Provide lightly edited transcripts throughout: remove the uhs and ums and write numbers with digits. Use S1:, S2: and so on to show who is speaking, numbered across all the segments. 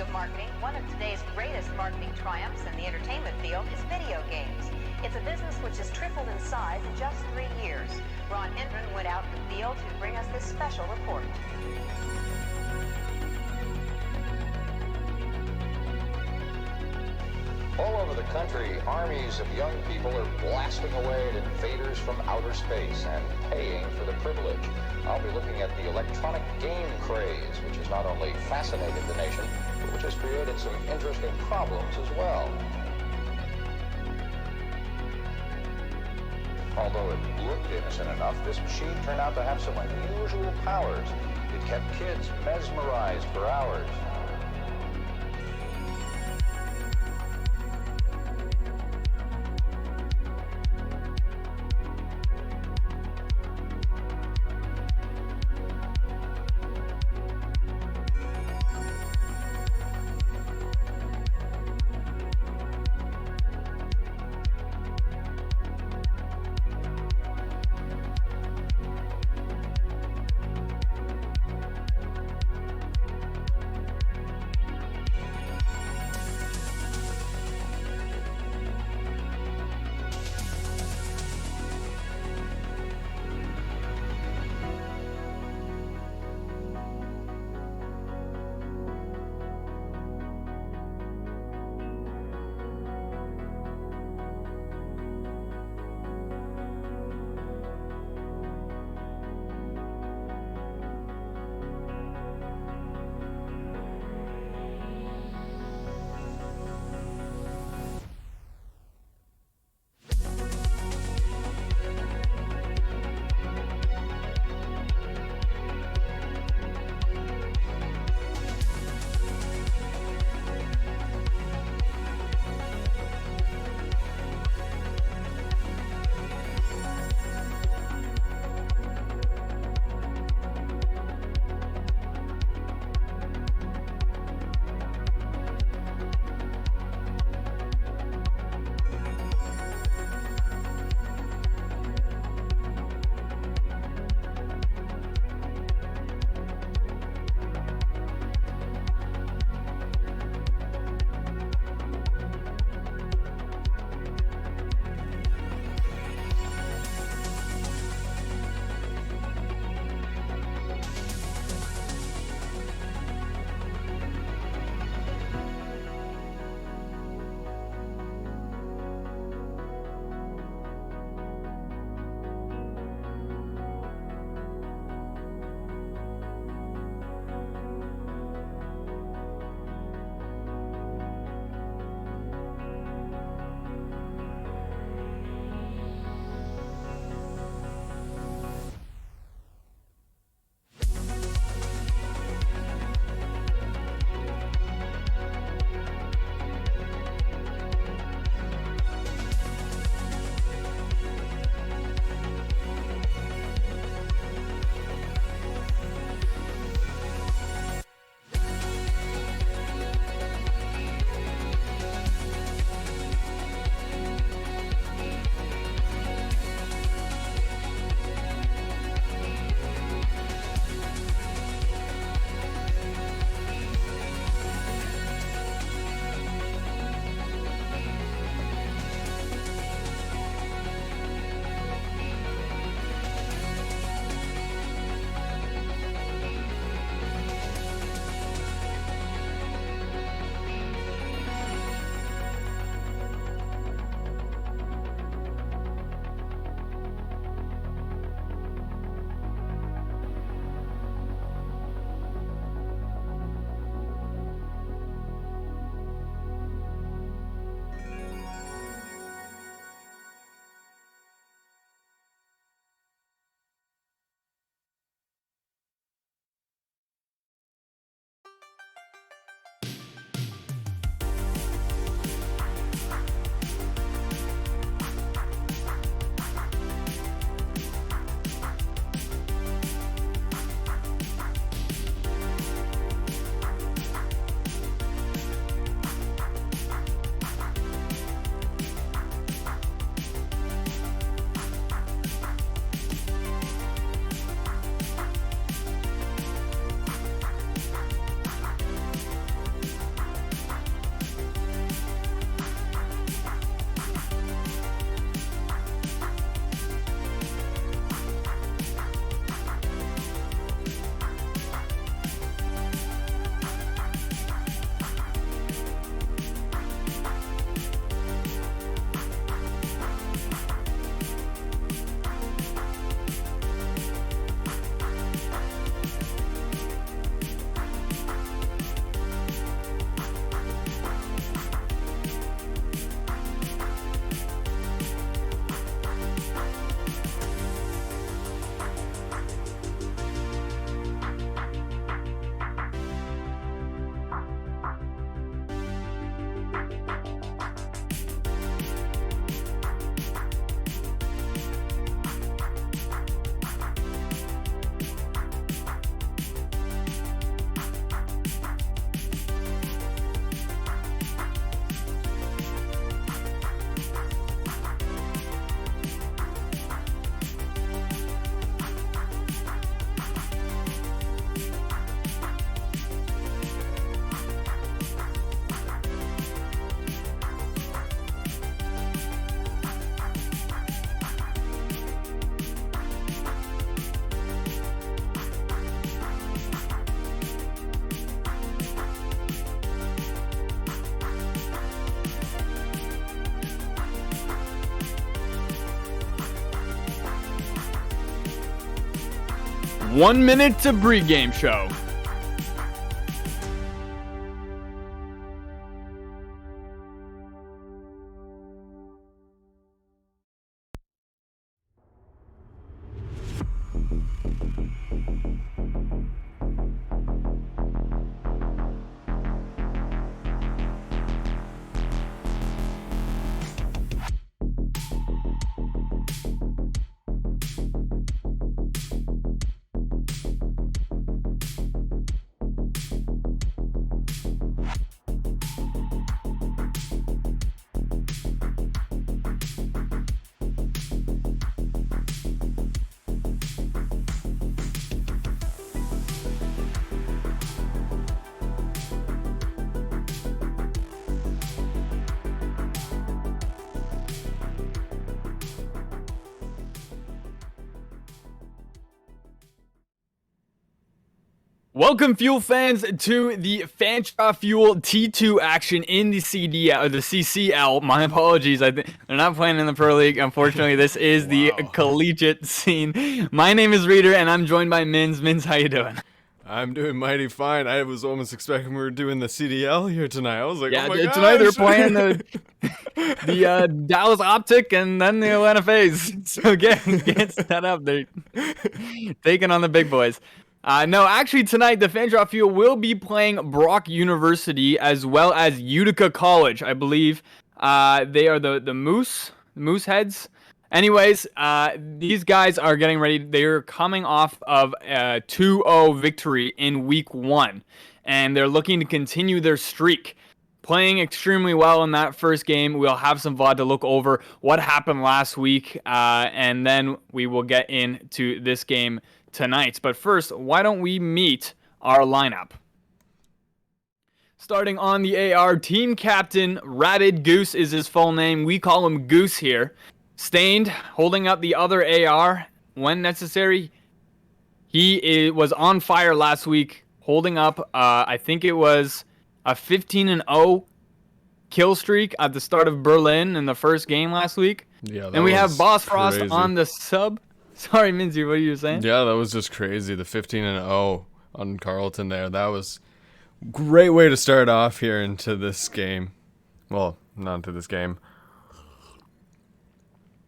S1: of marketing, one of today's greatest marketing triumphs in the entertainment field is video games. It's a business which has tripled in size in just 3 years. Ron Hendren went out in the field to bring us this special report.
S2: All over the country, armies of young people are blasting away at invaders from outer space and paying for the privilege. I'll be looking at the electronic game craze, which has not only fascinated the nation, but which has created some interesting problems as well. Although it looked innocent enough, this machine turned out to have some unusual powers. It kept kids mesmerized for hours.
S3: 1 minute to pregame show. Welcome, Fuel fans, to the Fantra Fuel T2 action in the the CCL. My apologies, I think they're not playing in the Pro League. Unfortunately, this is the collegiate scene. My name is Reader, and I'm joined by Mins. Mins, how you doing?
S4: I'm doing mighty fine. I was almost expecting we were doing the CDL here tonight. I was like,
S3: Yeah,
S4: oh my gosh.
S3: tonight they're playing the Dallas Optic and then the Atlanta FaZe. So get set up. They're taking on the big boys. No, actually tonight the Fantra Fuel will be playing Brock University as well as Utica College. I believe they are the Moose Heads. Anyways, these guys are getting ready. They're coming off of a 2-0 victory in week 1, and they're looking to continue their streak. Playing extremely well in that first game. We'll have some VOD to look over what happened last week, and then we will get into this game tonight. But first, why don't we meet our lineup? Starting on the AR, team captain Rabid Goose is his full name. We call him Goose here. Stained, holding up the other AR when necessary. He was on fire last week, holding up, I think it was a 15-0 kill streak at the start of Berlin in the first game last week.
S4: Yeah,
S3: and we have Boss Frost
S4: crazy.
S3: on the sub. Sorry, Minzy, what are you saying?
S4: Yeah, that was just crazy. The 15-0 on Carleton there. That was a great way to start off here into this game. Well, not into this game.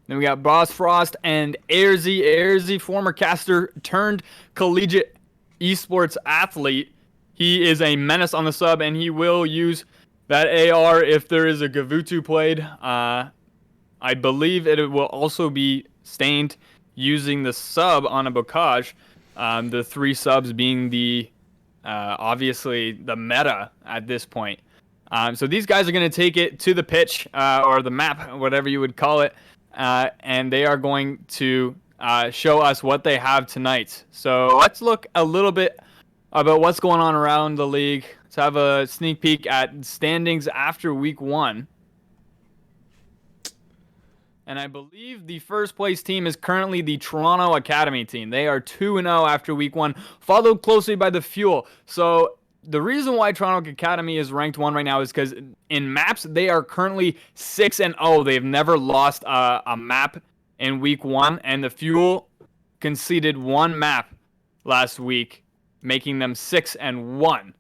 S3: Then we got Boss Frost and Airzy. Airzy, former caster turned collegiate esports athlete. He is a menace on the sub, and he will use that AR if there is a Gavutu played. I believe it will also be Stained using the sub on a Bocage. The 3 subs being the obviously the meta at this point. So these guys are going to take it to the pitch or the map, whatever you would call it. And they are going to show us what they have tonight. So let's look a little bit about what's going on around the league. Let's have a sneak peek at standings after week 1. And I believe the first place team is currently the Toronto Academy team. They are 2-0 after week 1, followed closely by the Fuel. So the reason why Toronto Academy is ranked 1 right now is because in maps, they are currently 6-0. They've never lost a map in week 1, and the Fuel conceded 1 map last week, making them 6-1.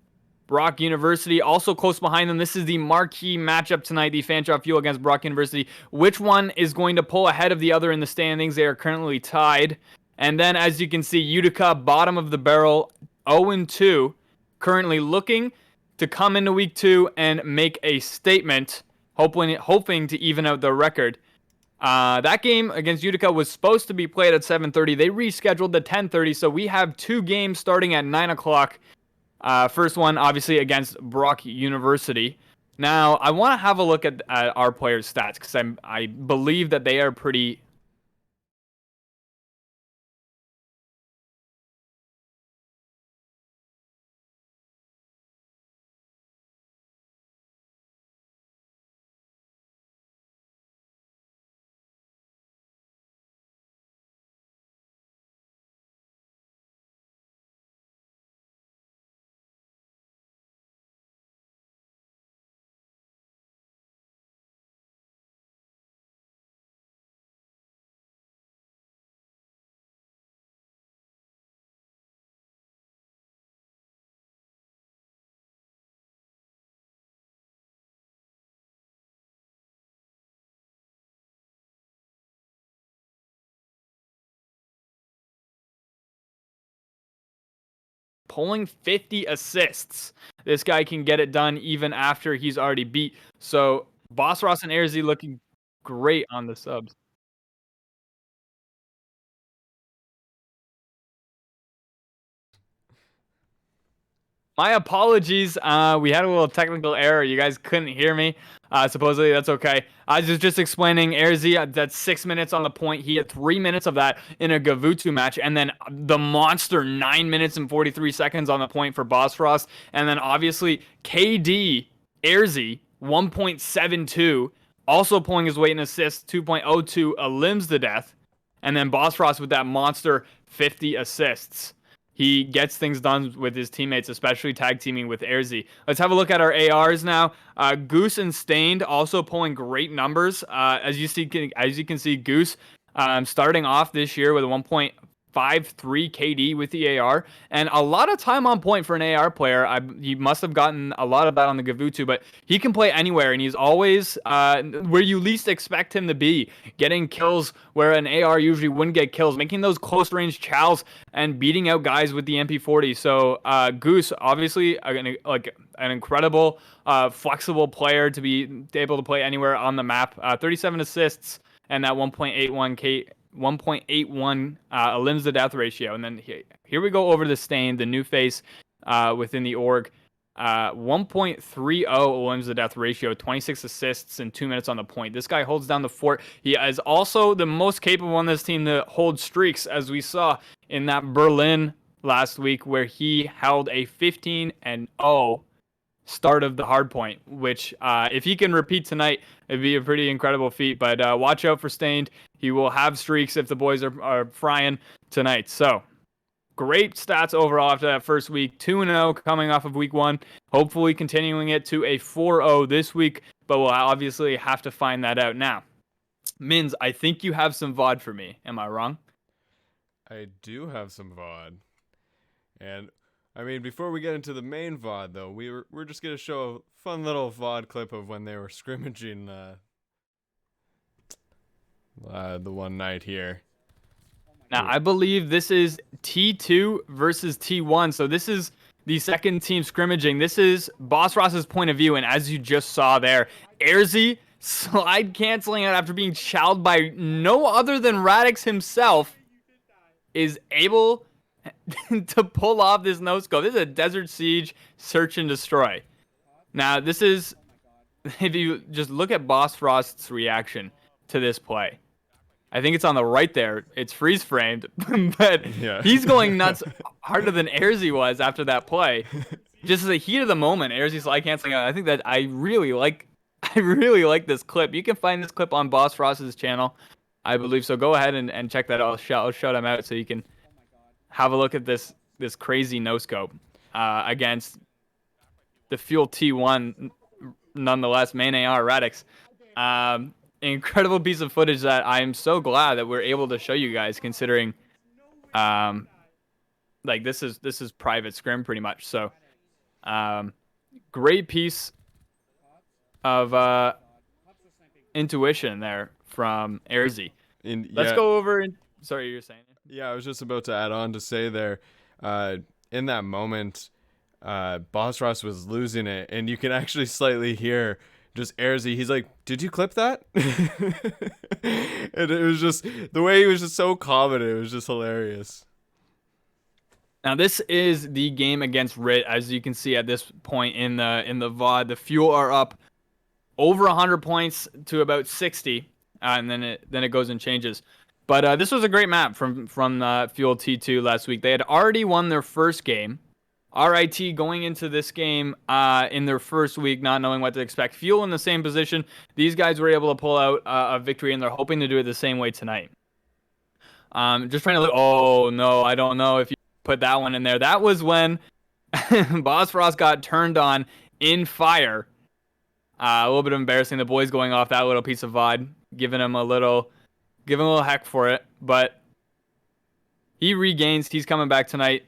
S3: Brock University also close behind them. This is the marquee matchup tonight, the Fantra Fuel against Brock University. Which one is going to pull ahead of the other in the standings? They are currently tied. And then, as you can see, Utica, bottom of the barrel, 0-2. Currently looking to come into week 2 and make a statement, hoping to even out the record. That game against Utica was supposed to be played at 7:30. They rescheduled to 10:30, so we have 2 games starting at 9 o'clock. First one, obviously, against Brock University. Now, I want to have a look at our players' stats because I believe that they are pretty pulling 50 assists. This guy can get it done even after he's already beat. So Boss Ross and Airzy looking great on the subs. My apologies. We had a little technical error. You guys couldn't hear me. Supposedly that's okay. I was just explaining Airzy. That's 6 minutes on the point. He had 3 minutes of that in a Gavutu match, and then the monster 9 minutes and 43 seconds on the point for Boss Frost, and then obviously KD Airzy 1.72, also pulling his weight in assists 2.02, a limbs to death, and then Boss Frost with that monster 50 assists. He gets things done with his teammates, especially tag teaming with Airzy. Let's have a look at our ARs now. Goose and Stained also pulling great numbers. As you can see, Goose starting off this year with a 1.53 KD with the AR, and a lot of time on point for an AR player. He must have gotten a lot of that on the Gavutu, but he can play anywhere, and he's always where you least expect him to be, getting kills where an AR usually wouldn't get kills, making those close range chows and beating out guys with the MP40. So Goose, obviously an incredible, flexible player to be able to play anywhere on the map. 37 assists and that 1.81 limbs to death ratio. And then here we go over the Stain, the new face within the org. 1.30 limbs to death ratio, 26 assists in 2 minutes on the point. This guy holds down the fort. He is also the most capable on this team to hold streaks, as we saw in that Berlin last week, where he held a 15-0 start of the hard point, which if he can repeat tonight, it'd be a pretty incredible feat. But watch out for Stained. He will have streaks if the boys are frying tonight. So great stats overall after that first week. 2-0 coming off of week 1. Hopefully continuing it to a 4-0 this week, but we'll obviously have to find that out now. Mins, I think you have some VOD for me. Am I wrong?
S4: I do have some VOD. And I mean, before we get into the main VOD, though, we're just going to show a fun little VOD clip of when they were scrimmaging the one night here.
S3: Now, I believe this is T2 versus T1, so this is the second team scrimmaging. This is Boss Ross's point of view, and as you just saw there, Airzy slide canceling out after being chowed by no other than Radix himself, is able to pull off this no-scope. This is a Desert Siege search and destroy. Now, this is, if you just look at Boss Frost's reaction to this play, I think it's on the right there. It's freeze framed, but yeah. He's going nuts harder than Airzy was after that play. Just as a heat of the moment, Airzy slide canceling out. I think that I really like this clip. You can find this clip on Boss Frost's channel, I believe. So go ahead and check that out. I'll shout him out so you can have a look at this crazy no-scope against the Fuel T1, nonetheless, main AR Radix. Incredible piece of footage that I'm so glad that we're able to show you guys, considering like this is private scrim pretty much. So great piece of intuition there from Airzy. Let's go over and sorry, you're saying.
S4: Yeah, I was just about to add on to say there, in that moment, Boss Ross was losing it, and you can actually slightly hear just Airzy. He's like, "Did you clip that?" And it was just the way he was just so confident. It was just hilarious.
S3: Now this is the game against Rit, as you can see at this point in the VOD. The Fuel are up over 100 points to about 60, and then it goes and changes. But this was a great map from Fuel T2 last week. They had already won their first game. RIT going into this game in their first week, not knowing what to expect. Fuel in the same position. These guys were able to pull out a victory, and they're hoping to do it the same way tonight. Just trying to look. Oh, no, I don't know if you put that one in there. That was when Boss Frost got turned on in fire. A little bit embarrassing. The boys going off that little piece of VOD, giving him a little heck for it. But he regains. He's coming back tonight.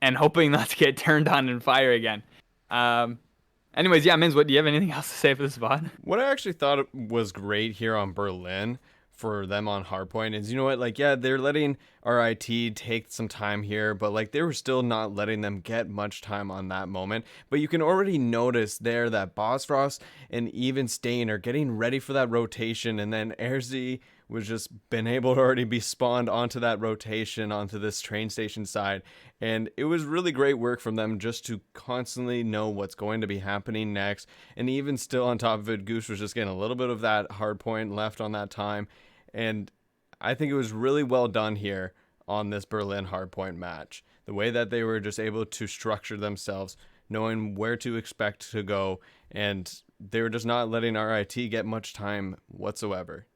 S3: And hoping not to get turned on in fire again. Anyways, yeah, Mins, do you have anything else to say for this VOD?
S4: What I actually thought was great here on Berlin for them on hardpoint is, you know what, like, yeah, they're letting RIT take some time here, but like they were still not letting them get much time on that moment. But you can already notice there that Boss Frost and even Stain are getting ready for that rotation, and then Airz was just been able to already be spawned onto that rotation onto this train station side, and it was really great work from them just to constantly know what's going to be happening next. And even still on top of it, Goose was just getting a little bit of that hard point left on that time, and I think it was really well done here on this Berlin hardpoint match. The way that they were just able to structure themselves, knowing where to expect to go, and they were just not letting RIT get much time whatsoever.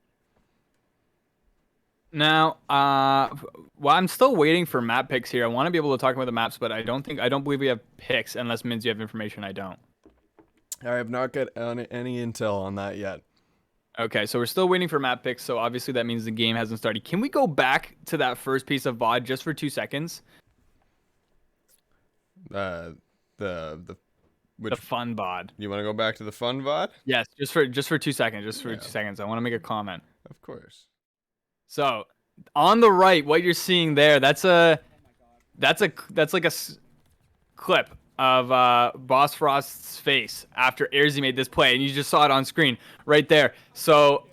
S3: Now, well, I'm still waiting for map picks here. I want to be able to talk about the maps, but I don't believe we have picks unless means you have information I don't.
S4: I have not got any intel on that yet.
S3: Okay, so we're still waiting for map picks, so obviously that means the game hasn't started. Can we go back to that first piece of VOD just for 2 seconds?
S4: The
S3: The fun VOD.
S4: You want to go back to the fun VOD?
S3: Yes, just for 2 seconds. Just for 2 seconds. I want to make a comment.
S4: Of course.
S3: So, on the right, what you're seeing there, that's like a clip of Boss Frost's face after Airz made this play, and you just saw it on screen right there. So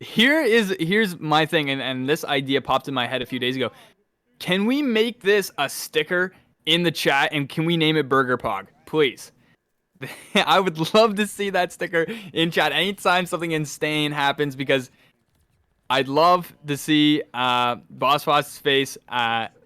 S3: here's my thing, and this idea popped in my head a few days ago. Can we make this a sticker in the chat, and can we name it Burger Pog, please? I would love to see that sticker in chat anytime something insane happens, because I'd love to see Boss Frost's face,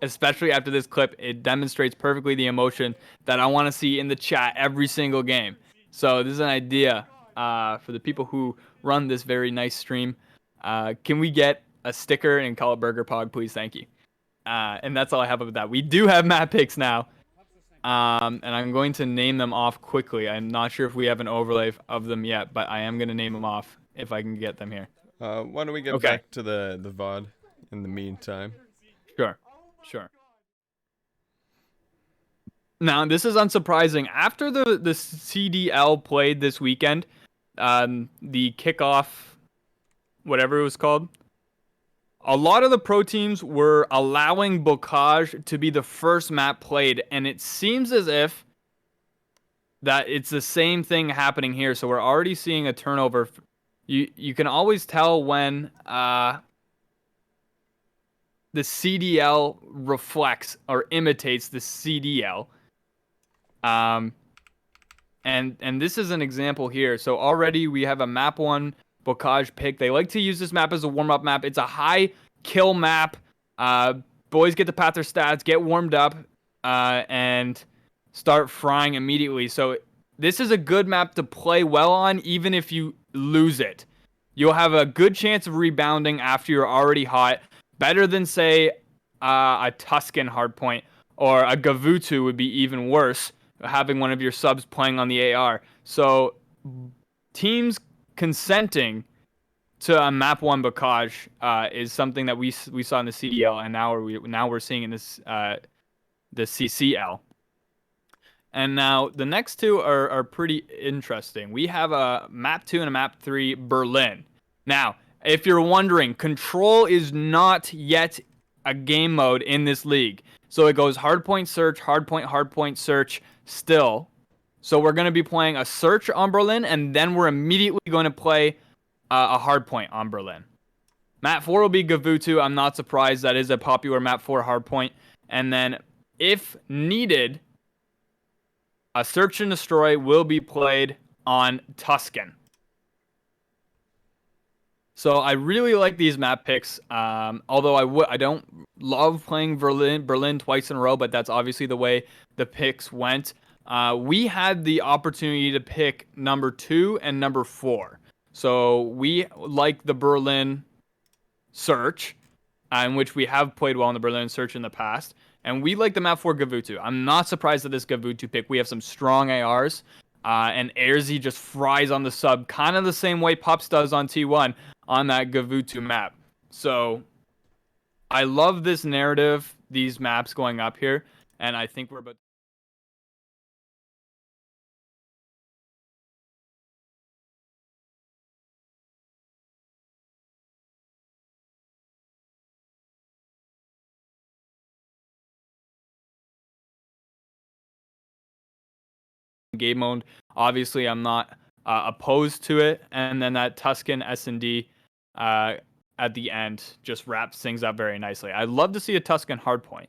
S3: especially after this clip. It demonstrates perfectly the emotion that I want to see in the chat every single game. So this is an idea for the people who run this very nice stream. Can we get a sticker and call it Burger Pog, please? Thank you. And that's all I have about that. We do have map picks now, and I'm going to name them off quickly. I'm not sure if we have an overlay of them yet, but I am going to name them off if I can get them here.
S4: Why don't we get back to the VOD in the meantime?
S3: Sure. Now, this is unsurprising. After the CDL played this weekend, the kickoff, whatever it was called, a lot of the pro teams were allowing Bocage to be the first map played, and it seems as if that it's the same thing happening here. So we're already seeing a turnover. You can always tell when the CDL reflects or imitates the CDL. And this is an example here. So already we have a map 1 Bocage pick. They like to use this map as a warm-up map. It's a high kill map. Boys get to pat their stats, get warmed up, and start frying immediately. So this is a good map to play well on, even if you lose it. You'll have a good chance of rebounding after you're already hot. Better than, say, a Tuscan hardpoint, or a Gavutu would be even worse, having one of your subs playing on the AR. So teams consenting to a map 1 Bocage is something that we saw in the CDL, and now we're seeing in this the CCL. And now the next two are pretty interesting. We have a map 2 and a map 3 Berlin. Now, if you're wondering, Control is not yet a game mode in this league. So it goes hardpoint search, hardpoint search still. So we're going to be playing a search on Berlin, and then we're immediately going to play a hardpoint on Berlin. Map 4 will be Gavutu. I'm not surprised. That is a popular map 4 hardpoint. And then, if needed, a search and destroy will be played on Tuscan. So I really like these map picks. Although I don't love playing Berlin twice in a row, but that's obviously the way the picks went. We had the opportunity to pick number 2 and number 4. So we like the Berlin search, in which we have played well in the Berlin search in the past. And we like the map 4 Gavutu. I'm not surprised at this Gavutu pick. We have some strong ARs. And Airz just fries on the sub, kind of the same way Pups does on T1 on that Gavutu map. So I love this narrative, these maps going up here. And I think we're about game mode, obviously I'm not opposed to it. And then that Tuscan S&D at the end just wraps things up very nicely. I'd love to see a Tuscan hardpoint,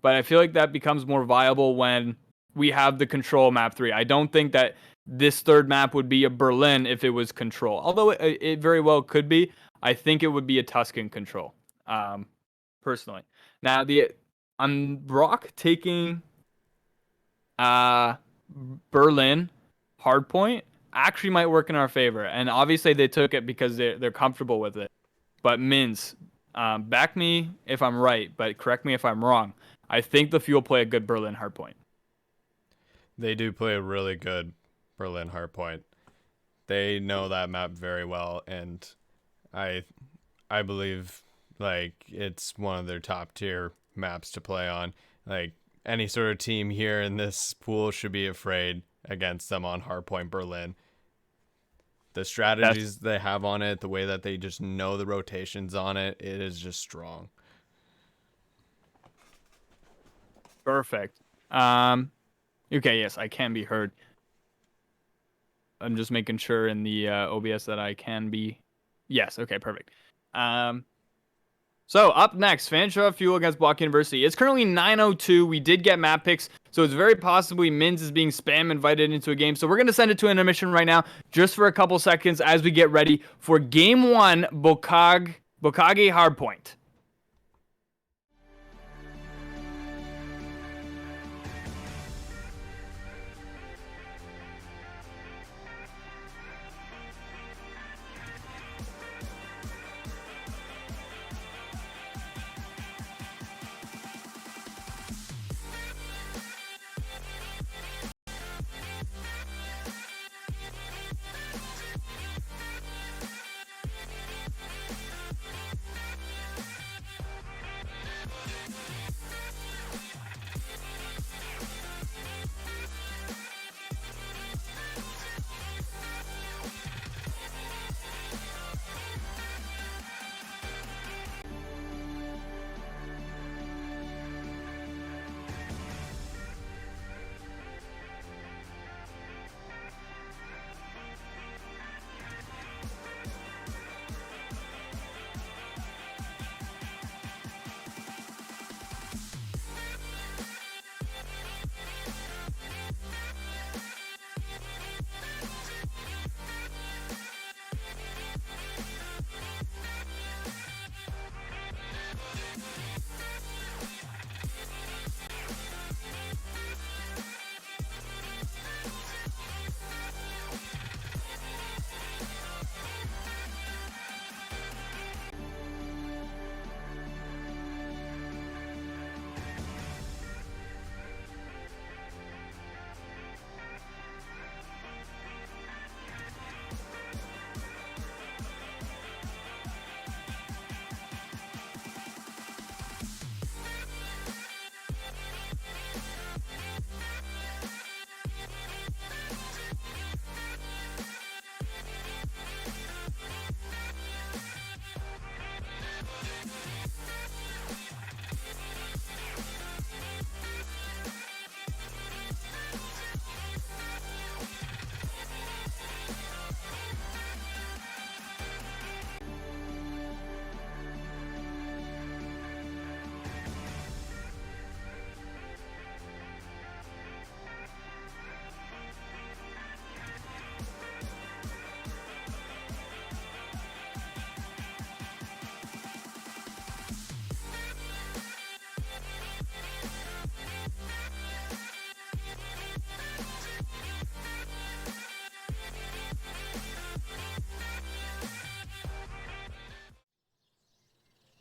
S3: but I feel like that becomes more viable when we have the control map 3. I don't think that this third map would be a Berlin if it was control, although it very well could be. I think it would be a Tuscan control, personally. Now, I'm Brock taking Berlin hardpoint actually might work in our favor, and obviously they took it because they're comfortable with it. But Mins, back me if I'm right, but correct me if I'm wrong. I think the Fuel play a good Berlin hardpoint.
S4: They do play a really good Berlin hardpoint. They know that map very well, and I believe like it's one of their top tier maps to play on. Like any sort of team here in this pool should be afraid against them on hardpoint Berlin. The strategies they have on it, the way that they just know the rotations on it, it is just strong.
S3: Perfect. Okay, yes, I can be heard. I'm just making sure in the OBS that I can be. Yes, okay, perfect. So up next, Fanshawe Fuel against Block University. It's currently 9:02. We did get map picks, so it's very possibly Mins is being spam invited into a game. So we're going to send it to intermission right now, just for a couple seconds as we get ready for Game 1, Bokage Hardpoint.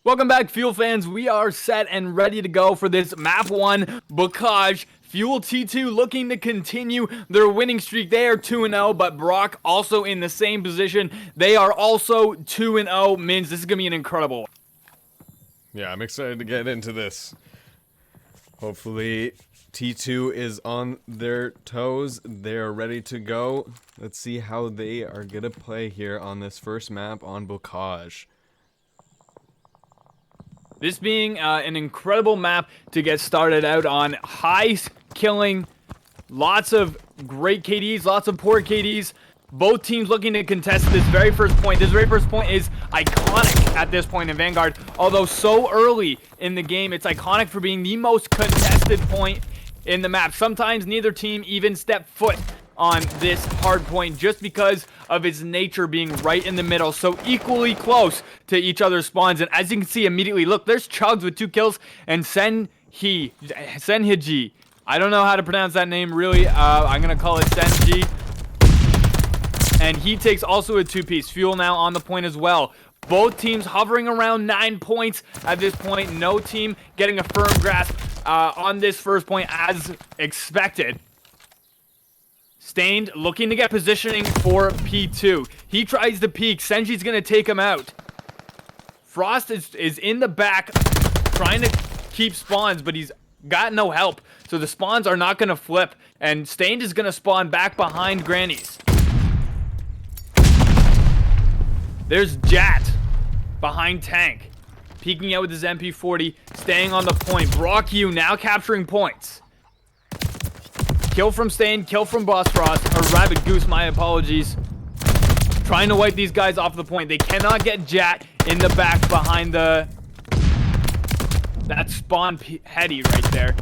S3: Welcome back, Fuel fans. We are set and ready to go for this Map 1 Bokage. Fuel T2 looking to continue their winning streak. They are 2-0, but Brock also in the same position. They are also 2-0. Mins, this is going to be an incredible one.
S4: Yeah, I'm excited to get into this. Hopefully T2 is on their toes. They're ready to go. Let's see how they are going to play here on this first map on Bokage.
S3: This being an incredible map to get started out on. High killing Lots of great KDs, lots of poor KDs. Both teams looking to contest this very first point. This very first point is iconic at this point in Vanguard. Although so early in the game, it's iconic for being the most contested point in the map. Sometimes neither team even step foot on this hard point just because of its nature being right in the middle, so equally close to each other's spawns. And as you can see immediately, look, there's Chugs with 2 kills and Senhiji. I don't know how to pronounce that name really. I'm gonna call it Senji. And he takes also a 2-piece. Fuel now on the point as well. Both teams hovering around 9 points at this point. No team getting a firm grasp on this first point as expected. Stained looking to get positioning for P2. He tries to peek. Senji's going to take him out. Frost is in the back trying to keep spawns, but he's got no help. So the spawns are not going to flip. And Stained is going to spawn back behind Granny's. There's Jat behind Tank. Peeking out with his MP40. Staying on the point. BrockU now capturing points. Kill from Stain, kill from Boss Frost, or Rabbit Goose, my apologies. Trying to wipe these guys off the point. They cannot get Jat in the back behind that spawn heady right there.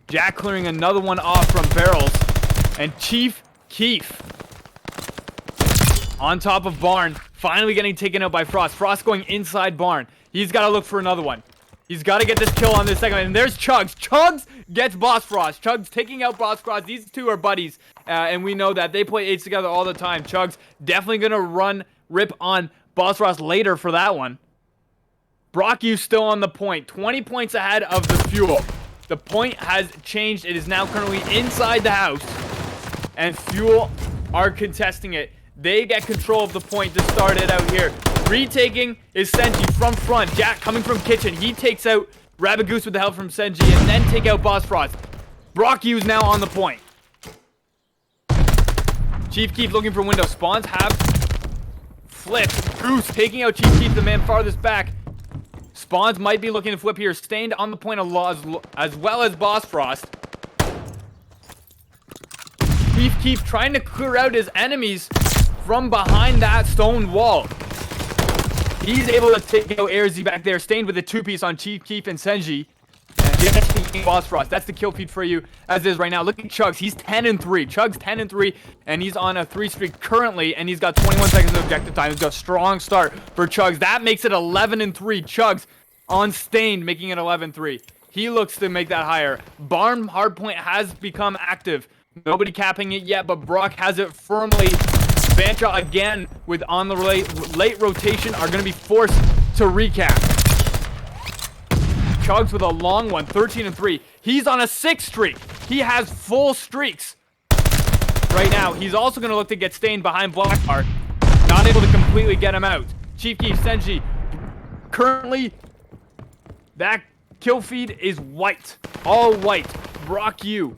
S3: Jat clearing another one off from barrels. And Chief Keef on top of Barn, finally getting taken out by Frost. Frost going inside Barn. He's got to look for another one. He's got to get this kill on this second. And there's Chugs. Chugs gets Boss Frost. Chugs taking out Boss Frost. These two are buddies. And we know that. They play H together all the time. Chugs definitely going to rip on Boss Frost later for that one. BrockU still on the point. 20 points ahead of the Fuel. The point has changed. It is now currently inside the house. And Fuel are contesting it. They get control of the point to start it out here. Retaking is Senji from front. Jack coming from kitchen. He takes out Rabbit Goose with the help from Senji and then take out Boss Frost. BrockU is now on the point. Chief Keef looking for window. Spawns have flipped. Goose taking out Chief Keef, the man farthest back. Spawns might be looking to flip here. Stained on the point as well as Boss Frost. Chief Keef trying to clear out his enemies from behind that stone wall. He's able to take out Airzy back there. Stained with a 2-piece on Chief Keef and Senji. And just Boss Frost. That's the kill feed for you as is right now. Look at Chugs. He's 10-3. Chugs 10-3. And he's on a 3 streak currently. And he's got 21 seconds of objective time. It's a strong start for Chugs. That makes it 11-3. Chugs on Stained, making it 11-3. He looks to make that higher. Barn hardpoint has become active. Nobody capping it yet, but Brock has it firmly. Bancha again with on the late rotation are going to be forced to recap. Chugs with a long one, 13-3. He's on a 6 streak. He has full streaks right now. He's also going to look to get Stained behind Blackheart. Not able to completely get him out. Chief Keef, Senji. Currently, that kill feed is white. All white. BrockU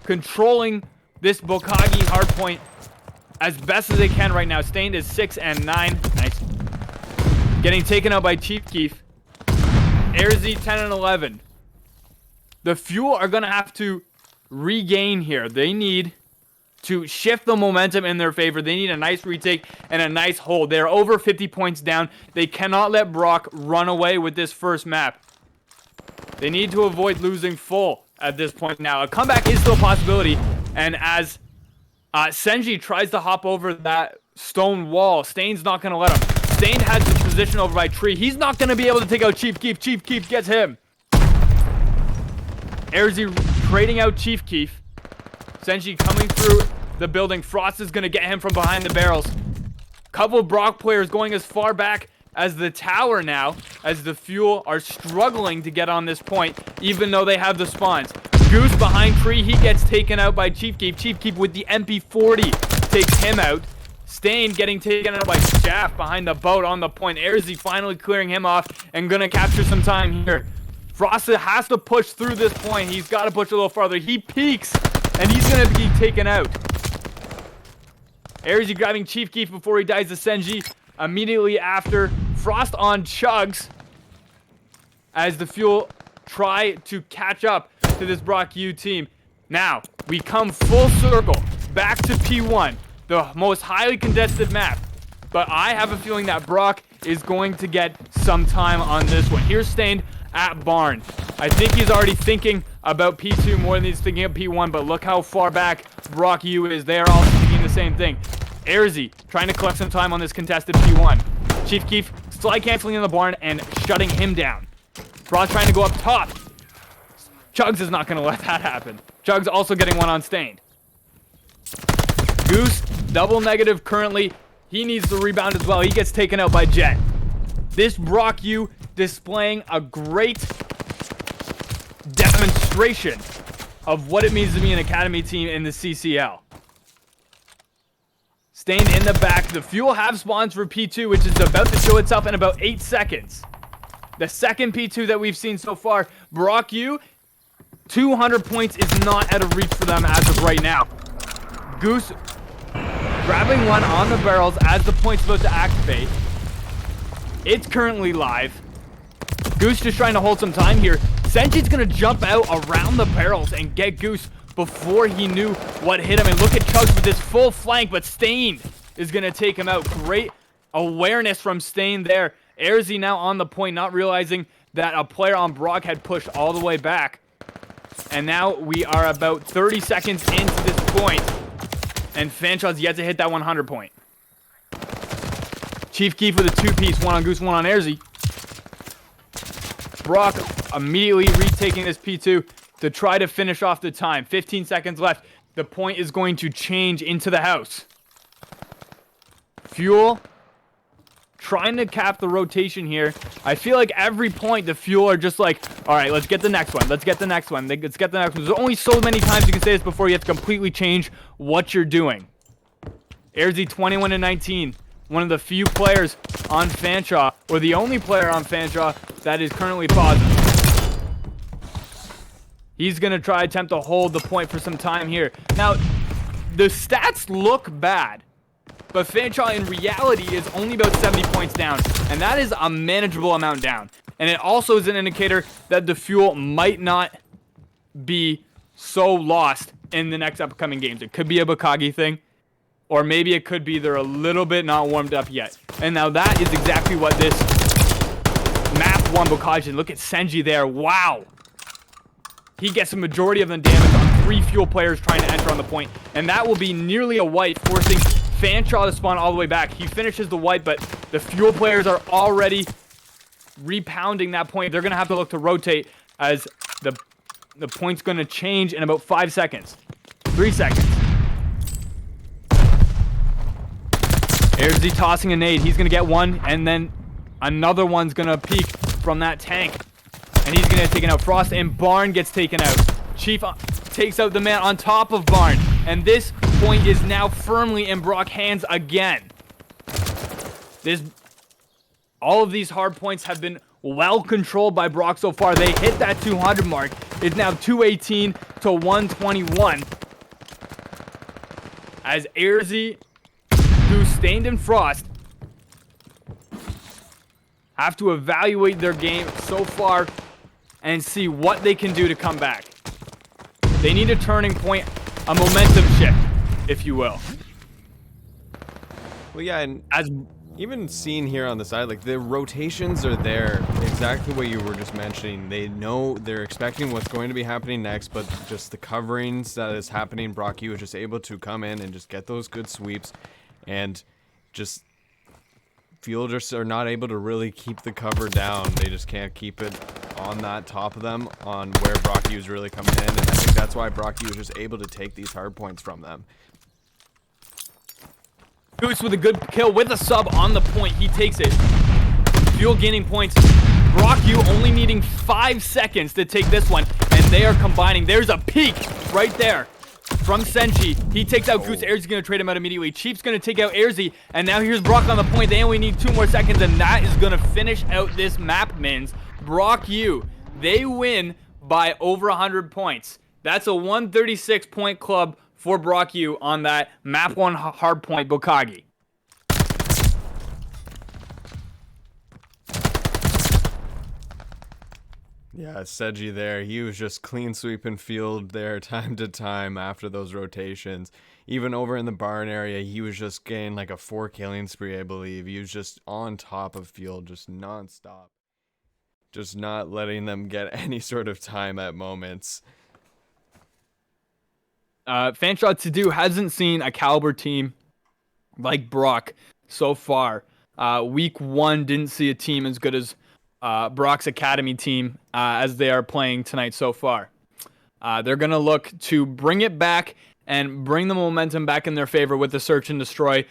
S3: controlling this Bokagi hardpoint as best as they can right now. Stained is 6-9. Nice. Getting taken out by Chief Keef. Airzy 10-11. The Fuel are going to have to regain here. They need to shift the momentum in their favor. They need a nice retake and a nice hold. They're over 50 points down. They cannot let Brock run away with this first map. They need to avoid losing full at this point now. A comeback is still a possibility. And as Senji tries to hop over that stone wall, Stain's not going to let him. Stain has the position over by Tree. He's not going to be able to take out Chief Keef. Chief Keef gets him. Airzy trading out Chief Keef. Senji coming through the building. Frost is going to get him from behind the barrels. Couple of Brock players going as far back as the tower now, as the Fuel are struggling to get on this point, even though they have the spawns. Goose behind Tree. He gets taken out by Chief Keef. Chief Keef with the MP40 takes him out. Stain getting taken out by Shaft behind the boat on the point. Airzy finally clearing him off and gonna capture some time here. Frost has to push through this point. He's got to push a little farther. He peeks and he's gonna be taken out. Airzy grabbing Chief Keef before he dies to Senji. Immediately after, Frost on Chugs as the Fuel try to catch up. to this BrockU team. Now, we come full circle back to P1, the most highly contested map. But I have a feeling that Brock is going to get some time on this one. Here's Stained at Barn. I think he's already thinking about P2 more than he's thinking of P1, but look how far back BrockU is. They are all thinking the same thing. Airzy trying to collect some time on this contested P1. Chief Keef slide canceling in the Barn and shutting him down. Brock trying to go up top. Chugs is not going to let that happen. Chugs also getting one on Stained. Goose, double negative currently. He needs the rebound as well. He gets taken out by Jet. This BrockU displaying a great demonstration of what it means to be an academy team in the CCL. Stained in the back. The Fuel have spawns for P2, which is about to show itself in about 8 seconds. The second P2 that we've seen so far. BrockU, 200 points is not out of reach for them as of right now. Goose grabbing one on the barrels as the point's about to activate. It's currently live. Goose just trying to hold some time here. Senji's gonna jump out around the barrels and get Goose before he knew what hit him. And look at Chugs with this full flank, but Stained is gonna take him out. Great awareness from Stained there. Airzy now on the point, not realizing that a player on Brock had pushed all the way back. And now we are about 30 seconds into this point. And Fanshaw's yet to hit that 100 point. Chief Keef with a 2-piece, one on Goose, one on Airzy. Brock immediately retaking this P2 to try to finish off the time. 15 seconds left. The point is going to change into the house. Fuel trying to cap the rotation here. I feel like every point the Fuel are just like, all right, let's get the next one. Let's get the next one. Let's get the next one. There's only so many times you can say this before you have to completely change what you're doing. Airzy 21-19. One of the few players on Fanshawe, or the only player on Fanshawe that is currently positive. He's going to try attempt to hold the point for some time here. Now, the stats look bad, but Fanshawe in reality is only about 70 points down, and that is a manageable amount down. And it also is an indicator that the Fuel might not be so lost in the next upcoming games. It could be a Bakagi thing, or maybe it could be they're a little bit not warmed up yet. And now that is exactly what this map 1 Bakagi. Look at Senji there. Wow. He gets the majority of the damage on 3 Fuel players trying to enter on the point. And that will be nearly a wipe, forcing Fanshawe to spawn all the way back. He finishes the wipe, but the Fuel players are already repounding that point. They're going to have to look to rotate as the point's going to change in about 5 seconds. 3 seconds. Airzy tossing a nade. He's going to get one, and then another one's going to peek from that tank. And he's going to get taken out. Frost and Barn gets taken out. Chief takes out the man on top of Barn. And this point is now firmly in Brock hands again. All of these hard points have been well controlled by Brock so far. They hit that 200 mark. It's now 218 to 121. As Airzy, who's Stained and Frost, have to evaluate their game so far and see what they can do to come back. They need a turning point, a momentum shift, if you will.
S4: Well, yeah, and as even seen here on the side, like the rotations are there, exactly what you were just mentioning. They know, they're expecting what's going to be happening next, but just the coverings that is happening, BrockU is just able to come in and just get those good sweeps, and just Fuel just are not able to really keep the cover down. They just can't keep it on that top of them on where BrockU is really coming in, and I think that's why BrockU is just able to take these hard points from them.
S3: Goose with a good kill with a sub on the point. He takes it. Fuel gaining points. BrockU only needing 5 seconds to take this one, and they are combining. There's a peek right there from Senji. He takes out Goose. Airzy's going to trade him out immediately. Chief's going to take out Airzy, and now here's Brock on the point. They only need 2 more seconds, and that is going to finish out this map, mins. BrockU, they win by over 100 points. That's a 136 point club for BrockU on that map 1 hardpoint Bakagi.
S4: Yeah, Seji there, he was just clean sweeping field there time to time after those rotations. Even over in the barn area, he was just getting like a 4 killing spree, I believe. He was just on top of field, just nonstop. Just not letting them get any sort of time at moments.
S3: Fanshot to do hasn't seen a caliber team like Brock so far. Week 1 didn't see a team as good as Brock's Academy team as they are playing tonight so far. They're going to look to bring it back and bring the momentum back in their favor with the search and destroy,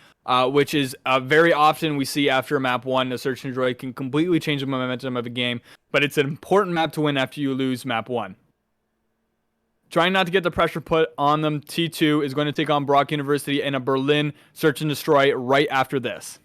S3: which is very often we see after map 1, the search and destroy can completely change the momentum of a game, but it's an important map to win after you lose map 1. Trying not to get the pressure put on them, T2 is going to take on Brock University in a Berlin search and destroy right after this.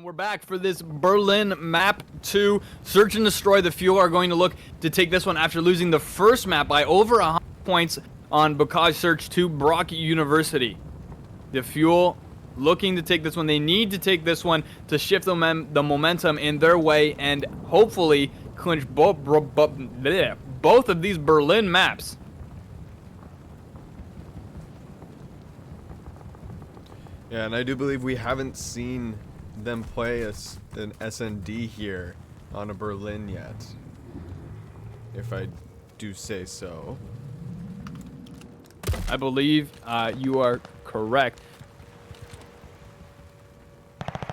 S3: We're back for this Berlin map 2. Search and destroy. The Fuel are going to look to take this one after losing the first map by over 100 points on Bocage Search to Brock University. The Fuel looking to take this one. They need to take this one to shift the momentum in their way and hopefully clinch both of these Berlin maps.
S4: Yeah, and I do believe we haven't seen them play an SND here on a Berlin yet, if I do say so.
S3: I believe you are correct.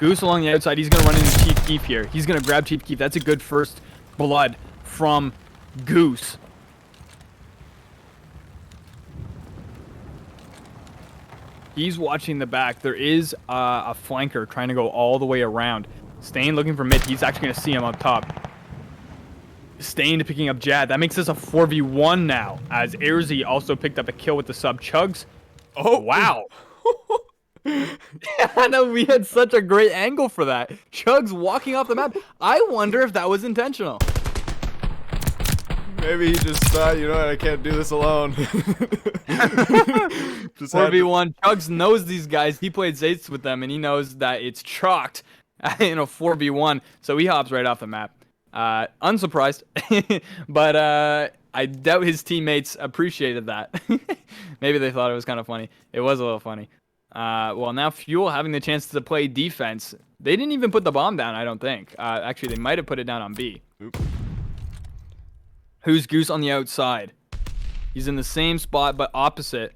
S3: Goose along the outside. He's going to run into Chief Keef here. He's going to grab Chief Keef. That's a good first blood from Goose. He's watching the back. There is a flanker trying to go all the way around. Stain looking for mid. He's actually going to see him up top. Stain picking up Jad. That makes this a 4v1 now, as Airzy also picked up a kill with the sub. Chugs. Oh, wow. I know, we had such a great angle for that. Chugs walking off the map. I wonder if that was intentional.
S4: Maybe he just thought, you know what, I can't do this alone. Just had to-
S3: 4v1. Chugs knows these guys. He played Zates with them, and he knows that it's chalked in a 4v1. So he hops right off the map. Unsurprised. But I doubt his teammates appreciated that. Maybe they thought it was kind of funny. It was a little funny. Well, now Fuel having the chance to play defense. They didn't even put the bomb down, I don't think. Actually, they might have put it down on B.
S4: Oop.
S3: Who's Goose on the outside? He's in the same spot, but opposite.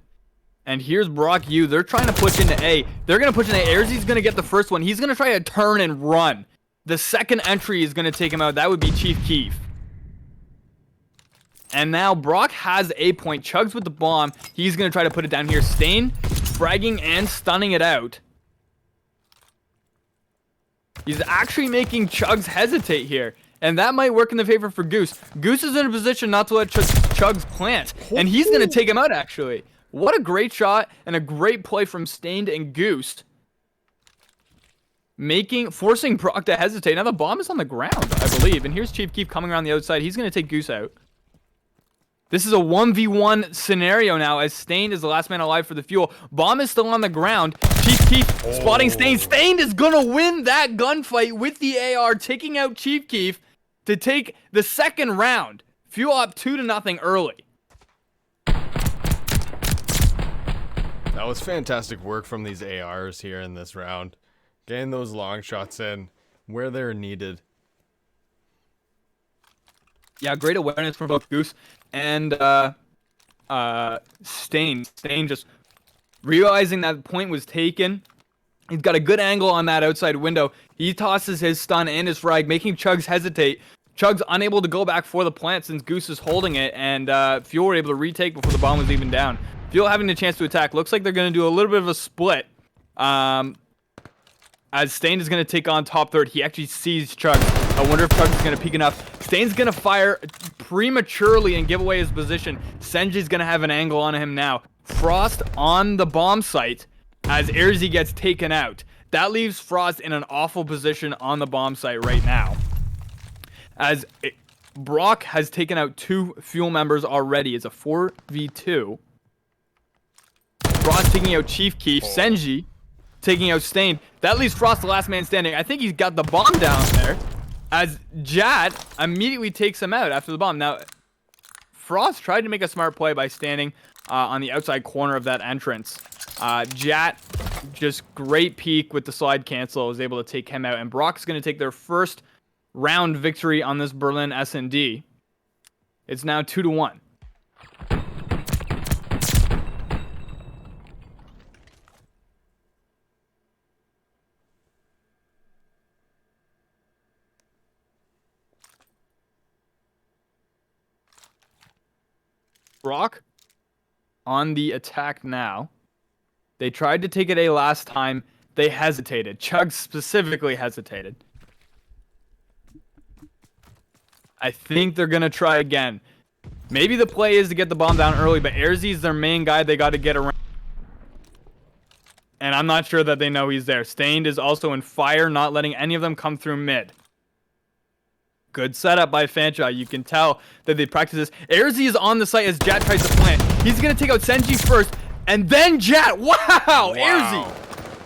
S3: And here's BrockU. They're trying to push into A. They're going to push into A. Airzy's going to get the first one. He's going to try to turn and run. The second entry is going to take him out. That would be Chief Keef. And now Brock has A point. Chugs with the bomb. He's going to try to put it down here. Stain fragging and stunning it out. He's actually making Chugs hesitate here. And that might work in the favor for Goose. Goose is in a position not to let Chugs plant. And he's going to take him out, actually. What a great shot and a great play from Stained and Goose. Forcing Brock to hesitate. Now the bomb is on the ground, I believe. And here's Chief Keef coming around the outside. He's going to take Goose out. This is a 1v1 scenario now as Stained is the last man alive for the Fuel. Bomb is still on the ground. Chief Keef spotting Stained. Stained is going to win that gunfight with the AR, taking out Chief Keef to take the second round. Fuel up 2-0 early.
S4: That was fantastic work from these ARs here in this round. Getting those long shots in where they're needed.
S3: Yeah, great awareness from both Goose and Stain. Stain just realizing that point was taken. He's got a good angle on that outside window. He tosses his stun and his frag, making Chugs hesitate. Chugs unable to go back for the plant since Goose is holding it, and Fuel were able to retake before the bomb was even down. Fuel having the chance to attack. Looks like they're going to do a little bit of a split. As Stain is going to take on top third. He actually sees Chugs. I wonder if Chugs is going to peek enough. Stain's going to fire prematurely and give away his position. Senji's going to have an angle on him now. Frost on the bomb site as Airzy gets taken out. That leaves Frost in an awful position on the bomb site right now. Brock has taken out 2 Fuel members already. It's a 4v2. Frost taking out Chief Keef. Senji taking out Stain. That leaves Frost the last man standing. I think he's got the bomb down there. As Jat immediately takes him out after the bomb. Now, Frost tried to make a smart play by standing on the outside corner of that entrance. Jat, just great peek with the slide cancel, was able to take him out. And Brock's going to take their first round victory on this Berlin S&D. It's now 2-1. Brock on the attack now. They tried to take it A last time. They hesitated. Chug specifically hesitated. I think they're going to try again. Maybe the play is to get the bomb down early, but Airzy is their main guy they got to get around. And I'm not sure that they know he's there. Stained is also in fire, not letting any of them come through mid. Good setup by Fancha. You can tell that they practice this. Airzy is on the site as Jat tries to plant. He's going to take out Senji first, and then Jat. Wow! Airzy,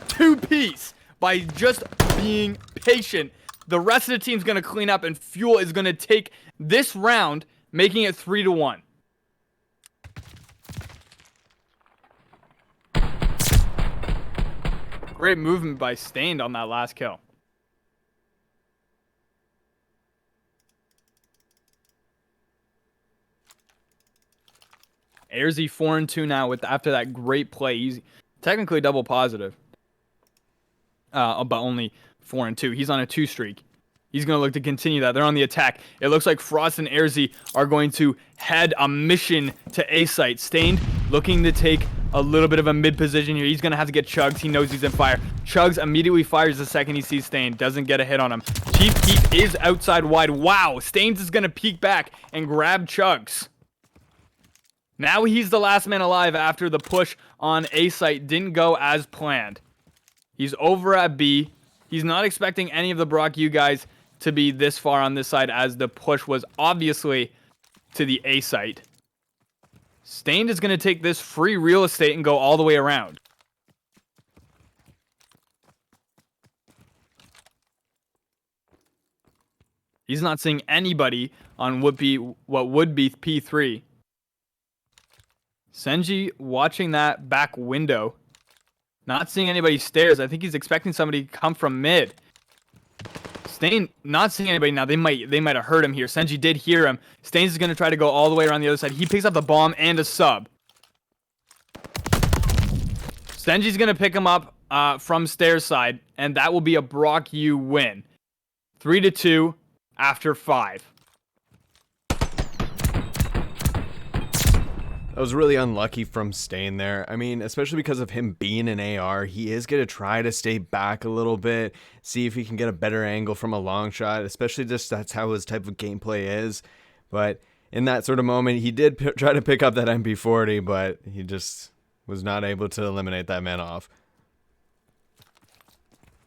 S3: 2-piece by just being patient. The rest of the team's going to clean up, and Fuel is going to take this round, making it 3-1. Great movement by Stained on that last kill. Airzy 4-2 now after that great play. He's technically double positive. But only 4-2. He's on a 2 streak. He's going to look to continue that. They're on the attack. It looks like Frost and Airzy are going to head a mission to A site. Stained looking to take a little bit of a mid position here. He's going to have to get Chugs. He knows he's in fire. Chugs immediately fires the second he sees Stained. Doesn't get a hit on him. Chief Keef is outside wide. Wow. Stained is going to peek back and grab Chugs. Now he's the last man alive after the push on A site didn't go as planned. He's over at B. He's not expecting any of the BrockU guys to be this far on this side as the push was obviously to the A site. Stained is going to take this free real estate and go all the way around. He's not seeing anybody on what would be P3. Senji watching that back window. Not seeing anybody stairs. I think he's expecting somebody to come from mid. Stain not seeing anybody now. They might have heard him here. Senji did hear him. Stains is going to try to go all the way around the other side. He picks up the bomb and a sub. Senji's going to pick him up from stairs side, and that will be a BrockU win. 3-2 after 5.
S4: That was really unlucky from Stain there. I mean, especially because of him being an AR, he is going to try to stay back a little bit, see if he can get a better angle from a long shot, especially just that's how his type of gameplay is. But in that sort of moment, he did try to pick up that MP40, but he just was not able to eliminate that man off.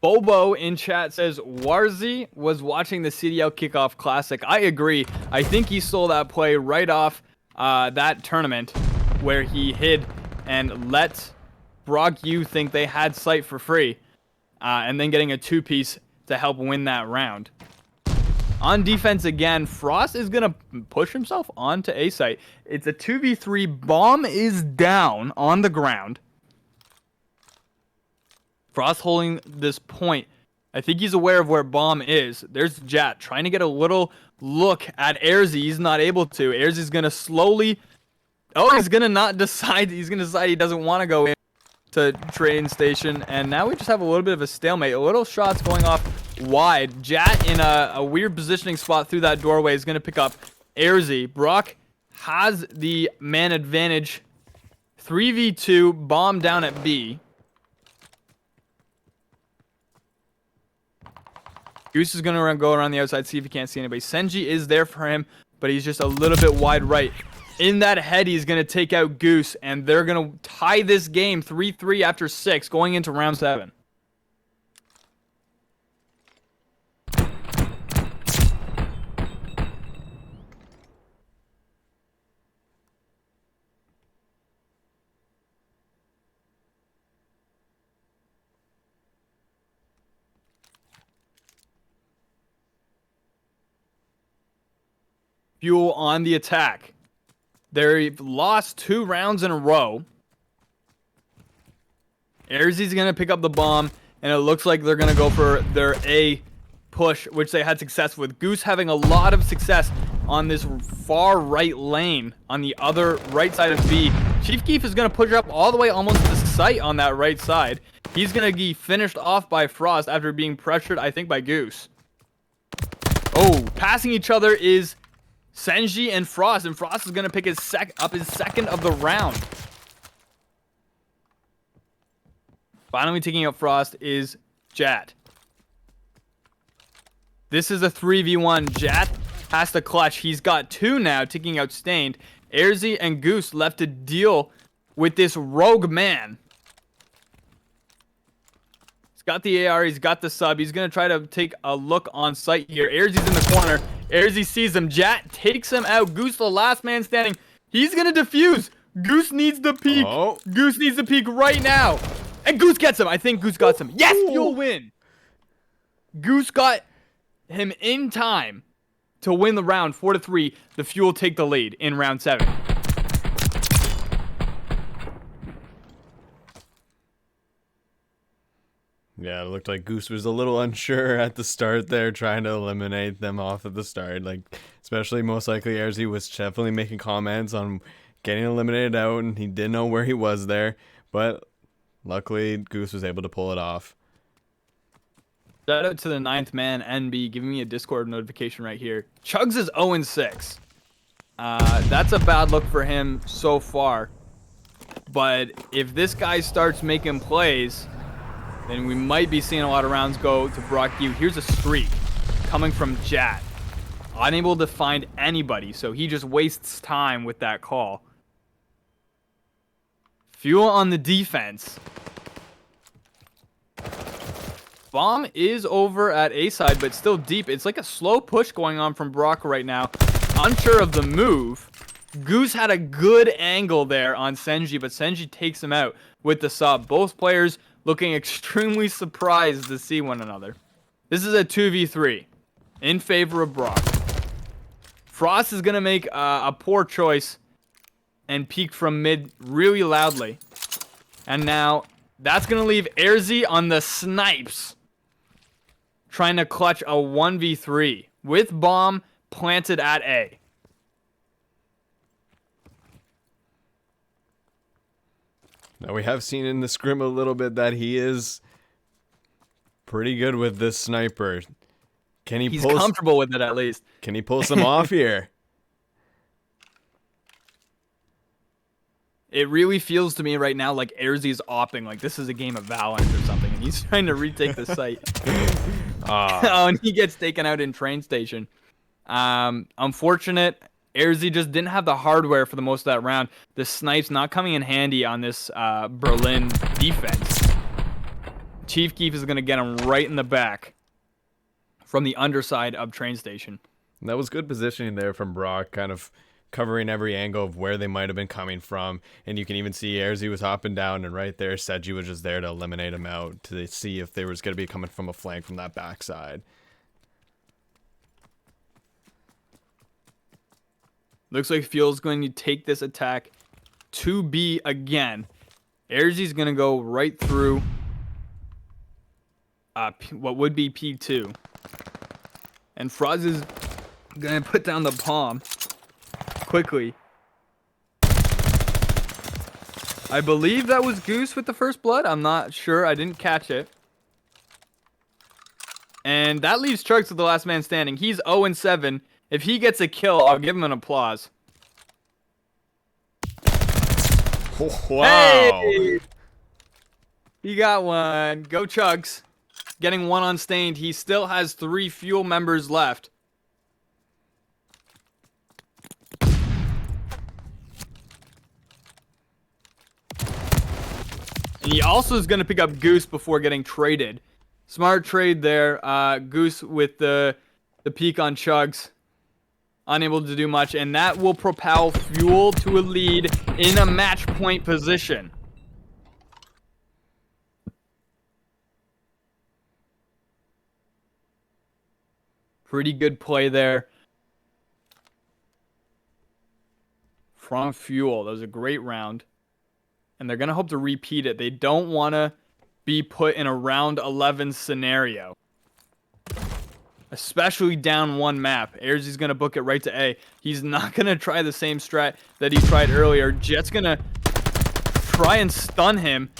S3: Bobo in chat says, Warzy was watching the CDL Kickoff Classic. I agree. I think he stole that play right off that tournament where he hid and let BrockU think they had sight for free, and then getting a 2-piece to help win that round. On defense again, Frost is going to push himself onto A site. It's a 2v3. Bomb is down on the ground. Frost holding this point. I think he's aware of where bomb is. There's Jat trying to get a little look at Airzy. He's not able to. Airzy's going to slowly... Oh, he's going to not decide. He's going to decide he doesn't want to go in to train station. And now we just have a little bit of a stalemate. A little shots going off wide. Jat in a weird positioning spot through that doorway is going to pick up Airzy. Brock has the man advantage. 3v2. Bomb down at B. Goose is going to go around the outside, see if he can't see anybody. Senji is there for him, but he's just a little bit wide right. In that head, he's going to take out Goose, and they're going to tie this game 3-3 after 6, going into round 7. Fuel on the attack. They've lost 2 rounds in a row. Airzy's going to pick up the bomb, and it looks like they're going to go for their A push, which they had success with. Goose having a lot of success on this far right lane on the other right side of B. Chief Keef is going to push up all the way almost to the site on that right side. He's going to be finished off by Frost after being pressured, I think, by Goose. Oh, passing each other is Senji and Frost is going to pick his second of the round. Finally taking out Frost is Jat. This is a 3v1. Jat has to clutch. He's got 2 now, taking out Stained. Airzy and Goose left to deal with this rogue man. He's got the AR, he's got the sub. He's going to try to take a look on site here. Airzy's in the corner. Airzy sees him. Jat takes him out. Goose, the last man standing. He's going to defuse. Goose needs the peek.
S4: Oh.
S3: Goose needs the peek right now. And Goose gets him. I think Goose got him. Yes, you'll win. Goose got him in time to win the round 4-3. The Fuel take the lead in round 7.
S4: Yeah, it looked like Goose was a little unsure at the start there, trying to eliminate them off at the start. Like, especially most likely Airzy was definitely making comments on getting eliminated out, and he didn't know where he was there. But luckily, Goose was able to pull it off.
S3: Shout out to the 9th man, NB, giving me a Discord notification right here. Chugs is 0-6. That's a bad look for him so far. But if this guy starts making plays, then we might be seeing a lot of rounds go to BrockU. Here's a streak coming from Jat. Unable to find anybody, so he just wastes time with that call. Fuel on the defense. Bomb is over at A side, but still deep. It's like a slow push going on from Brock right now. Unsure of the move, Goose had a good angle there on Senji, but Senji takes him out with the sub. Both players looking extremely surprised to see one another. This is a 2v3 in favor of Brock. Frost is going to make a poor choice and peek from mid really loudly. And now that's going to leave Airzy on the snipes, trying to clutch a 1v3 with bomb planted at A.
S4: Now we have seen in the scrim a little bit that he is pretty good with this sniper.
S3: He's comfortable with it at least.
S4: Can he pull some off here?
S3: It really feels to me right now like Airzy's opping, like this is a game of Valorant or something, and he's trying to retake the site. Oh, and he gets taken out in train station. Unfortunate. Airzy just didn't have the hardware for the most of that round. The snipes not coming in handy on this Berlin defense. Chief Keef is going to get him right in the back from the underside of train station.
S4: And that was good positioning there from Brock, kind of covering every angle of where they might have been coming from. And you can even see Airzy was hopping down, and right there, Seji was just there to eliminate him out to see if they was going to be coming from a flank from that backside.
S3: Looks like Fuel's going to take this attack to B again. Airzy's going to go right through what would be P2. And Froz is going to put down the bomb quickly. I believe that was Goose with the first blood. I'm not sure. I didn't catch it. And that leaves Chugs with the last man standing. He's 0-7. If he gets a kill, I'll give him an applause.
S4: Wow.
S3: Hey! He got one. Go Chugs. Getting one on Stained. He still has 3 Fuel members left. And he also is going to pick up Goose before getting traded. Smart trade there. Goose with the peek on Chugs. Unable to do much, and that will propel Fuel to a lead in a match point position. Pretty good play there from Fuel. That was a great round. And they're going to hope to repeat it. They don't want to be put in a round 11 scenario. Especially down one map. Airzy's going to book it right to A. He's not going to try the same strat that he tried earlier. Jet's going to try and stun him.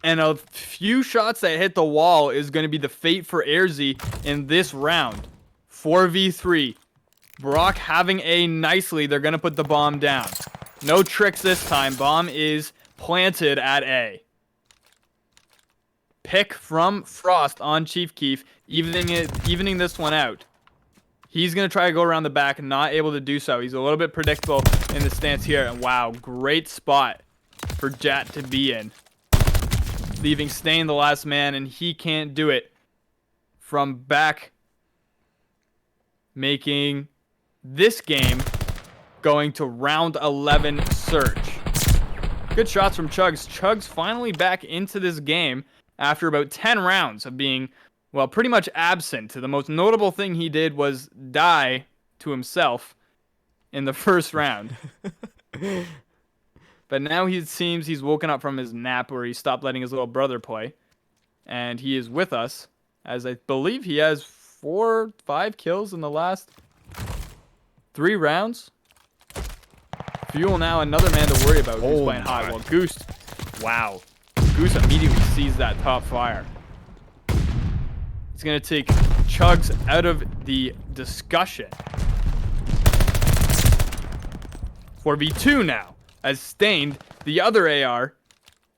S3: And a few shots that hit the wall is going to be the fate for Airzy in this round. 4v3. Brock having A nicely. They're going to put the bomb down. No tricks this time. Bomb is planted at A. Pick from Frost on Chief Keef, evening this one out. He's going to try to go around the back, not able to do so. He's a little bit predictable in the stance here. And wow, great spot for Jat to be in. Leaving Stain the last man, and he can't do it from back. Making this game going to round 11 search. Good shots from Chugs. Chugs finally back into this game after about 10 rounds of being, well, pretty much absent. The most notable thing he did was die to himself in the first round. But now he seems he's woken up from his nap where he stopped letting his little brother play. And he is with us, as I believe he has 4 or 5 kills in the last 3 rounds. Fuel now another man to worry about who's playing hot. Well, Goose, wow. Goose immediately sees that top fire. He's going to take Chugs out of the discussion. 4v2 now. As Stained, the other AR,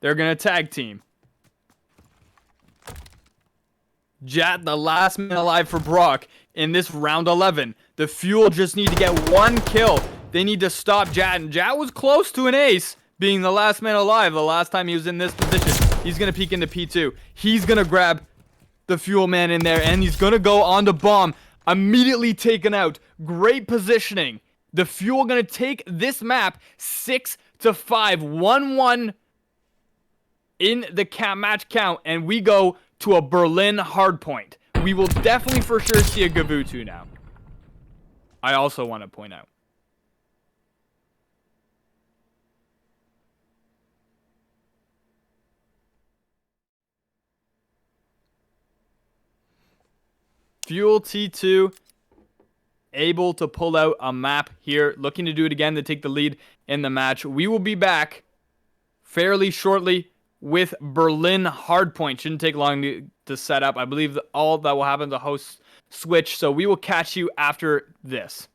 S3: they're going to tag team. Jat, the last man alive for Brock in this round 11. The Fuel just need to get 1 kill. They need to stop Jat, and Jat was close to an ace, being the last man alive the last time he was in this position. He's going to peek into P2. He's going to grab the Fuel man in there, and he's going to go on to bomb. Immediately taken out. Great positioning The Fuel going to take this map 6-5, 1-1 in the match count, and we go to a Berlin hardpoint. We will definitely for sure see a Gavutu now. I also want to point out. Fuel T2 able to pull out a map here, looking to do it again to take the lead in the match. We will be back fairly shortly with Berlin hardpoint. Shouldn't take long to set up. I believe that all that will happen to host switch, so we will catch you after this.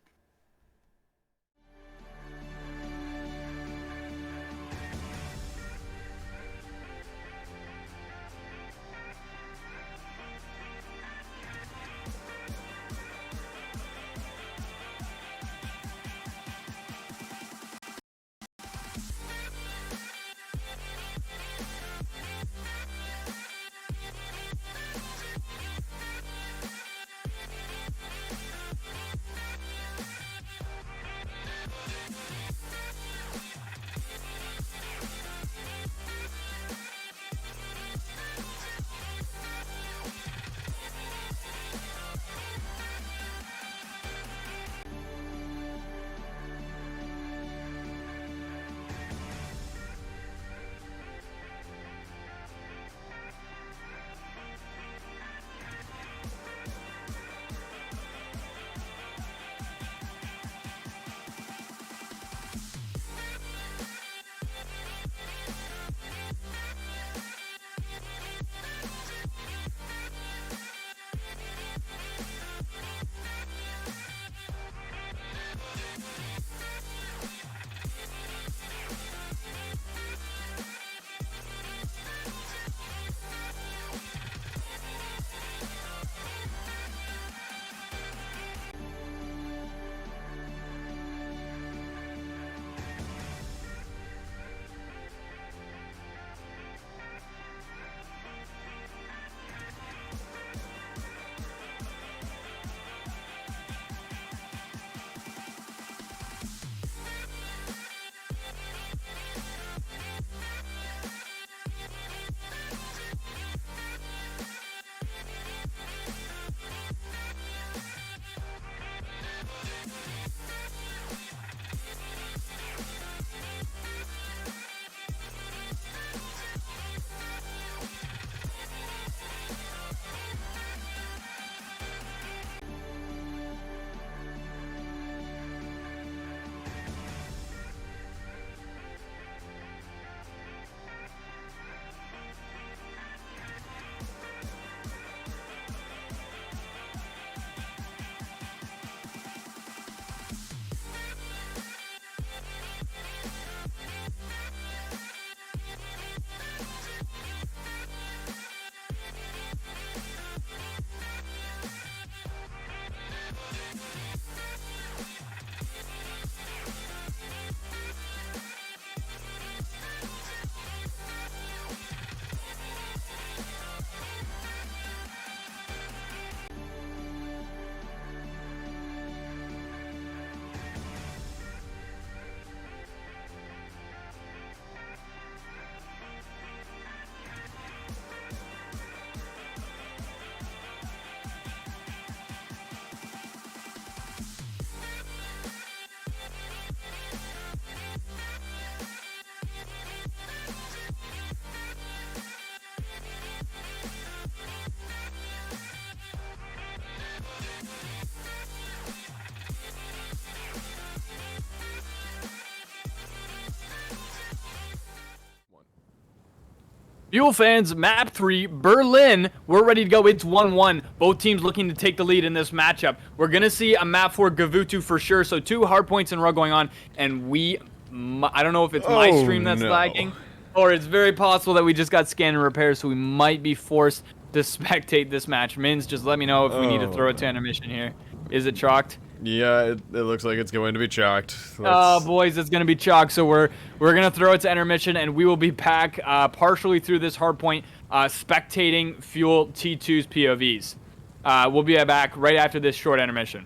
S3: Fuel fans, map 3, Berlin. We're ready to go. It's 1-1. Both teams looking to take the lead in this matchup. We're going to see a map for Gavutu for sure. So 2 hard points in a row going on. And I don't know if it's my stream that's lagging, or it's very possible that we just got scan and repair, so we might be forced to spectate this match. Mins, just let me know if we need to throw it to intermission here. Is it chalked?
S4: Yeah, it looks like it's going to be chalked.
S3: Oh, boys, it's going to be chalked. So we're going to throw it to intermission, and we will be back partially through this hardpoint, spectating Fuel T2's POVs. We'll be back right after this short intermission.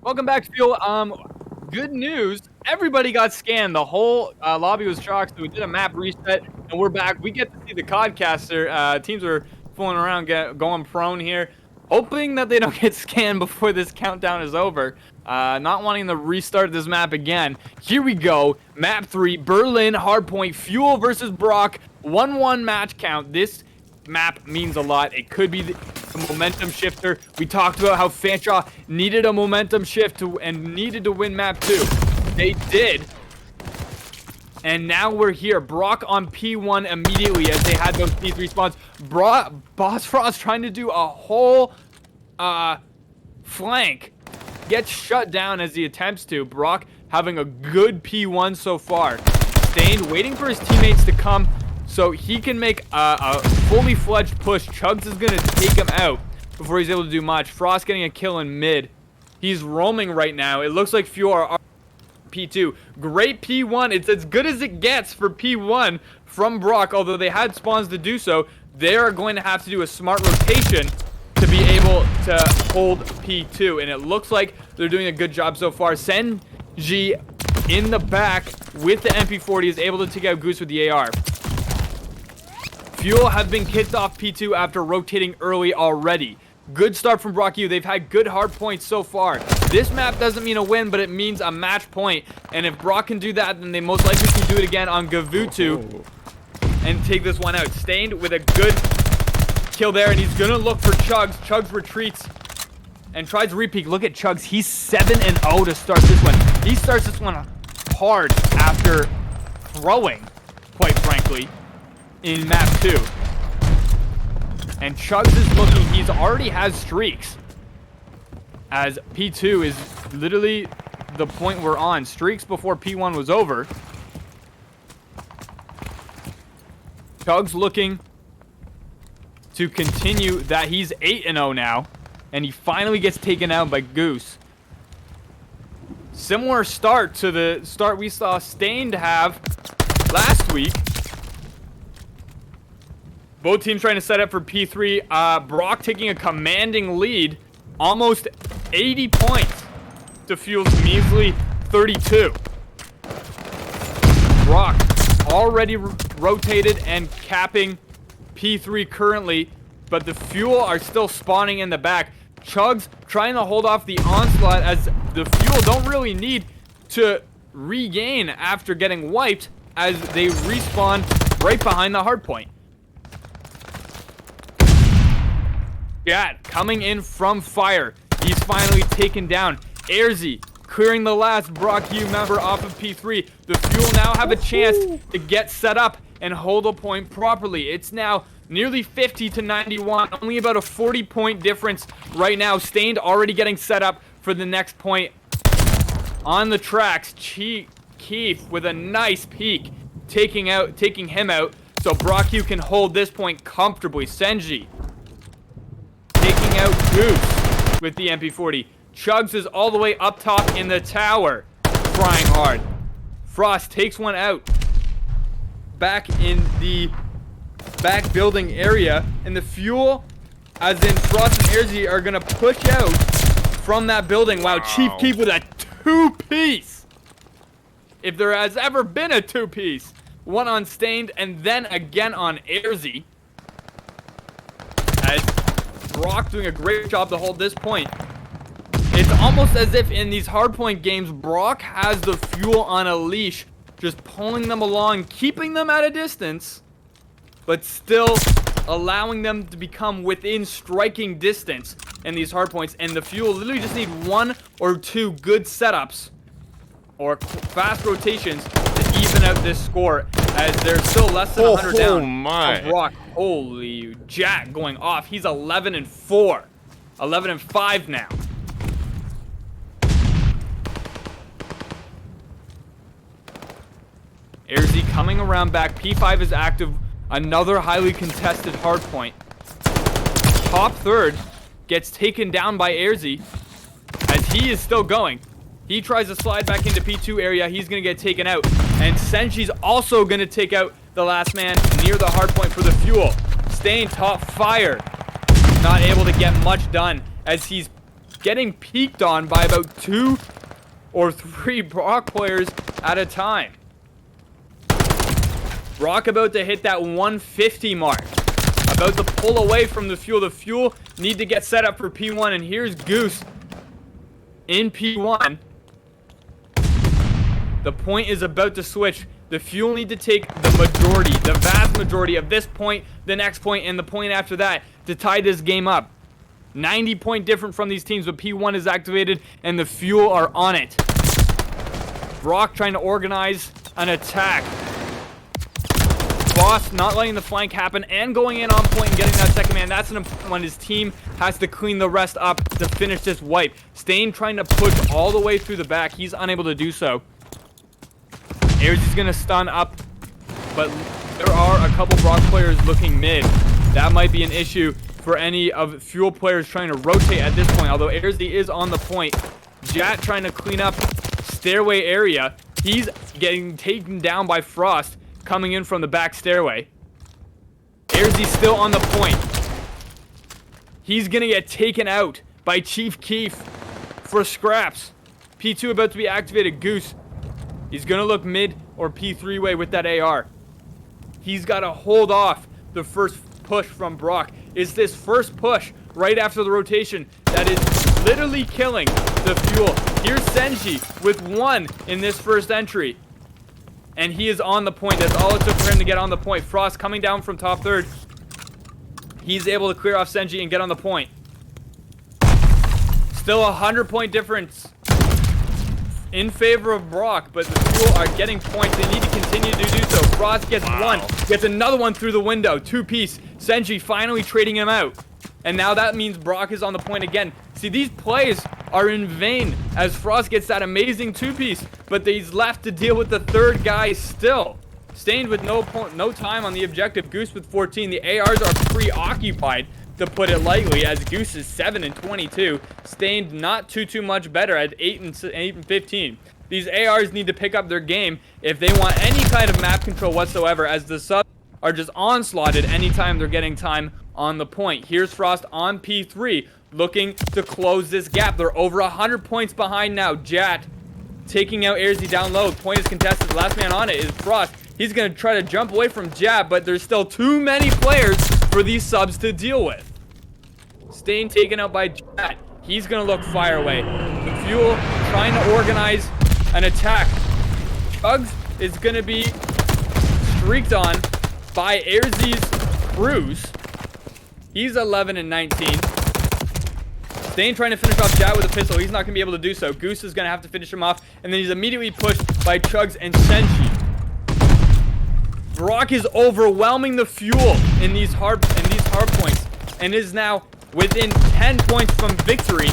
S3: Welcome back, Fuel. Good news. Everybody got scanned. The whole lobby was shocked, so we did a map reset, and we're back. We get to see the CODcaster. Teams are fooling around, going prone here, hoping that they don't get scanned before this countdown is over. Not wanting to restart this map again. Here we go. Map 3, Berlin, Hardpoint, Fuel versus Brock. 1-1 match count. This map means a lot. It could be the momentum shifter. We talked about how Fanshawe needed a momentum shift and needed to win map 2. They did. And now we're here. Brock on P1 immediately as they had those P3 spawns. Boss Frost trying to do a whole flank. Gets shut down as he attempts to. Brock having a good P1 so far. Stained waiting for his teammates to come so he can make a fully fledged push. Chugs is going to take him out before he's able to do much. Frost getting a kill in mid. He's roaming right now. It looks like Fuel are P2. Great P1. It's as good as it gets for P1 from Brock. Although they had spawns to do so, they are going to have to do a smart rotation to be able to hold P2. And it looks like they're doing a good job so far. Senji in the back with the MP40 is able to take out Goose with the AR. Fuel have been kicked off P2 after rotating early already. Good start from BrockU. They've had good hard points so far. This map doesn't mean a win, but it means a match point. And if Brock can do that, then they most likely can do it again on Gavutu and take this one out. Stained with a good kill there, and he's gonna look for Chugs. Chugs retreats and tries to repeat. Look at Chugs. He's 7-0 to start this one. He starts this one hard after throwing, quite frankly, in map 2. And Chugs is looking, he's already has streaks. As P2 is literally the point we're on. Streaks before P1 was over. Chugs looking to continue that. He's 8-0 now. And he finally gets taken out by Goose. Similar start to the start we saw Stained have last week. Both teams trying to set up for P3. Brock taking a commanding lead. Almost 80 points to Fuel's measly 32. Brock already rotated and capping P3 currently, but the Fuel are still spawning in the back. Chugs trying to hold off the onslaught as the Fuel don't really need to regain after getting wiped as they respawn right behind the hardpoint. Yeah, coming in from fire. He's finally taken down. Airzy clearing the last BrockU member off of P3. The Fuel now have a chance to get set up and hold a point properly. It's now nearly 50-91. Only about a 40-point difference right now. Stained already getting set up for the next point. On the tracks, Keith with a nice peek, taking him out. So BrockU can hold this point comfortably. Senji taking out Goose with the MP40. Chugs is all the way up top in the tower, trying hard. Frost takes one out. Back in the back building area, and the Fuel, as in Frost and Airzy, are gonna push out from that building. Wow, Chief Keith with a two-piece. If there has ever been a two-piece. One on Stained and then again on Airzy. As Brock doing a great job to hold this point. It's almost as if in these hardpoint games, Brock has the Fuel on a leash, just pulling them along, keeping them at a distance, but still allowing them to become within striking distance in these hardpoints. And the Fuel literally just need one or two good setups or fast rotations to even out this score, as they're still less than 100 down.
S4: Oh my.
S3: Brock, holy Jack going off. He's 11-4. 11-5 now. Airzy coming around back. P5 is active. Another highly contested hardpoint. Top third gets taken down by Airzy as he is still going. He tries to slide back into P2 area. He's going to get taken out. And Senji's also going to take out the last man near the hardpoint for the Fuel. Staying top fire. Not able to get much done as he's getting peeked on by about 2 or 3 Brock players at a time. Brock about to hit that 150 mark. About to pull away from the Fuel. The Fuel need to get set up for P1, and here's Goose in P1. The point is about to switch. The Fuel need to take the majority, the vast majority of this point, the next point, and the point after that to tie this game up. 90-point different from these teams, but P1 is activated, and the Fuel are on it. Brock trying to organize an attack. Boss not letting the flank happen and going in on point and getting that second man. That's an important one. His team has to clean the rest up to finish this wipe. Stain trying to push all the way through the back. He's unable to do so. Airzy's going to stun up, but there are a couple Brock players looking mid. That might be an issue for any of Fuel players trying to rotate at this point, although Airzy is on the point. Jat trying to clean up stairway area. He's getting taken down by Frost coming in from the back stairway. Airzy still on the point. He's going to get taken out by Chief Keef for scraps. P2 about to be activated. Goose. He's going to look mid or P3 way with that AR. He's got to hold off the first push from Brock. It's this first push right after the rotation that is literally killing the Fuel. Here's Senji with 1 in this first entry. And he is on the point. That's all it took for him to get on the point. Frost coming down from top third. He's able to clear off Senji and get on the point. Still a 100-point difference in favor of Brock, but the Fuel are getting points. They need to continue to do so. Frost gets 1, gets another one through the window. 2-piece. Senji finally trading him out. And now that means Brock is on the point again. See, these plays are in vain as Frost gets that amazing 2-piece, but he's left to deal with the third guy still. Stained with no time on the objective. Goose with 14. The ARs are preoccupied, to put it lightly, as Goose is 7 and 22. Stained not too much better at 8 and 15. These ARs need to pick up their game if they want any kind of map control whatsoever, as the subs are just onslaughted anytime they're getting time on the point. Here's Frost on P3, looking to close this gap. They're over 100 points behind now. Jat taking out Airzy down low. Point is contested. The last man on it is Frost. He's going to try to jump away from Jat, but there's still too many players for these subs to deal with. Stain taken out by Jat. He's going to look fire away. The Fuel trying to organize an attack. Chugs is going to be streaked on by Airzy's Cruise. He's 11 and 19. Stain trying to finish off Jat with a pistol. He's not going to be able to do so. Goose is going to have to finish him off, and then he's immediately pushed by Chugs and Senji. Brock is overwhelming the Fuel in these hard points, and is now within 10 points from victory,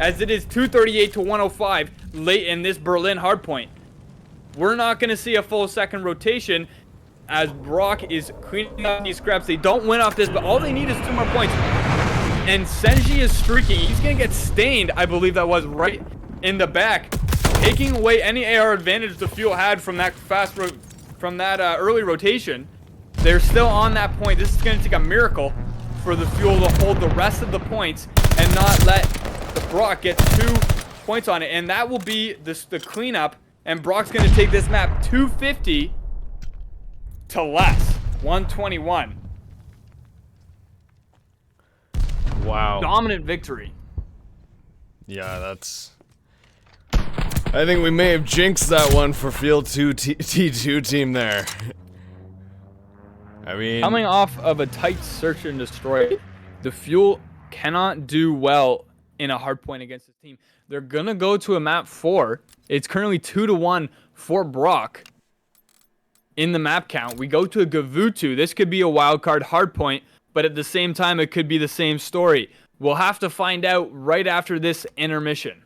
S3: as it is 238 to 105 late in this Berlin hardpoint. We're not going to see a full second rotation, as Brock is cleaning up these scraps. They don't win off this, but all they need is 2 more points. And Senji is streaking. He's going to get stained, I believe that was, right in the back, taking away any AR advantage the Fuel had from that early rotation. They're still on that point. This is going to take a miracle for the Fuel to hold the rest of the points and not let the Brock get 2 points on it. And that will be the cleanup. And Brock's going to take this map 250 to less. 121.
S4: Wow.
S3: Dominant victory.
S4: Yeah, that's... I think we may have jinxed that one for Field 2 T2 team there. I mean...
S3: Coming off of a tight search and destroy, the Fuel cannot do well in a hard point against this team. They're going to go to a map 4. It's currently 2-1 for Brock in the map count. We go to a Gavutu. This could be a wildcard hard point, but at the same time, it could be the same story. We'll have to find out right after this intermission.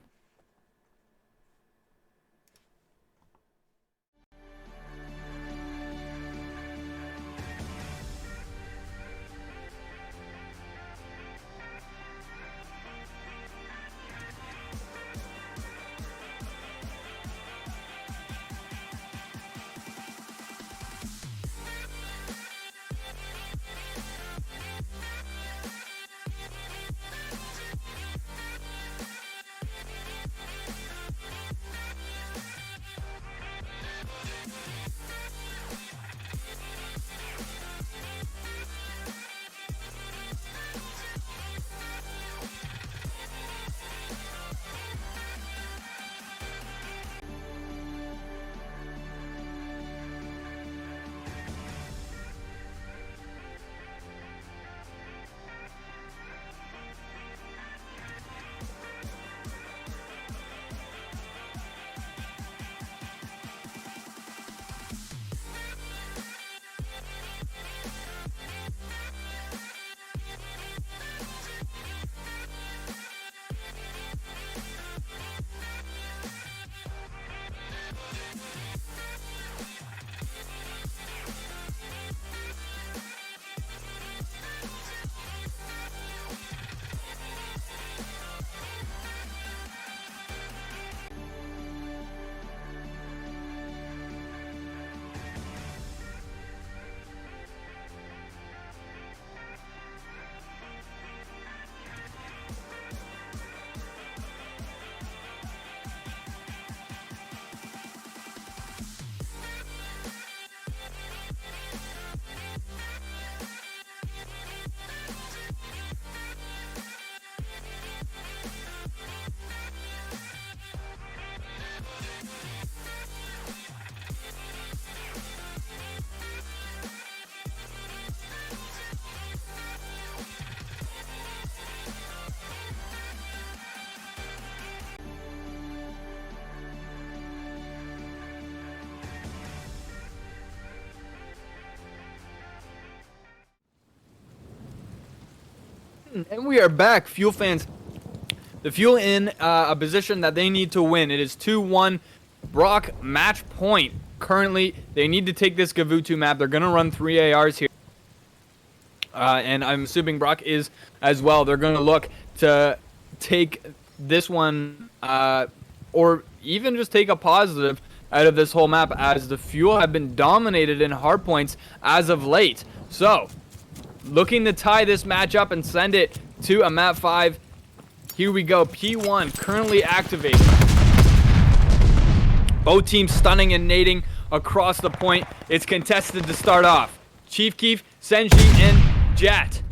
S3: And we are back, Fuel fans. The Fuel in a position that they need to win. It is 2-1. Brock match point. Currently, they need to take this Gavutu map. They're going to run 3 ARs here. And I'm assuming Brock is as well. They're going to look to take this one or even just take a positive out of this whole map, as the Fuel have been dominated in hardpoints as of late. So, looking to tie this match up and send it to a map 5. Here we go. P1 currently activated. Both teams stunning and nading across the point. It's contested to start off. Chief Keef, Senji, and Jet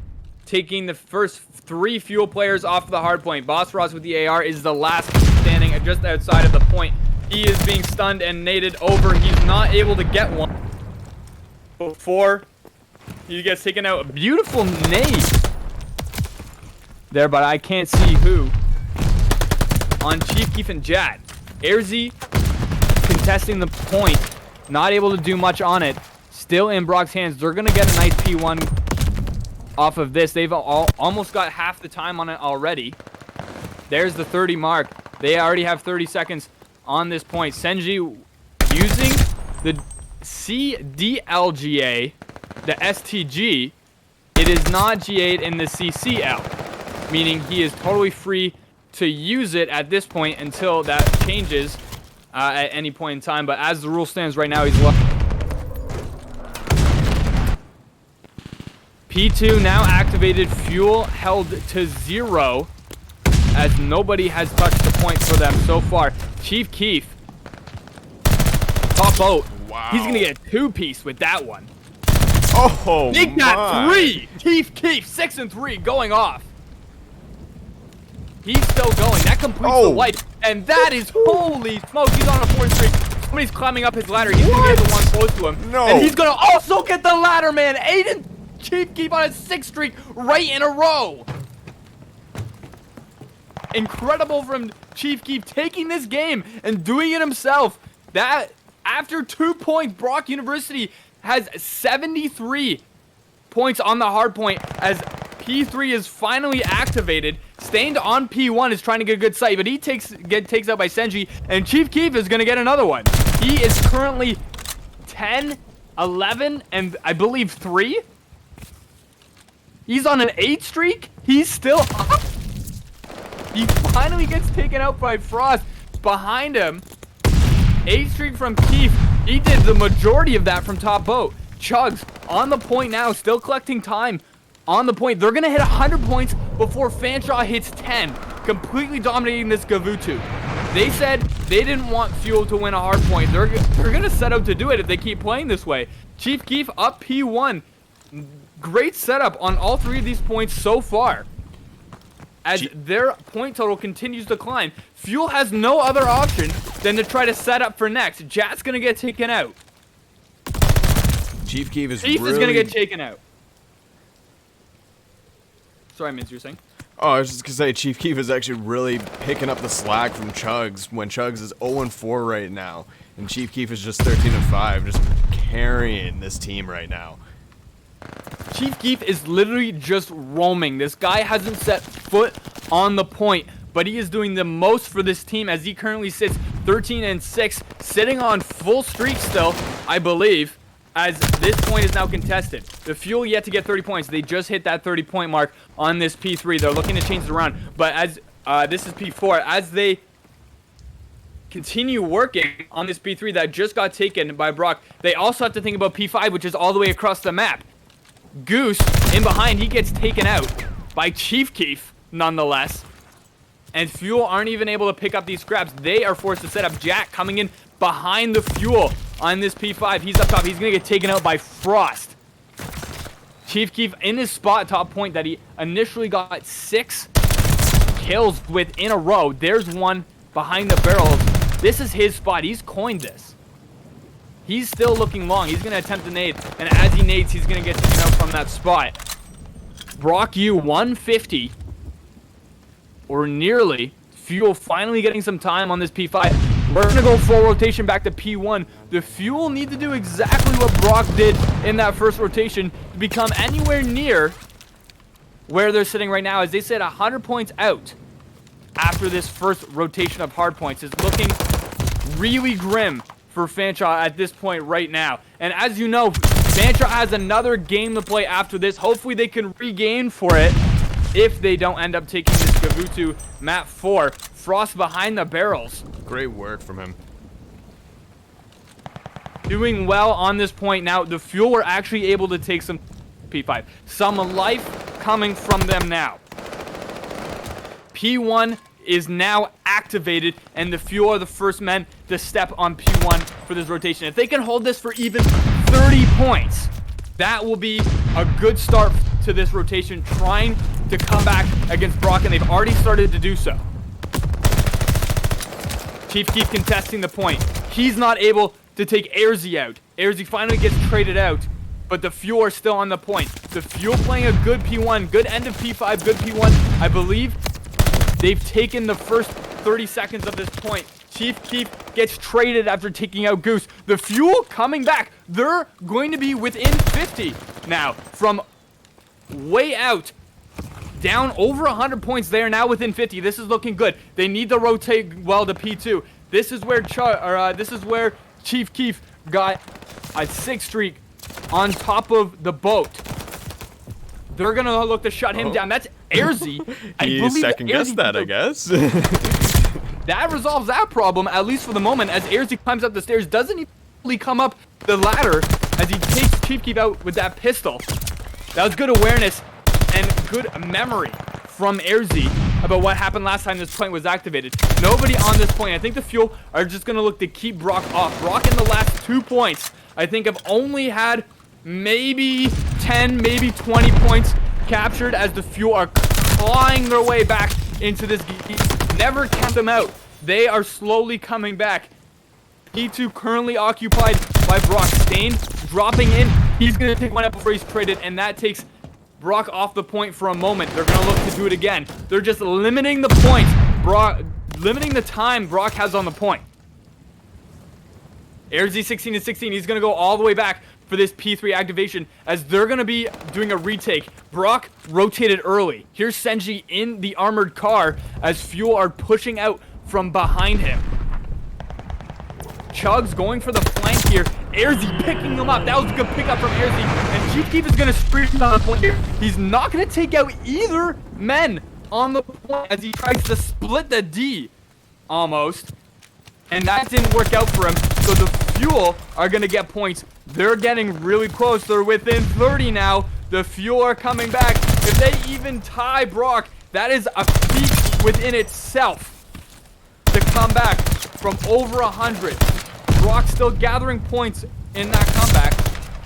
S3: taking the first 3 Fuel players off the hard point. Boss Ross with the AR is the last standing just outside of the point. He is being stunned and naded over. He's not able to get one before he gets taken out. A beautiful nade there, but I can't see who. On Chief Keef and Jet. Airzy contesting the point. Not able to do much on it. Still in Brock's hands. They're going to get a nice P1 off of this. They've almost got half the time on it already. There's the 30 mark. They already have 30 seconds on this point. Senji using the CDLGA, the STG. It is not G8 in the CCL, meaning he is totally free to use it at this point until that changes at any point in time. But as the rule stands right now, he's lucky. P2 now activated. Fuel held to 0 as nobody has touched the point for them so far. Chief Keef, top boat.
S4: Wow.
S3: He's gonna get a 2-piece with that one.
S4: Oh,
S3: Make that 3. Chief Keef 6 and 3 going off. He's still going. That completes the wipe, and that is holy smoke. He's on a 4th streak. Somebody's climbing up his ladder. He's gonna get the one close to him.
S4: No.
S3: And he's gonna also get the ladder, man. Aiden Chief Keef on a 6th streak right in a row. Incredible from Chief Keef taking this game and doing it himself. That after 2 points, Brock University has 73 points on the hard point as P3 is finally activated. Stained on P1 is trying to get a good sight, but he takes out by Senji, and Chief Keef is going to get another one. He is currently 10, 11, and I believe 3. He's on an 8 streak. He's still up. He finally gets taken out by Frost. Behind him, 8 streak from Keef. He did the majority of that from top boat. Chugs on the point now, still collecting time on the point. They're going to hit 100 points before Fanshawe hits 10. Completely dominating this Gavutu. They said they didn't want Fuel to win a hard point. They're going to set out to do it if they keep playing this way. Chief Keef up P1. Great setup on all 3 of these points so far. As their point total continues to climb, Fuel has no other option than to try to set up for next. Jat's going to get taken out.
S4: Chief Keef is
S3: going to get taken out. Sorry, Minz, you're saying?
S4: Oh, I was just going to say, Chief Keef is actually really picking up the slack from Chugs when Chugs is 0-4 right now. And Chief Keef is just 13-5, just carrying this team right now.
S3: Chief Keef is literally just roaming. This guy hasn't set foot on the point, but he is doing the most for this team as he currently sits 13-6, sitting on full streak still, I believe, as this point is now contested. The Fuel yet to get 30 points. They just hit that 30-point mark on this P3. They're looking to change it around, but as this is P4, as they continue working on this P3 that just got taken by Brock, they also have to think about P5, which is all the way across the map. Goose in behind, he gets taken out by Chief Keef nonetheless, and Fuel aren't even able to pick up these scraps. They are forced to set up. Jack coming in behind the Fuel on this P5. He's up top. He's gonna get taken out by Frost. Chief Keef in his spot top point that he initially got 6 kills with in a row. There's one behind the barrels. This is his spot. He's coined this. He's still looking long. He's going to attempt to nade. And as he nades, he's going to get taken out from that spot. BrockU 150. Or nearly. Fuel finally getting some time on this P5. We're going to go full rotation back to P1. The Fuel need to do exactly what Brock did in that first rotation to become anywhere near where they're sitting right now, as they sit 100 points out after this first rotation of hard points. It's looking really grim for Fanshawe at this point right now. And as you know, Fanshawe has another game to play after this. Hopefully they can regain for it if they don't end up taking this Gavutu map 4. Frost behind the barrels.
S4: Great work from him.
S3: Doing well on this point. Now, the Fuel were actually able to take some P5. Some life coming from them now. P1 is now activated, and the Fuel are the first men to step on P1 for this rotation. If they can hold this for even 30 points, that will be a good start to this rotation, trying to come back against Brock, and they've already started to do so. Chief Keef contesting the point. He's not able to take Airzy out. Airzy finally gets traded out, but the Fuel are still on the point. The Fuel playing a good P1, good end of P5, good P1. I believe they've taken the first 30 seconds of this point. Chief Keef gets traded after taking out Goose. The Fuel coming back. They're going to be within 50 now from way out. Down over 100 points. They are now within 50. This is looking good. They need to rotate well to P2. This is where Chief Keef got a 6 streak on top of the boat. They're going to look to shut him down. That's Airzy.
S4: He second-guessed that, I guess.
S3: That resolves that problem, at least for the moment, as Airzy climbs up the stairs. Doesn't even come up the ladder as he takes Chief Keef out with that pistol. That was good awareness and good memory from Airzy about what happened last time this point was activated. Nobody on this point. I think the Fuel are just going to look to keep Brock off. Brock in the last 2 points, I think, have only had maybe 10, maybe 20 points captured as the Fuel are clawing their way back into this game. Never count them out. They are slowly coming back. P2 currently occupied by Brock. Stain dropping in. He's going to take one out before he's traded, and that takes Brock off the point for a moment. They're going to look to do it again. They're just limiting the points. Limiting the time Brock has on the point. Airzy 16-16. He's going to go all the way back for this P3 activation as they're going to be doing a retake. Brock rotated early. Here's Senji in the armored car as Fuel are pushing out from behind him. Chugs going for the flank here. Airzy picking them up. That was a good pickup from Airzy. And Chief Keef is going to sprint on the point here. He's not going to take out either men on the point as he tries to split the D almost. And that didn't work out for him. So the Fuel are going to get points. They're getting really close. They're within 30 now. The Fuel are coming back. If they even tie Brock, that is a feat within itself to come back from over 100. Brock still gathering points in that comeback,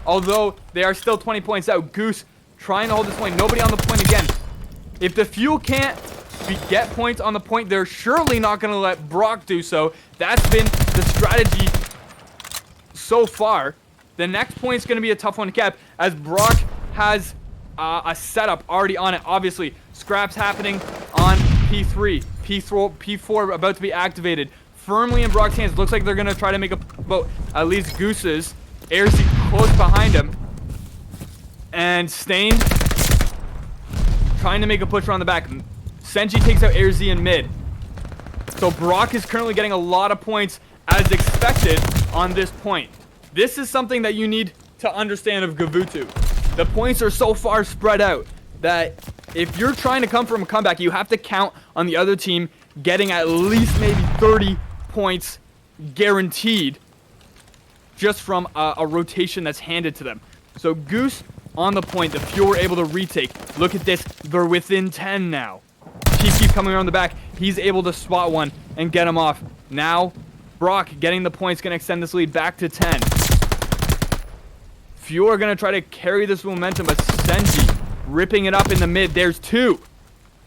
S3: although they are still 20 points out. Goose trying to hold this point. Nobody on the point again. If the Fuel can't get points on the point, they're surely not going to let Brock do so. That's been the strategy so far. The next point is going to be a tough one to cap, as Brock has a setup already on it. Obviously, scraps happening on P3. P4 about to be activated. Firmly in Brock's hands. Looks like they're going to try to make a boat. At least Goose's. Airzy close behind him. And Stain trying to make a push around the back. Senji takes out Airzy in mid. So Brock is currently getting a lot of points as expected on this point. This is something that you need to understand of Gavutu. The points are so far spread out that if you're trying to come from a comeback, you have to count on the other team getting at least maybe 30 points guaranteed just from a rotation that's handed to them. So Goose on the point. The Fuel were able to retake. Look at this. They're within 10 now. Chief Keef coming around the back. He's able to spot one and get him off. Now, Brock getting the points, going to extend this lead back to 10. Fuel are going to try to carry this momentum, but Senji ripping it up in the mid. There's 2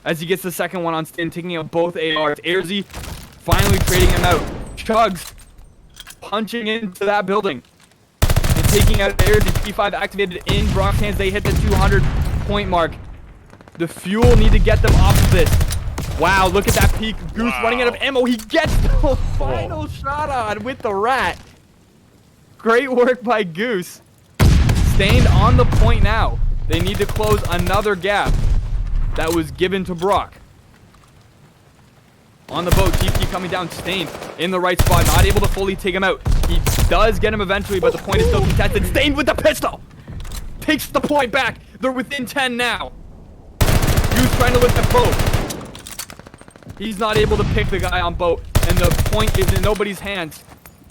S3: as he gets the second one on Stin, taking out both ARs. Airzy finally trading him out. Chugs punching into that building and taking out Airzy. P5 activated in Brock's hands. They hit the 200 point mark. The Fuel need to get them off of this. Wow, look at that peak. Goose running out of ammo. He gets the final shot on with the rat. Great work by Goose. Stained on the point now. They need to close another gap. that was given to Brock. On the boat, TP coming down, Stain in the right spot, not able to fully take him out. He does get him eventually, but the point is still contested. Stain with the pistol! Takes the point back. They're within 10 now. You's trying to lift the boat. He's not able to pick the guy on boat, and the point is in nobody's hands.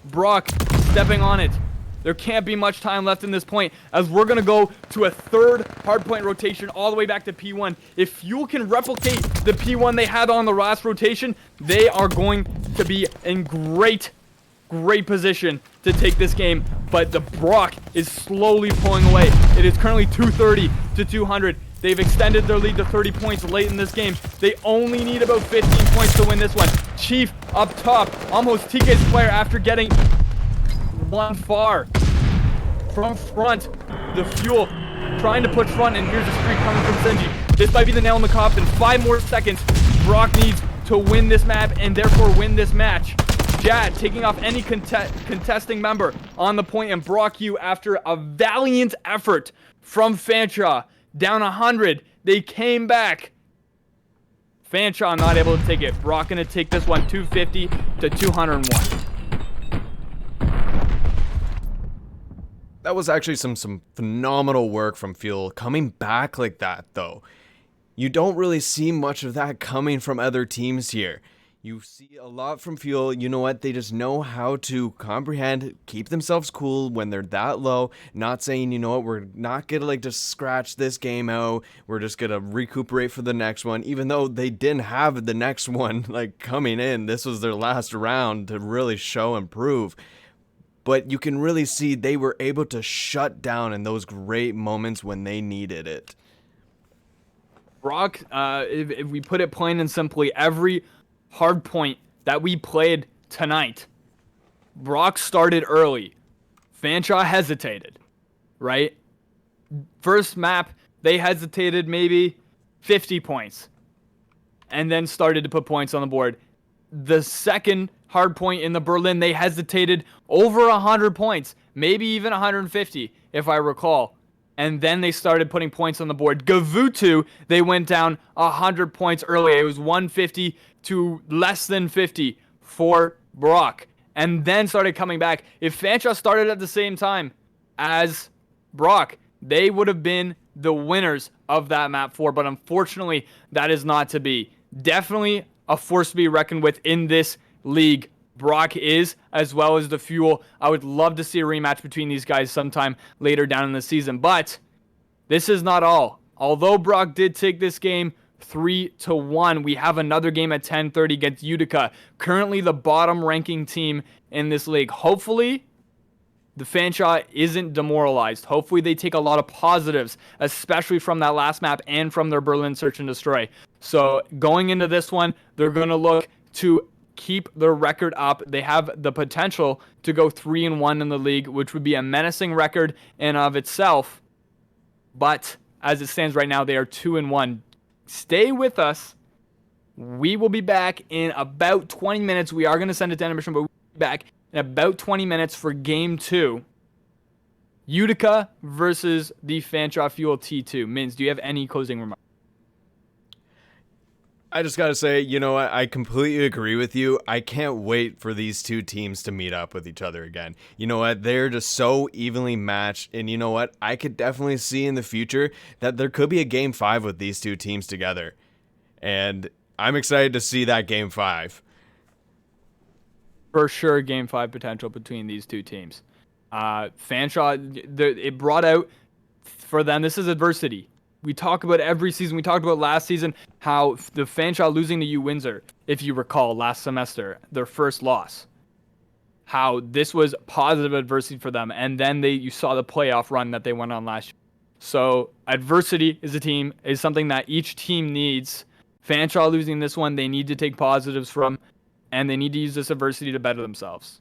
S3: Brock stepping on it. There can't be much time left in this point, as we're going to go to a third hardpoint rotation all the way back to P1. If Fuel can replicate the P1 they had on the last rotation, they are going to be in great position to take this game. But the Brock is slowly pulling away. It is currently 230 to 200. They've extended their lead to 30 points late in this game. They only need about 15 points to win this one. Chief up top, almost TK's player after getting one far. From front, the Fuel trying to push front, and here's a streak coming from Senji. This might be the nail in the coffin. 5 more seconds. Brock needs to win this map and therefore win this match. Jad taking off any contesting member on the point, and BrockU, after a valiant effort from Fanshawe, down 100, they came back. Fanshawe not able to take it. Brock gonna take this one 250 to 201.
S4: That was actually some phenomenal work from Fuel coming back like that, though. You don't really see much of that coming from other teams here. You see a lot from Fuel. You know what? They just know how to comprehend, keep themselves cool when they're that low. Not saying, you know what, we're not gonna like just scratch this game out. We're just gonna recuperate for the next one. Even though they didn't have the next one like coming in. This was their last round to really show and prove. But you can really see they were able to shut down in those great moments when they needed it.
S3: Brock, if we put it plain and simply, every hard point that we played tonight, Brock started early. Fanshawe hesitated, right? First map, they hesitated maybe 50 points and then started to put points on the board. The second hard point in the Berlin, they hesitated over 100 points, maybe even 150, if I recall. And then they started putting points on the board. Gavutu, they went down 100 points early. It was 150 to less than 50 for Brock. And then started coming back. If Fanshawe started at the same time as Brock, they would have been the winners of that map 4. But unfortunately, that is not to be. Definitely a force to be reckoned with in this league. Brock is, as well as the Fuel. I would love to see a rematch between these guys sometime later down in the season. But this is not all. Although Brock did take this game 3-1, we have another game at 10:30 against Utica. Currently the bottom ranking team in this league. Hopefully the Fanshawe isn't demoralized. Hopefully they take a lot of positives, especially from that last map and from their Berlin Search and Destroy. So going into this one, they're going to look to keep their record up. They have the potential to go 3-1 in the league, which would be a menacing record in of itself. But as it stands right now, they are 2-1. Stay with us. We will be back in about 20 minutes. We are going to send it to intermission, but we'll be back in about 20 minutes for Game 2. Utica versus the Fanshawe Fuel T2. Mins, do you have any closing remarks?
S4: I just gotta say, you know what, I completely agree with you. I can't wait for these two teams to meet up with each other again. You know what, they're just so evenly matched, and you know what, I could definitely see in the future that there could be a Game 5 with these two teams together. And I'm excited to see that Game 5.
S3: For sure, Game 5 potential between these two teams. Fanshawe, it brought out for them, this is adversity. We talk about every season. We talked about last season how the Fanshawe losing to U-Windsor, if you recall, last semester, their first loss. How this was positive adversity for them. And then you saw the playoff run that they went on last year. So adversity is something that each team needs. Fanshawe losing this one, they need to take positives from, and they need to use this adversity to better themselves.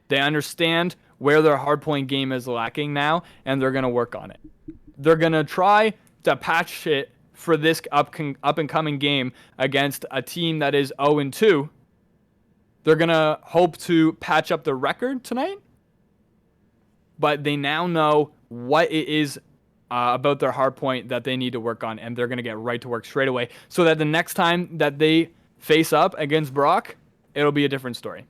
S3: They understand where their hardpoint game is lacking now, and they're going to work on it. They're going to try to patch it for this up and coming game against a team that is 0-2. They're going to hope to patch up the record tonight, but they now know what it is about their hard point that they need to work on, and they're going to get right to work straight away so that the next time that they face up against Brock, it'll be a different story.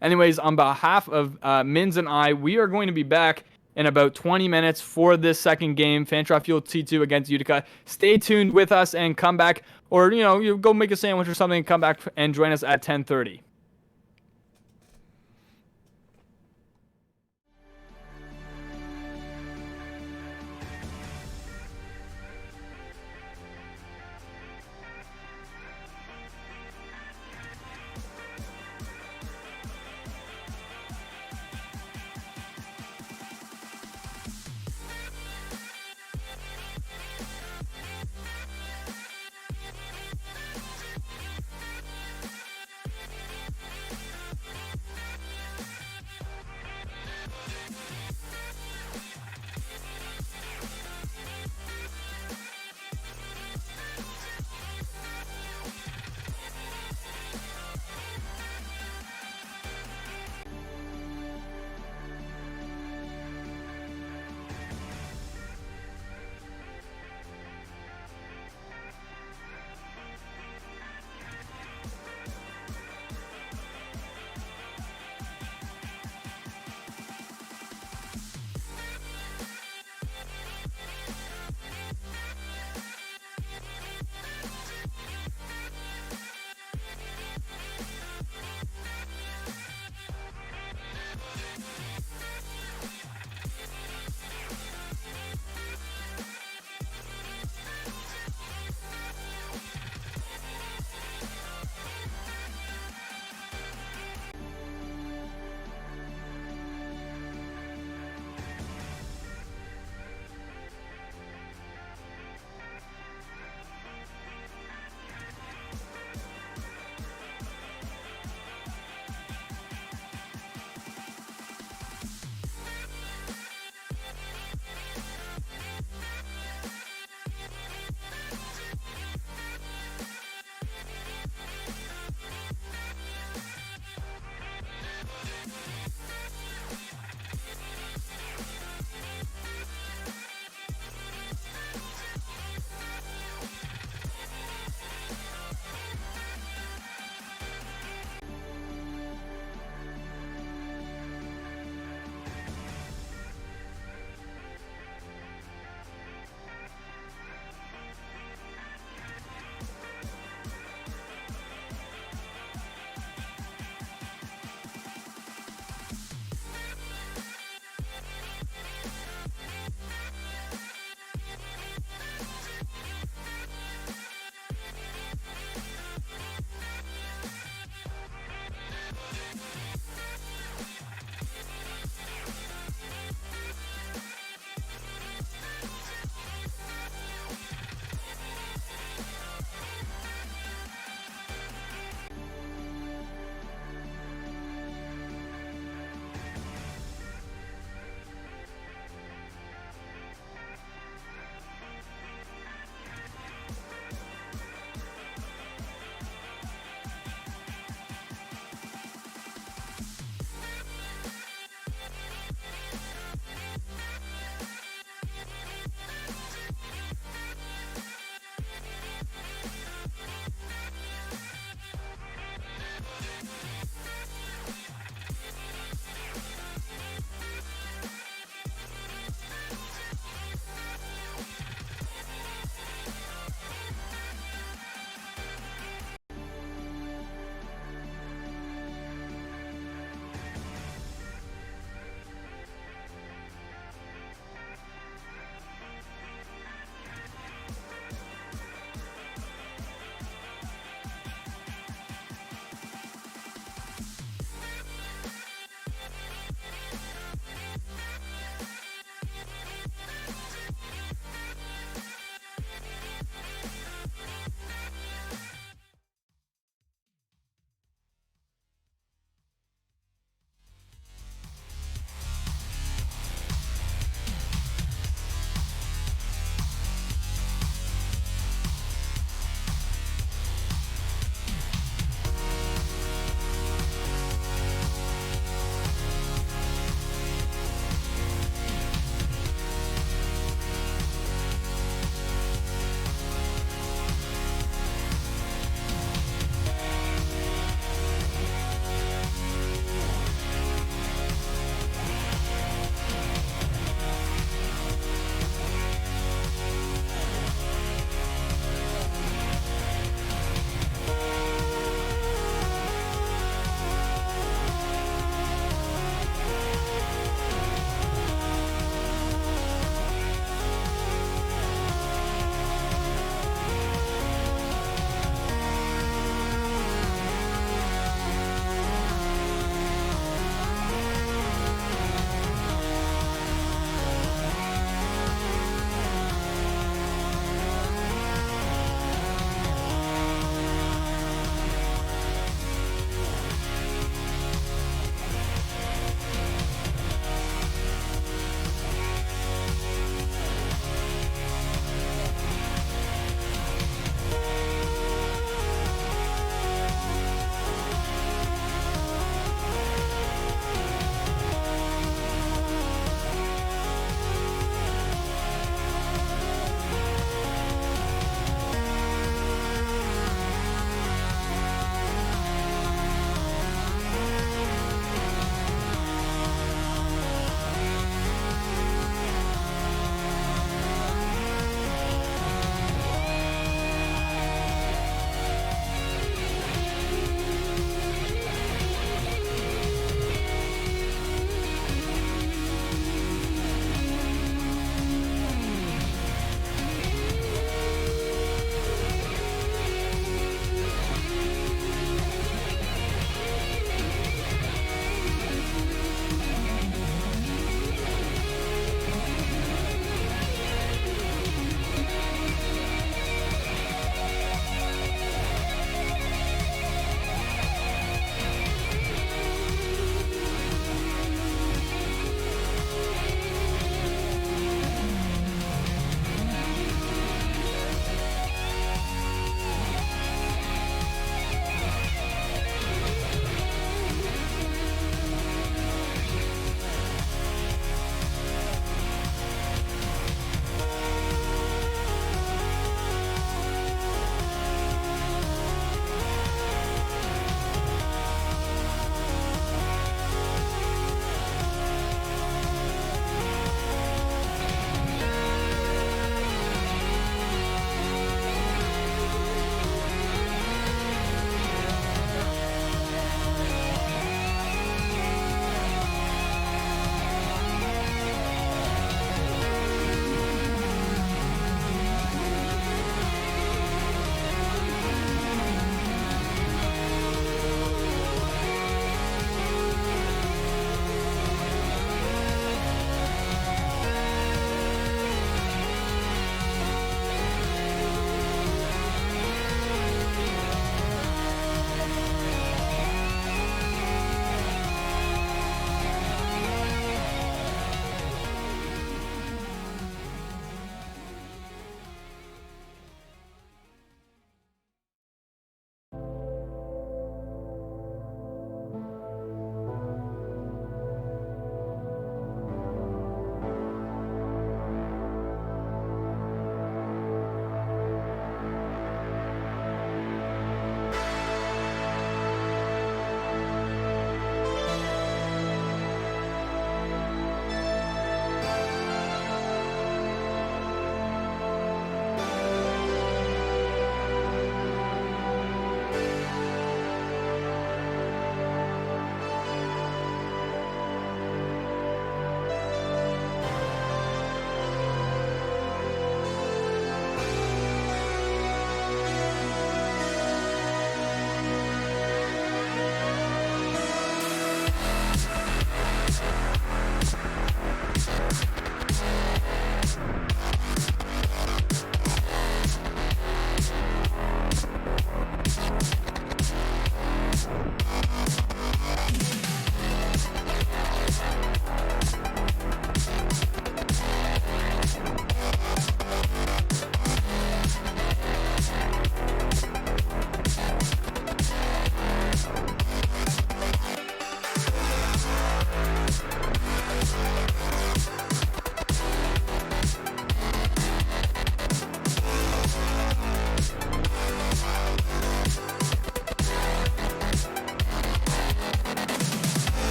S3: Anyways, on behalf of Mins and I, we are going to be back in about 20 minutes for this second game, Fantrot Fuel T2 against Utica. Stay tuned with us and come back, or you go make a sandwich or something and come back and join us at 10:30.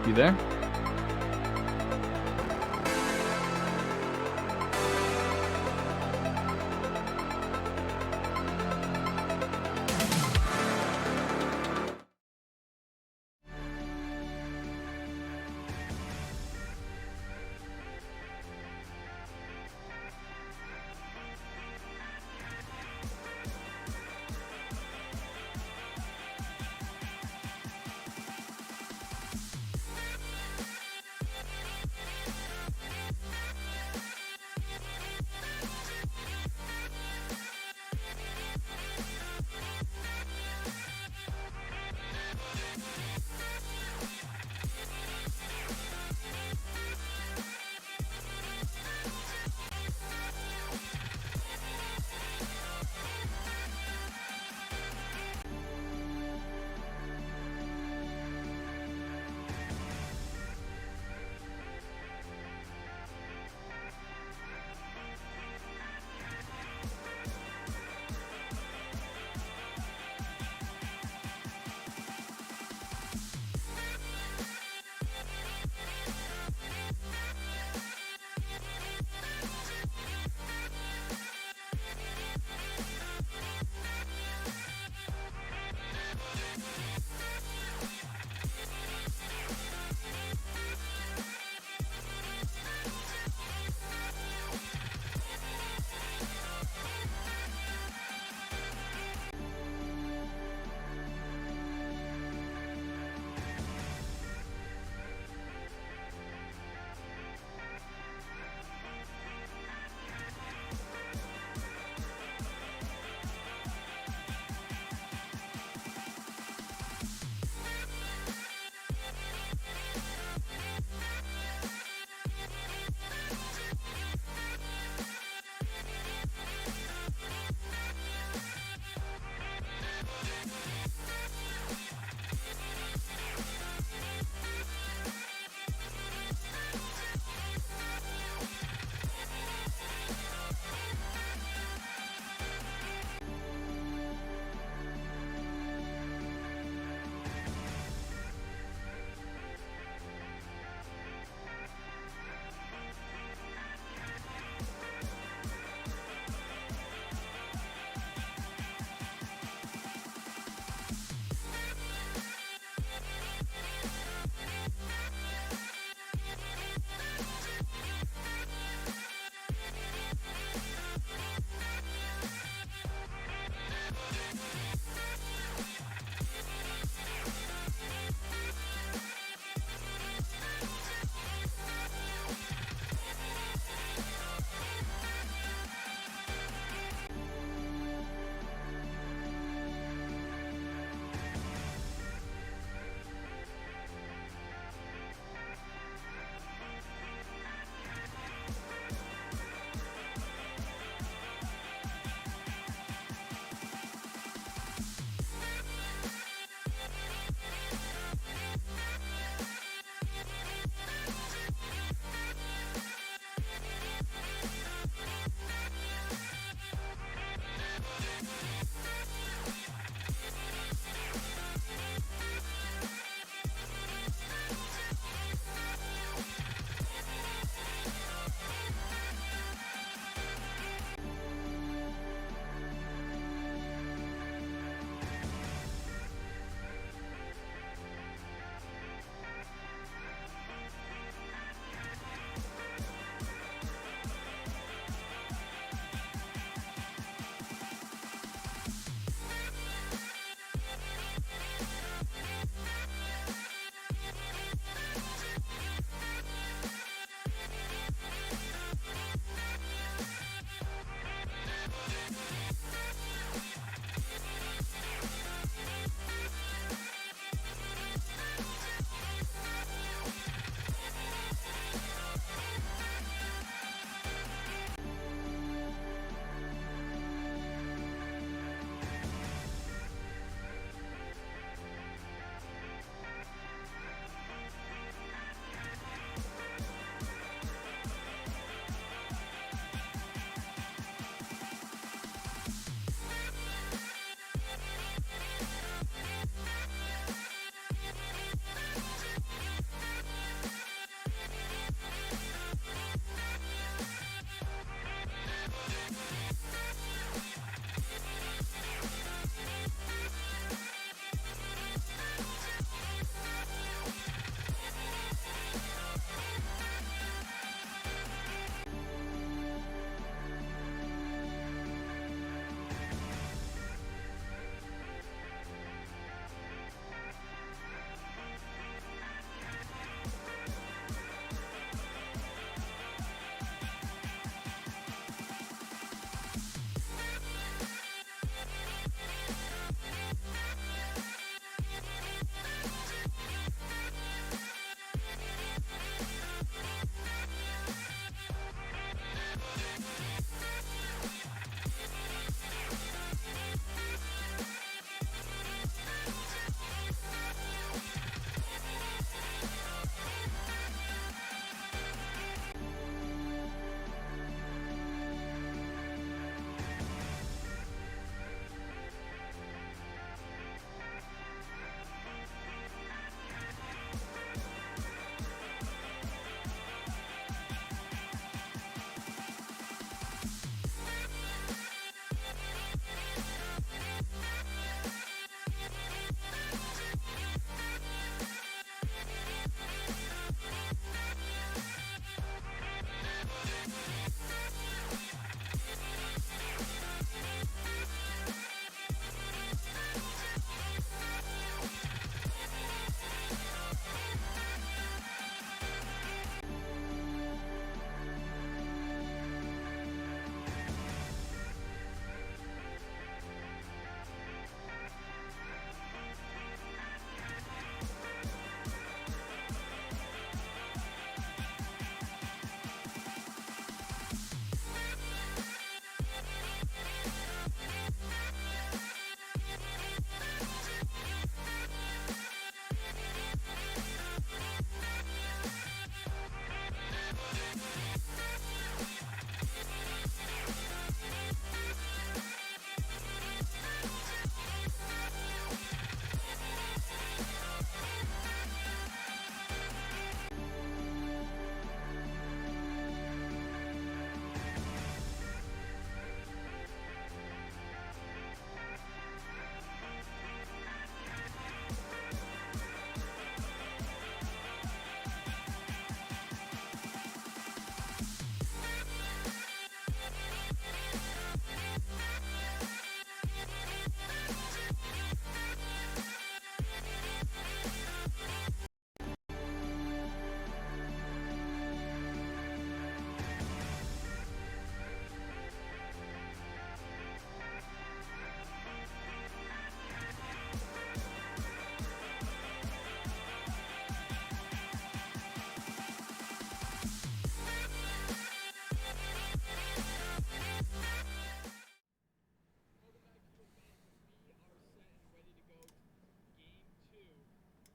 S3: You there?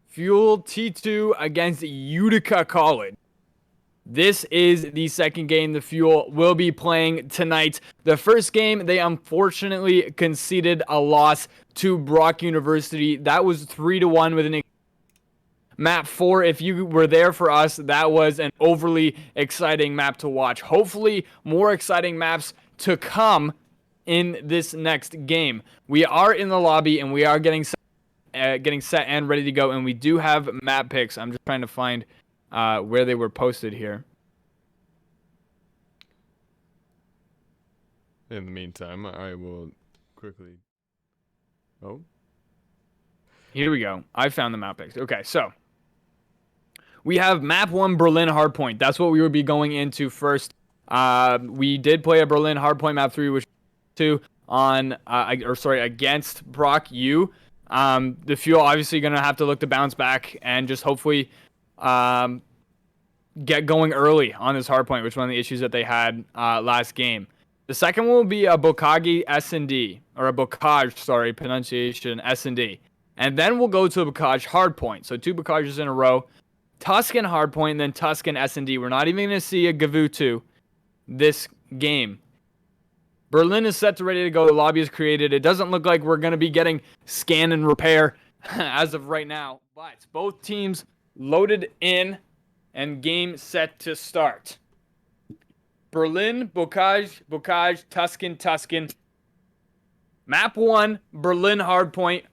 S3: Fuel T2 against Utica College. This is the second game the Fuel will be playing tonight. The first game, they unfortunately conceded a loss to Brock University. That was 3-1 with an map 4. If you were there for us, that was an overly exciting map to watch. Hopefully, more exciting maps to come in this next game. We are in the lobby and we are getting set and ready to go, and we do have map picks. I'm just trying to find where they were posted here.
S4: In the meantime, I will quickly... Oh.
S3: Here we go. I found the map picks. Okay, so we have map 1, Berlin Hardpoint. That's what we would be going into first. We did play a Berlin Hardpoint map 3, which 2 on against BrockU. The Fuel obviously going to have to look to bounce back and just hopefully get going early on this hardpoint, which was one of the issues that they had last game. The second one will be a Bokage S&D, or a Bokage, sorry, pronunciation S&D. And then we'll go to a Bokage hardpoint. So 2 Bokages in a row. Tuscan hardpoint, and then Tuscan S&D. We're not even going to see a Gavu 2 this game. Berlin is set to ready to go. The lobby is created. It doesn't look like we're going to be getting scan and repair as of right now. But both teams loaded in and game set to start. Berlin, Bokage, Tuscan. Map 1, Berlin Hardpoint,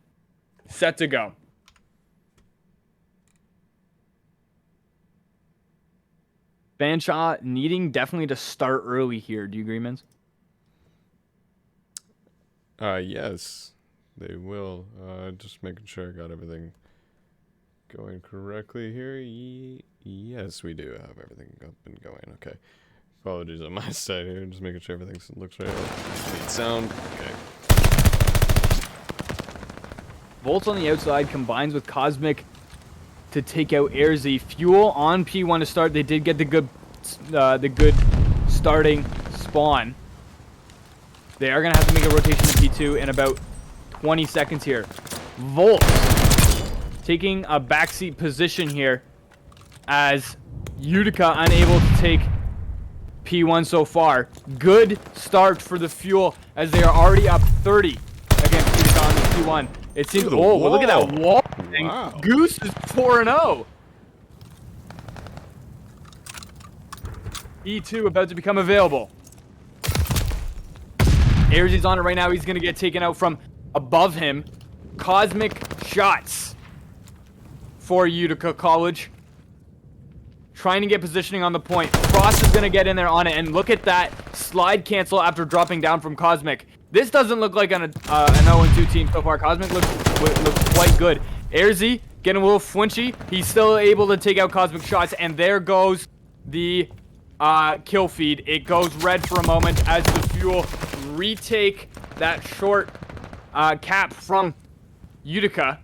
S3: set to go. Fanshawe needing definitely to start early here. Do you agree, Mins?
S4: Yes, they will. Just making sure I got everything going correctly here. Yes, we do have everything up and going. Okay. Apologies on my side here. Just making sure everything looks right. Need sound. Okay.
S3: Volts on the outside combines with Cosmic to take out Airzy. Fuel on P1 to start. They did get the good starting spawn. They are going to have to make a rotation to P2 in about 20 seconds here. Volts taking a backseat position here as Utica unable to take P1 so far. Good start for the Fuel as they are already up 30 against Utica on the P1. It seems... Oh, look at that wall.
S4: Wow.
S3: Goose is 4-0. E2 about to become available. Airzy's on it right now. He's going to get taken out from above him. Cosmic shots for Utica College. Trying to get positioning on the point. Frost is going to get in there on it. And look at that slide cancel after dropping down from Cosmic. This doesn't look like an 0-2 team so far. Cosmic looks quite good. Airzy getting a little flinchy. He's still able to take out Cosmic shots. And there goes the kill feed. It goes red for a moment as the Fuel retake that short cap from Utica.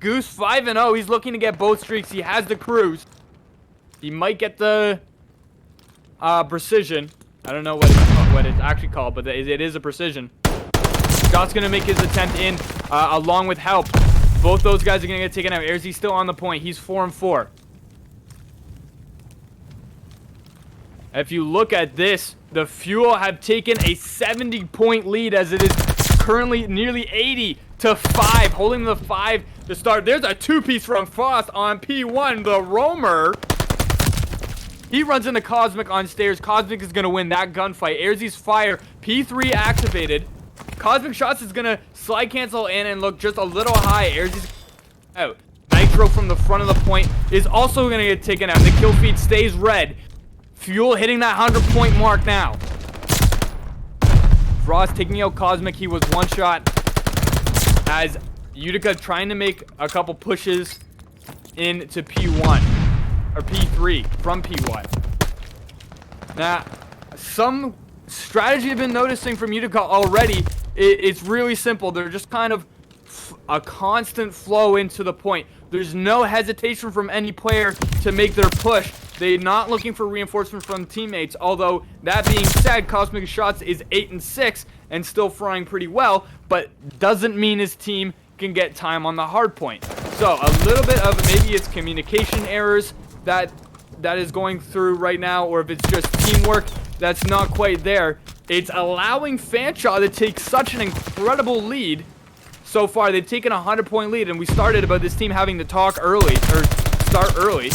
S3: Goose 5-0. He's looking to get both streaks. He has the cruise. He might get the precision. I don't know what it's actually called, but it is a precision. Shot's going to make his attempt in along with help. Both those guys are going to get taken out. Airzy's still on the point. He's 4-4. If you look at this, the Fuel have taken a 70-point lead as it is currently nearly 80-5, holding the 5 to start. There's a 2-piece from Frost on P1, the roamer. He runs into Cosmic on stairs. Cosmic is going to win that gunfight. Airzy's fire, P3 activated. Cosmic shots is going to slide cancel in and look just a little high. Airzy's out. Nitro from the front of the point is also going to get taken out. The kill feed stays red. Fuel hitting that 100-point mark now. Frost taking out Cosmic. He was one shot as Utica trying to make a couple pushes into P1 or P3 from P1. Now, some strategy I've been noticing from Utica already. It's really simple. They're just kind of a constant flow into the point. There's no hesitation from any player to make their push. They're not looking for reinforcement from teammates, although that being said, Cosmic Shots is 8-6 and still frying pretty well, but doesn't mean his team can get time on the hard point. So a little bit of maybe it's communication errors that is going through right now, or if it's just teamwork that's not quite there. It's allowing Fanshawe to take such an incredible lead. So far, they've taken a 100-point lead, and we started about this team having to start early.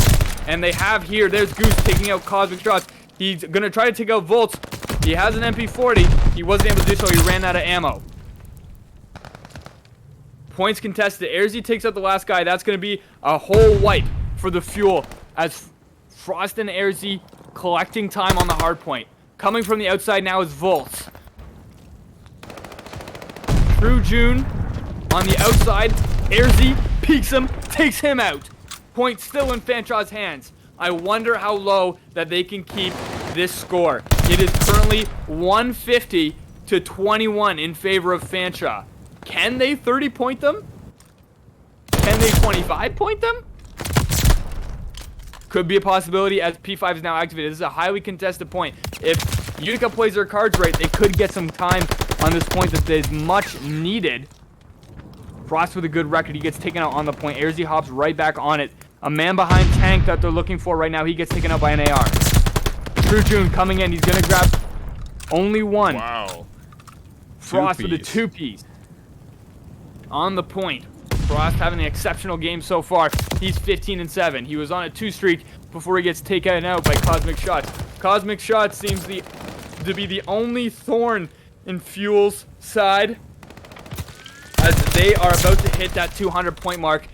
S3: And they have here, there's Goose taking out Cosmic Shots. He's going to try to take out Volts. He has an MP40. He wasn't able to do so. He ran out of ammo. Points contested. Airzy takes out the last guy. That's going to be a whole wipe for the Fuel as Frost and Airzy collecting time on the hard point. Coming from the outside now is Volts. True June on the outside. Airzy peeks him, takes him out. Point still in Fanshawe's hands. I wonder how low that they can keep this score. It is currently 150 to 21 in favor of Fanshawe. Can they 30-point them? Can they 25-point them? Could be a possibility as P5 is now activated. This is a highly contested point. If Utica plays their cards right, they could get some time on this point that is much needed. Frost with a good record. He gets taken out on the point. Airzy hops right back on it. A man behind tank that they're looking for right now. He gets taken out by an AR. True June coming in. He's going to grab only one.
S4: Wow.
S3: Frost with a two-piece. On the point. Frost having an exceptional game so far. He's 15-7. He was on a 2 streak before he gets taken out by Cosmic Shots. Cosmic Shots seems to be the only thorn in Fuel's side, as they are about to hit that 200-point mark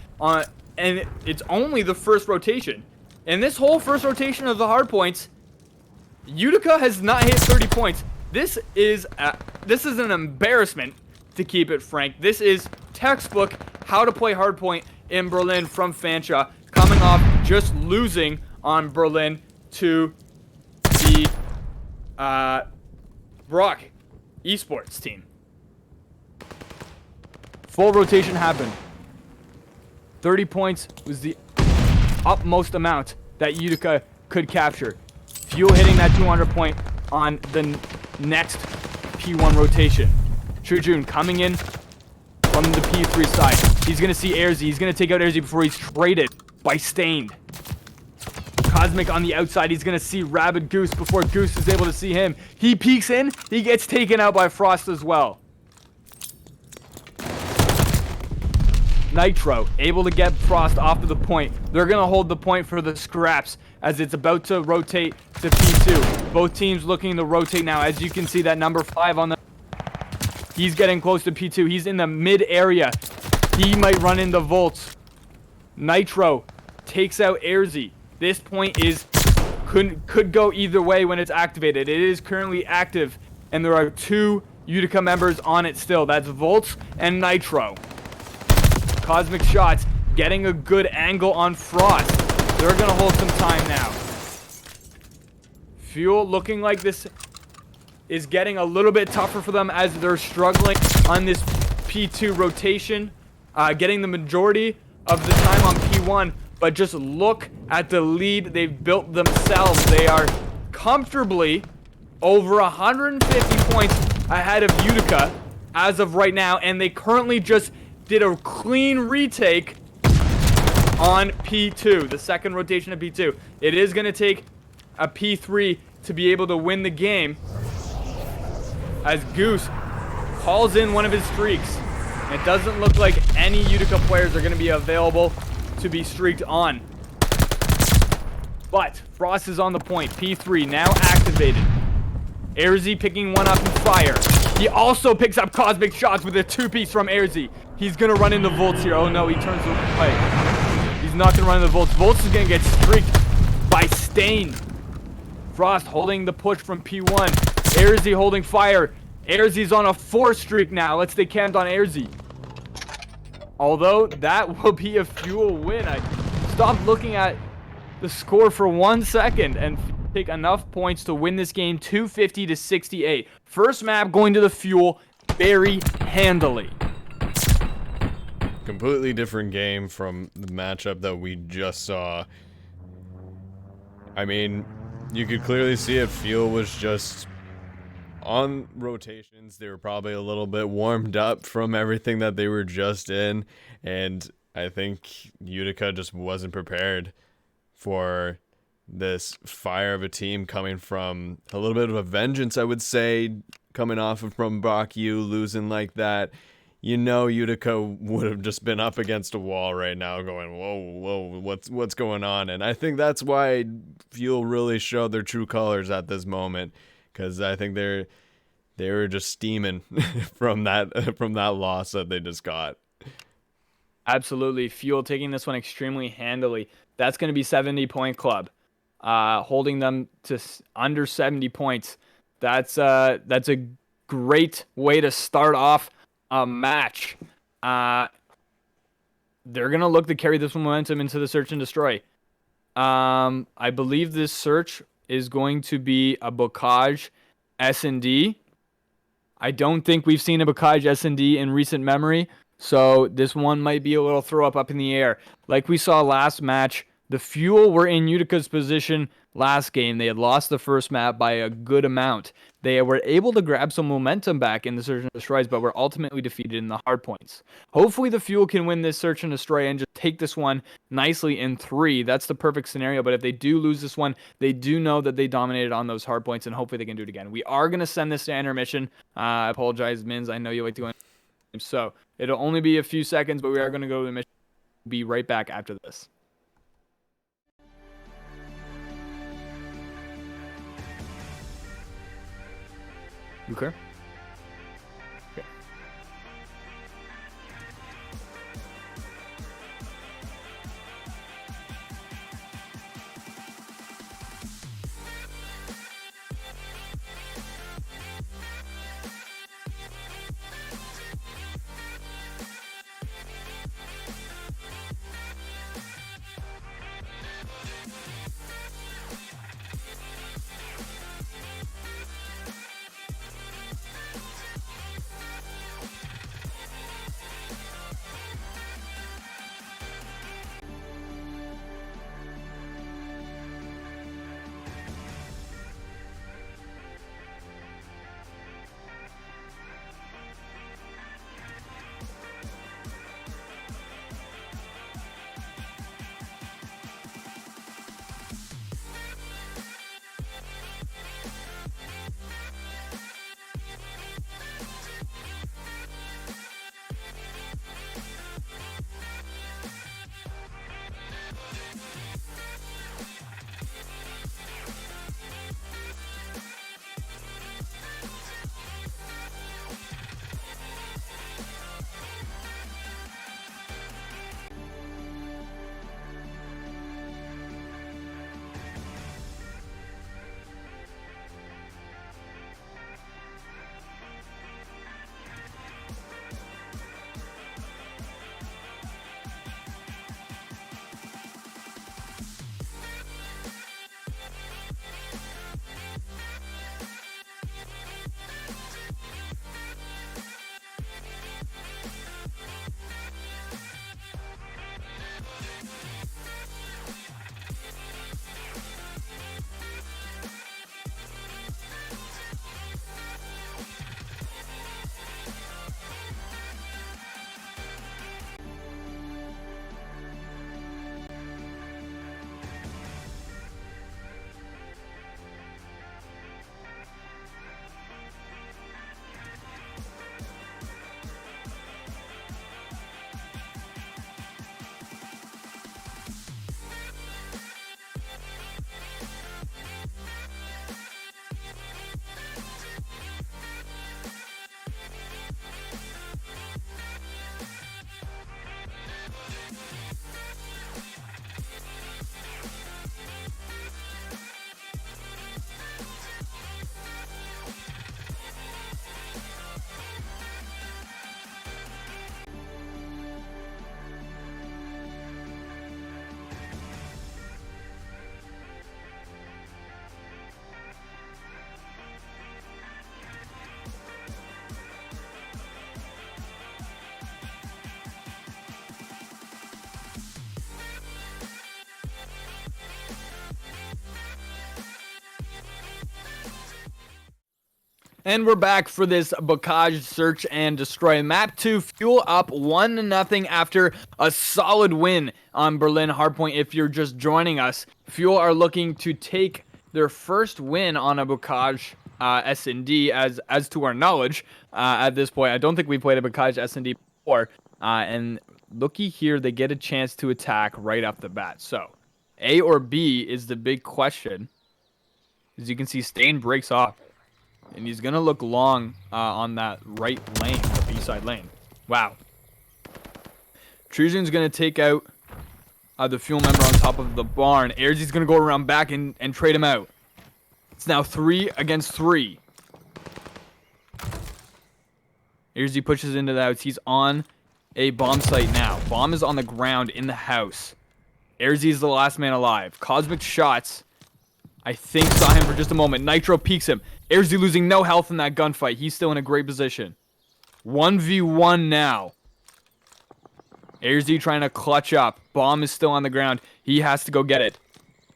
S3: and it's only the first rotation. In this whole first rotation of the hard points, Utica has not hit 30 points. This is an embarrassment, to keep it frank. This is textbook how to play hardpoint in Berlin from Fanshawe, coming off just losing on Berlin to the Brock esports team. Full rotation happened. 30 points was the utmost amount that Utica could capture. Fuel hitting that 200 point on the next P1 rotation. True June coming in from the P3 side. He's going to see Airzy. He's going to take out Airzy before he's traded by Stained. Cosmic on the outside. He's going to see Rabid Goose before Goose is able to see him. He peeks in. He gets taken out by Frost as well. Nitro able to get Frost off of the point. They're going to hold the point for the scraps as it's about to rotate to P2. Both teams looking to rotate now. As you can see, that number 5 on the... He's getting close to P2. He's in the mid area. He might run into Volts. Nitro takes out Airzy. This point could go either way when it's activated. It is currently active, and there are 2 Utica members on it still. That's Volts and Nitro. Cosmic Shots getting a good angle on Frost. They're going to hold some time now. Fuel looking like this is getting a little bit tougher for them as they're struggling on this P2 rotation, getting the majority of the time on P1, but just look at the lead they've built themselves. They are comfortably over 150 points ahead of Utica as of right now, and they currently just did a clean retake on P2, the second rotation of P2. It is going to take a P3 to be able to win the game, as Goose calls in one of his streaks. It doesn't look like any Utica players are going to be available to be streaked on. But Frost is on the point. P3 now activated. Airzy picking one up and fire. He also picks up Cosmic Shots with a 2-piece from Airzy. He's going to run into Volts here. Oh no, he turns away. He's not going to run into Volts. Volts is going to get streaked by Stain. Frost holding the push from P1. Airzy holding fire. Airzy's on a 4 streak now. Let's stay camped on Airzy. Although that will be a Fuel win. I stopped looking at the score for 1 second and take enough points to win this game 250 to 68. First map going to the Fuel very handily.
S4: Completely different game from the matchup that we just saw. I mean, you could clearly see it. Fuel was just on rotations. They were probably a little bit warmed up from everything that they were just in, and I think Utica just wasn't prepared for this fire of a team coming from a little bit of a vengeance, I would say, coming off of from BrockU, losing like that. Utica would have just been up against a wall right now going, whoa, what's going on? And I think that's why Fuel really showed their true colors at this moment, because I think they were just steaming from that loss that they just got.
S3: Absolutely. Fuel taking this one extremely handily. That's going to be 70-point club. Holding them to under 70 points. That's a great way to start off a match. They're going to look to carry this momentum into the search and destroy. I believe this search is going to be a Bocage S&D. I don't think we've seen a Bocage S&D in recent memory, so this one might be a little throw up in the air. Like we saw last match, the Fuel were in Utica's position last game. They had lost the first map by a good amount. They were able to grab some momentum back in the Search and Destroys, but were ultimately defeated in the hard points. Hopefully the Fuel can win this Search and Destroy and just take this one nicely in 3. That's the perfect scenario, but if they do lose this one, they do know that they dominated on those hard points, and hopefully they can do it again. We are going to send this to intermission. I apologize, Mins. I know you like to go in. So it'll only be a few seconds, but we are going to go to the mission. Be right back after this. You clear? Okay. And we're back for this Bocage search and destroy. Map 2, Fuel up 1-0 after a solid win on Berlin Hardpoint. If you're just joining us, Fuel are looking to take their first win on a Bocage S&D as to our knowledge at this point. I don't think we played a Bocage S&D before. And looky here, they get a chance to attack right off the bat. So A or B is the big question. As you can see, Stain breaks off. And he's going to look long on that right lane, the B-side lane. Wow. Trojun's going to take out the Fuel member on top of the barn. Airzy's going to go around back and trade him out. It's now 3 against 3. Airzy pushes into the house. He's on a bomb site now. Bomb is on the ground in the house. Airzy is the last man alive. Cosmic Shots, I think, saw him for just a moment. Nitro peeks him. Airzy losing no health in that gunfight. He's still in a great position. 1v1 now. Airzy trying to clutch up. Bomb is still on the ground. He has to go get it.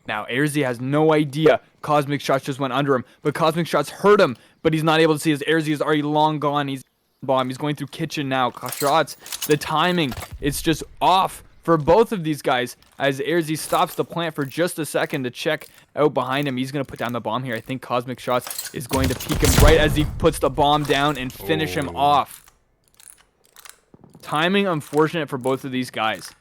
S3: Now, Airzy has no idea Cosmic Shots just went under him. But Cosmic Shots hurt him. But he's not able to see as Airzy is already long gone. He's bomb. He's going through kitchen now. Shots. The timing. It's just off for both of these guys as Airzy stops the plant for just a second to check out behind him. He's going to put down the bomb here. I think Cosmic Shots is going to peek him right as he puts the bomb down and finish him off. Timing unfortunate for both of these guys.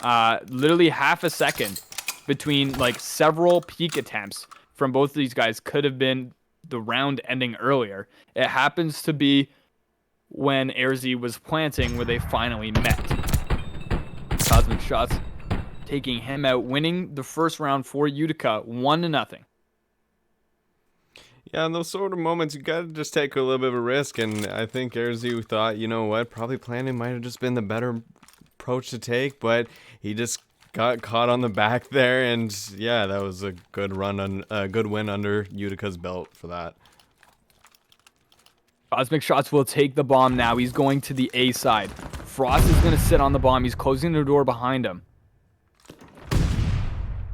S3: Literally half a second between like several peek attempts from both of these guys could have been the round ending earlier. It happens to be when Airzy was planting where they finally met. Cosmic Shots taking him out, winning the first round for Utica 1-0.
S4: Yeah, in those sort of moments, you gotta just take a little bit of a risk, and I think Airzy thought, you know what, probably planning might have just been the better approach to take, but he just got caught on the back there, and yeah, that was a good run, a good win under Utica's belt for that.
S3: Cosmic Shots will take the bomb now. He's going to the A side. Frost is going to sit on the bomb. He's closing the door behind him.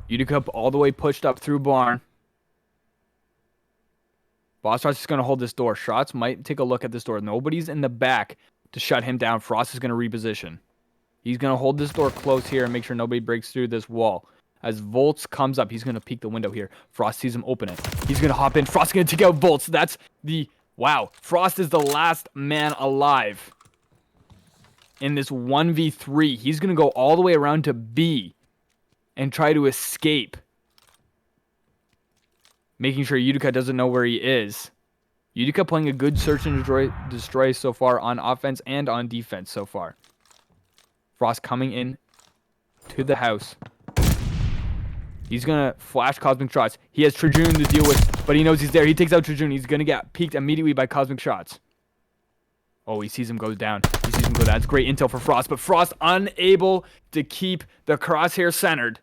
S3: Utica all the way pushed up through barn. Boss Ross is going to hold this door. Shots might take a look at this door. Nobody's in the back to shut him down. Frost is going to reposition. He's going to hold this door close here and make sure nobody breaks through this wall. As Volts comes up, he's going to peek the window here. Frost sees him open it. He's going to hop in. Frost is going to take out Volts. That's the... Wow. Frost is the last man alive in this 1v3. He's going to go all the way around to B and try to escape. Making sure Utica doesn't know where he is. Utica playing a good search and destroy so far on offense and on defense so far. Frost coming in to the house. He's going to flash Cosmic Shots. He has Trojun to deal with, but he knows he's there. He takes out Trojun. He's going to get peeked immediately by Cosmic Shots. Oh, he sees him go down. He sees him go down. That's great intel for Frost, but Frost unable to keep the crosshair centered.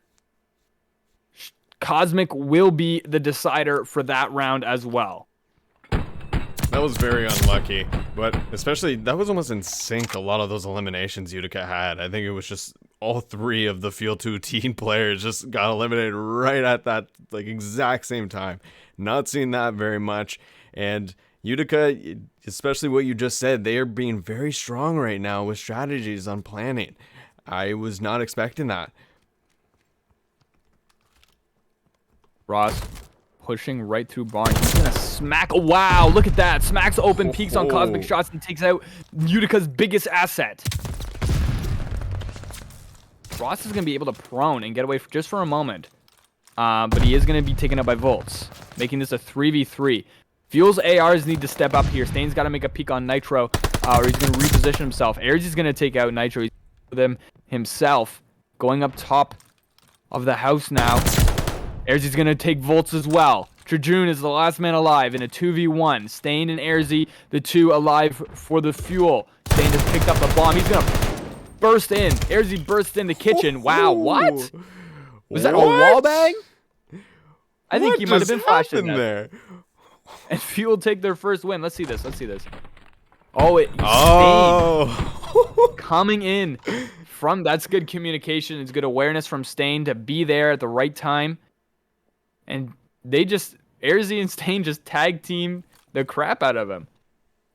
S3: Cosmic will be the decider for that round as well.
S4: That was very unlucky, but especially that was almost in sync. A lot of those eliminations Utica had. I think it was just all three of the Field 2 team players just got eliminated right at that like exact same time. Not seeing that very much. And Utica, especially what you just said, they are being very strong right now with strategies on planning. I was not expecting that.
S3: Ross pushing right through barn. He's gonna smack. Wow, look at that. Smacks open, peeks on Cosmic Shots, and takes out Utica's biggest asset. Ross is gonna be able to prone and get away just for a moment. But he is gonna be taken up by Volts, making this a 3v3. Fuel's ARs need to step up here. Stain's got to make a peek on Nitro, or he's going to reposition himself. Aries is going to take out Nitro. He's with him himself, going up top of the house now. Aries is going to take Volts as well. Trojun is the last man alive in a 2v1. Stain and Airzy, the two alive for the Fuel. Stain has picked up the bomb. He's going to burst in. Airzy bursts in the kitchen. Wow, what? Was that a wall bang? I think he might have been flashed in there. And Fuel take their first win. Let's see this. Let's see this. Oh, Stain coming in from... That's good communication. It's good awareness from Stain to be there at the right time. And they just... Airzy and Stain just tag team the crap out of him.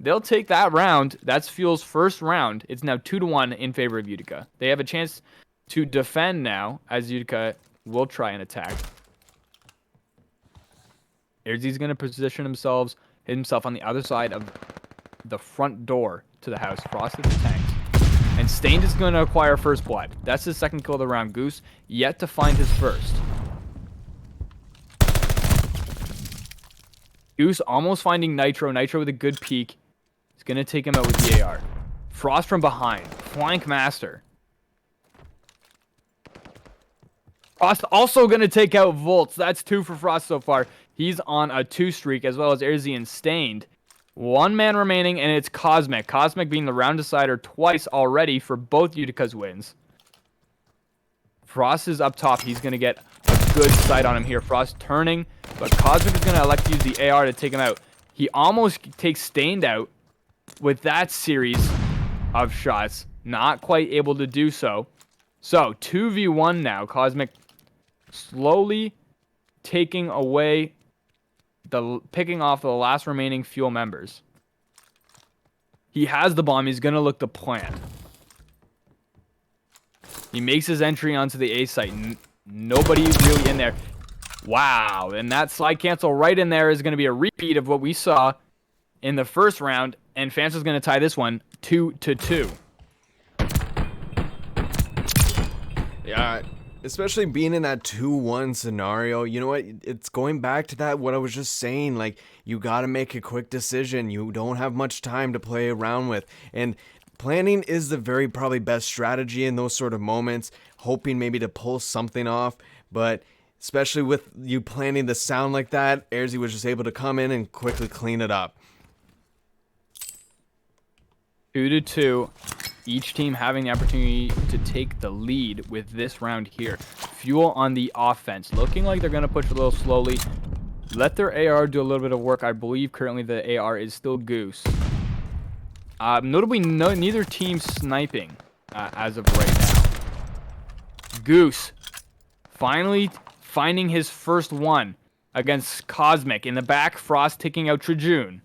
S3: They'll take that round. That's Fuel's first round. It's now 2-1 in favor of Utica. They have a chance to defend now, as Utica will try and attack. He's going to position himself on the other side of the front door to the house. Frost at the tanks. And Stained is going to acquire first blood. That's his second kill of the round. Goose yet to find his first. Goose almost finding Nitro. Nitro with a good peek. He's going to take him out with the AR. Frost from behind. Flank master. Frost also going to take out Volts. That's 2 for Frost so far. He's on a 2 streak, as well as Airzy and Stained. 1 man remaining, and it's Cosmic. Cosmic being the round decider twice already for both Utica's wins. Frost is up top. He's going to get a good sight on him here. Frost turning, but Cosmic is going to elect to use the AR to take him out. He almost takes Stained out with that series of shots. Not quite able to do so. So, 2v1 now. Cosmic slowly taking away picking off the last remaining Fuel members. He has the bomb. He's going to look to plant. He makes his entry onto the A site. Nobody's really in there. Wow. And that slide cancel right in there is going to be a repeat of what we saw in the first round. And Fanta's going to tie this one 2-2.
S4: Yeah, especially being in that 2-1 scenario, you know what? It's going back to that, what I was just saying. Like, you got to make a quick decision. You don't have much time to play around with. And planning is the very probably best strategy in those sort of moments, hoping maybe to pull something off. But especially with you planning the sound like that, Airzy was just able to come in and quickly clean it up.
S3: 2-2. Each team having the opportunity to take the lead with this round here. Fuel on the offense. Looking like they're going to push a little slowly. Let their AR do a little bit of work. I believe currently the AR is still Goose. Notably, neither team sniping as of right now. Goose finally finding his first one against Cosmic. In the back, Frost taking out Trajun.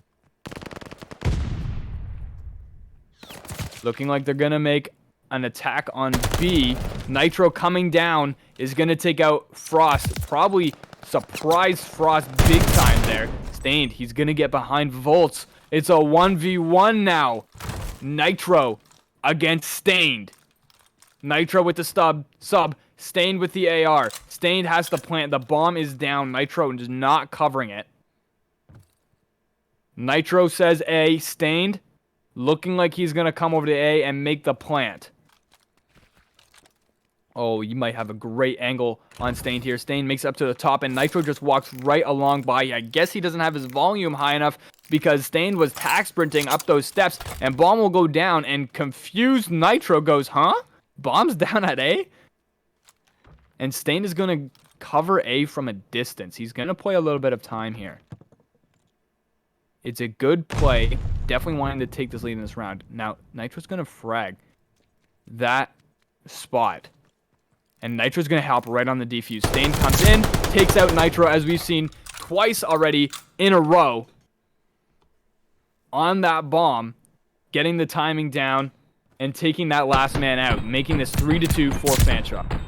S3: Looking like they're going to make an attack on B. Nitro coming down is going to take out Frost. Probably surprise Frost big time there. Stained, he's going to get behind Volts. It's a 1v1 now. Nitro against Stained. Nitro with the sub. Stained with the AR. Stained has to plant. The bomb is down. Nitro is not covering it. Nitro says A. Stained. Looking like he's going to come over to A and make the plant. Oh, you might have a great angle on Stained here. Stained makes it up to the top, and Nitro just walks right along by. I guess he doesn't have his volume high enough because Stained was tack sprinting up those steps, and Bomb will go down, and confused Nitro goes, huh? Bomb's down at A? And Stained is going to cover A from a distance. He's going to play a little bit of time here. It's a good play. Definitely wanting to take this lead in this round. Now, Nitro's going to frag that spot. And Nitro's going to help right on the defuse. Stained comes in, takes out Nitro, as we've seen twice already in a row. On that bomb, getting the timing down, and taking that last man out. Making this 3-2 for Fanshawe.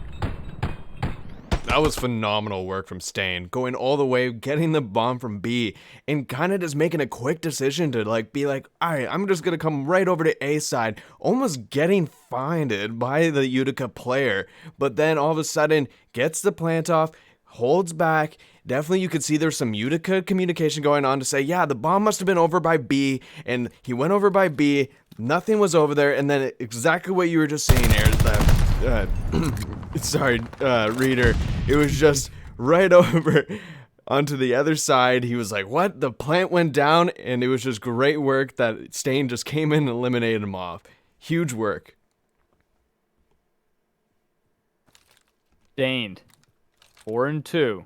S4: That was phenomenal work from Stain, going all the way, getting the bomb from B, and kind of just making a quick decision to be like, all right, I'm just going to come right over to A side, almost getting finded by the Utica player, but then all of a sudden gets the plant off, holds back. Definitely you could see there's some Utica communication going on to say, yeah, the bomb must have been over by B, and he went over by B, nothing was over there, and then exactly what you were just saying there is that reader, it was just right over onto the other side. He was like, what? The plant went down, and it was just great work that Stain just came in and eliminated him off. Huge work.
S3: Stained. 4-2.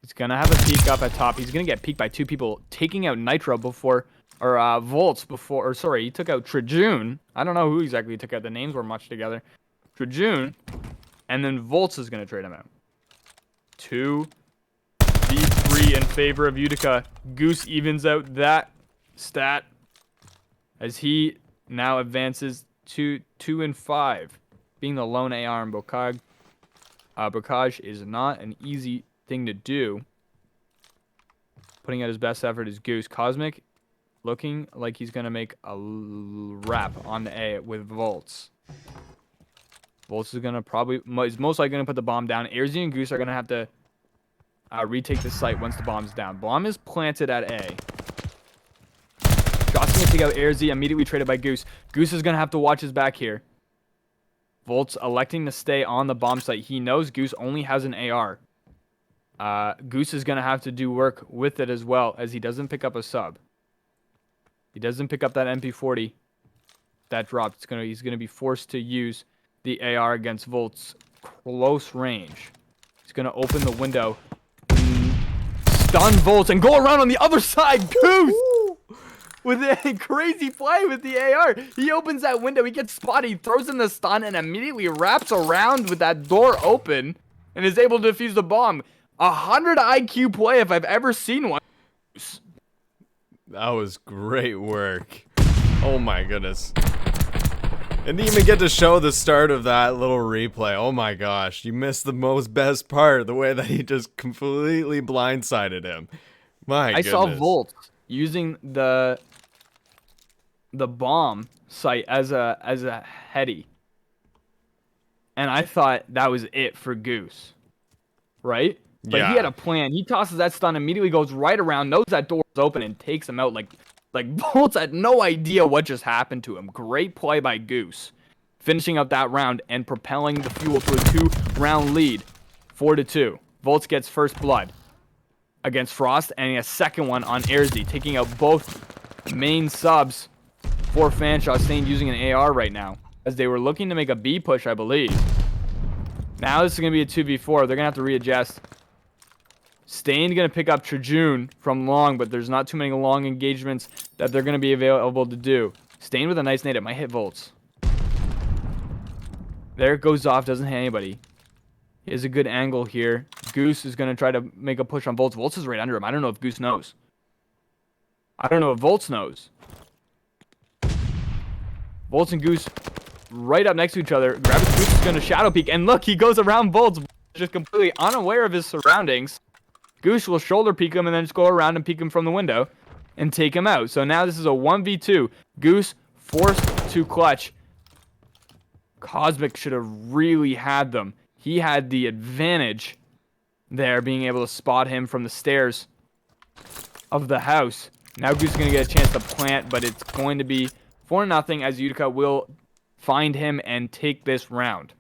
S3: He's going to have a peek up at top. He's going to get peeked by 2 people, taking out Nitro before... Or Volts before, or sorry, he took out Trajun. I don't know who exactly he took out. The names were much together. Trajun, and then Volts is going to trade him out. 2v3 4-3 in favor of Utica. Goose evens out that stat as he now advances to 2-5, being the lone AR in BrockU. BrockU is not an easy thing to do. Putting out his best effort is Goose. Cosmic looking like he's going to make a wrap on the A with Volts. Volts is going to is most likely going to put the bomb down. Airzy and Goose are going to have to retake the site once the bomb's down. Bomb is planted at A. Shot's going to take out Airzy, immediately traded by Goose. Goose is going to have to watch his back here. Volts electing to stay on the bomb site. He knows Goose only has an AR. Goose is going to have to do work with it as well, as he doesn't pick up a sub. He doesn't pick up that MP40 that dropped. He's going to be forced to use the AR against Volts close range. He's going to open the window, stun Volts, and go around on the other side. Goose! With a crazy play with the AR. He opens that window, he gets spotted, he throws in the stun, and immediately wraps around with that door open and is able to defuse the bomb. 100 IQ play if I've ever seen one.
S4: That was great work. Oh my goodness. And didn't even get to show the start of that little replay. Oh my gosh, you missed the most best part, the way that he just completely blindsided him. My goodness.
S3: I saw Volt using the bomb site as a heady. And I thought that was it for Goose. Right? But
S4: yeah.
S3: He had a plan. He tosses that stun, immediately goes right around, knows that door is open, and takes him out. Like Volts had no idea what just happened to him. Great play by Goose. Finishing up that round and propelling the Fuel to a 2-round lead. 4-2. Volts gets first blood against Frost, and a second one on Airzy, taking out both main subs for Fanshawe. Stain using an AR right now, as they were looking to make a B push, I believe. Now this is going to be a 2v4. They're going to have to readjust. Stain going to pick up Trajun from long, but there's not too many long engagements that they're going to be available to do. Stain with a nice nade. It might hit Volts. There it goes off. Doesn't hit anybody. He has a good angle here. Goose is going to try to make a push on Volts. Volts is right under him. I don't know if Goose knows. I don't know if Volts knows. Volts and Goose right up next to each other. Goose is going to shadow peek. And look, he goes around Volts, just completely unaware of his surroundings. Goose will shoulder peek him and then just go around and peek him from the window and take him out. So now this is a 1v2. Goose forced to clutch. Cosmic should have really had them. He had the advantage there, being able to spot him from the stairs of the house. Now Goose is going to get a chance to plant, but it's going to be 4-0 as Utica will find him and take this round.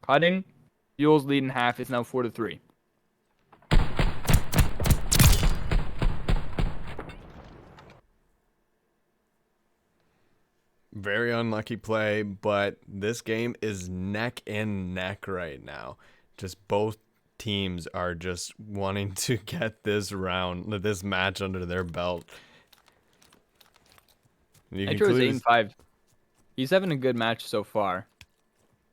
S3: Cutting. Fuel's lead in half. It's now 4-3.
S4: Very unlucky play, but this game is neck and neck right now. Just both teams are just wanting to get this match under their belt.
S3: Nitro is 8-5. He's having a good match so far.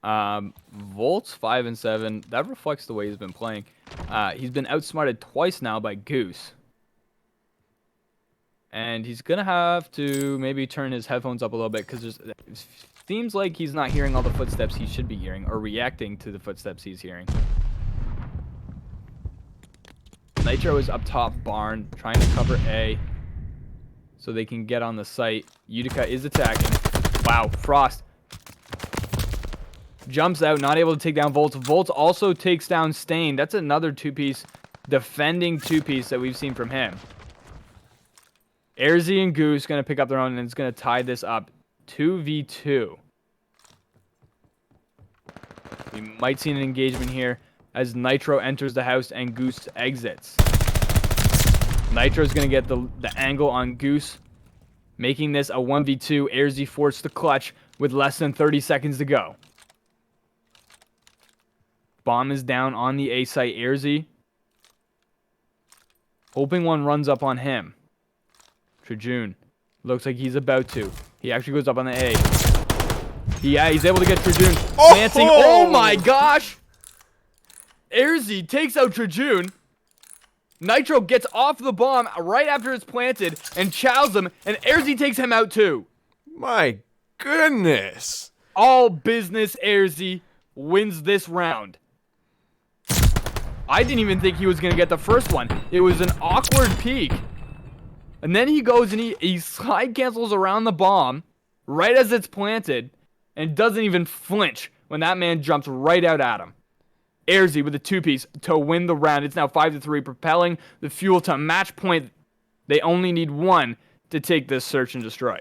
S3: Volts 5-7. That reflects the way he's been playing. He's been outsmarted twice now by Goose. And he's going to have to maybe turn his headphones up a little bit, because it seems like he's not hearing all the footsteps he should be hearing, or reacting to the footsteps he's hearing. Nitro is up top barn, trying to cover A so they can get on the site. Utica is attacking. Wow, Frost jumps out, not able to take down Volts. Volts also takes down Stain. That's another two-piece, defending two-piece that we've seen from him. Airzy and Goose going to pick up their own, and it's going to tie this up 2v2. We might see an engagement here as Nitro enters the house and Goose exits. Nitro's going to get the angle on Goose, making this a 1v2. Airzy forced the clutch with less than 30 seconds to go. Bomb is down on the A site. Airzy hoping one runs up on him. Trajun looks like he's about to. He actually goes up on the A. Yeah, he's able to get Trajun dancing. Oh my gosh! Airzy takes out Trajun. Nitro gets off the bomb right after it's planted and chows him, and Airzy takes him out too.
S4: My goodness.
S3: All business. Airzy wins this round. I didn't even think he was going to get the first one. It was an awkward peek. And then he goes and he slide cancels around the bomb right as it's planted and doesn't even flinch when that man jumps right out at him. Airzy with a 2-piece to win the round. It's now 5-3, propelling the Fuel to match point. They only need one to take this search and destroy.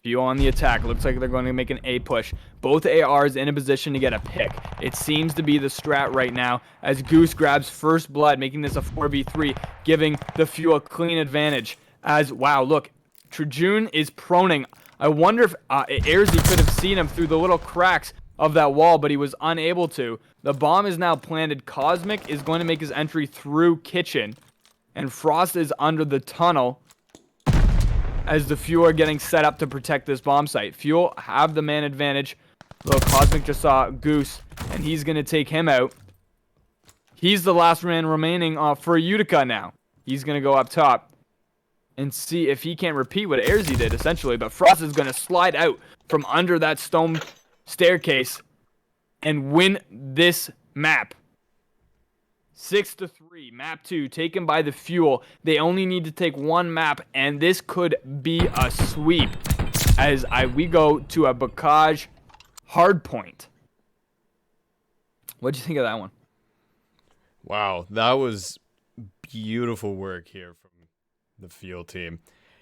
S3: Fuel on the attack. Looks like they're going to make an A push. Both ARs in a position to get a pick. It seems to be the strat right now as Goose grabs first blood, making this a 4v3, giving the Fuel a clean advantage. As, wow, look, Trajun is proning. I wonder if Airzy could have seen him through the little cracks of that wall, but he was unable to. The bomb is now planted. Cosmic is going to make his entry through kitchen, and Frost is under the tunnel as the Fuel are getting set up to protect this bomb site. Fuel have the man advantage. Look, Cosmic just saw Goose, and he's going to take him out. He's the last man remaining for Utica now. He's going to go up top and see if he can't repeat what Airzy did, essentially. But Frost is going to slide out from under that stone staircase and win this map. 6-3, map 2, taken by the Fuel. They only need to take one map, and this could be a sweep as we go to a Bocage hardpoint. What'd you think of that one?
S4: Wow, that was beautiful work here from the Fuel team.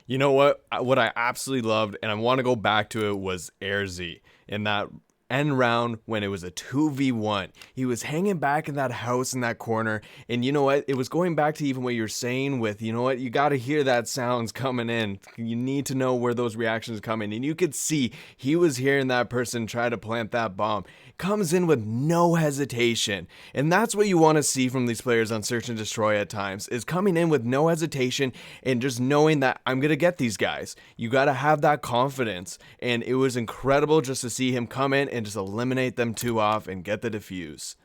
S4: You know what? What I absolutely loved, and I want to go back to it, was Airzy in that end round when it was a 2v1. He was hanging back in that house in that corner, and you know what? It was going back to even what you're saying with, you know what? You got to hear that sounds coming in. You need to know where those reactions come in, and you could see he was hearing that person try to plant that bomb. Comes in with no hesitation, and that's what you want to see from these players on Search and Destroy at times, is coming in with no hesitation and just knowing that I'm gonna get these guys. You got to have that confidence, and it was incredible just to see him come in and just eliminate them two off and get the defuse.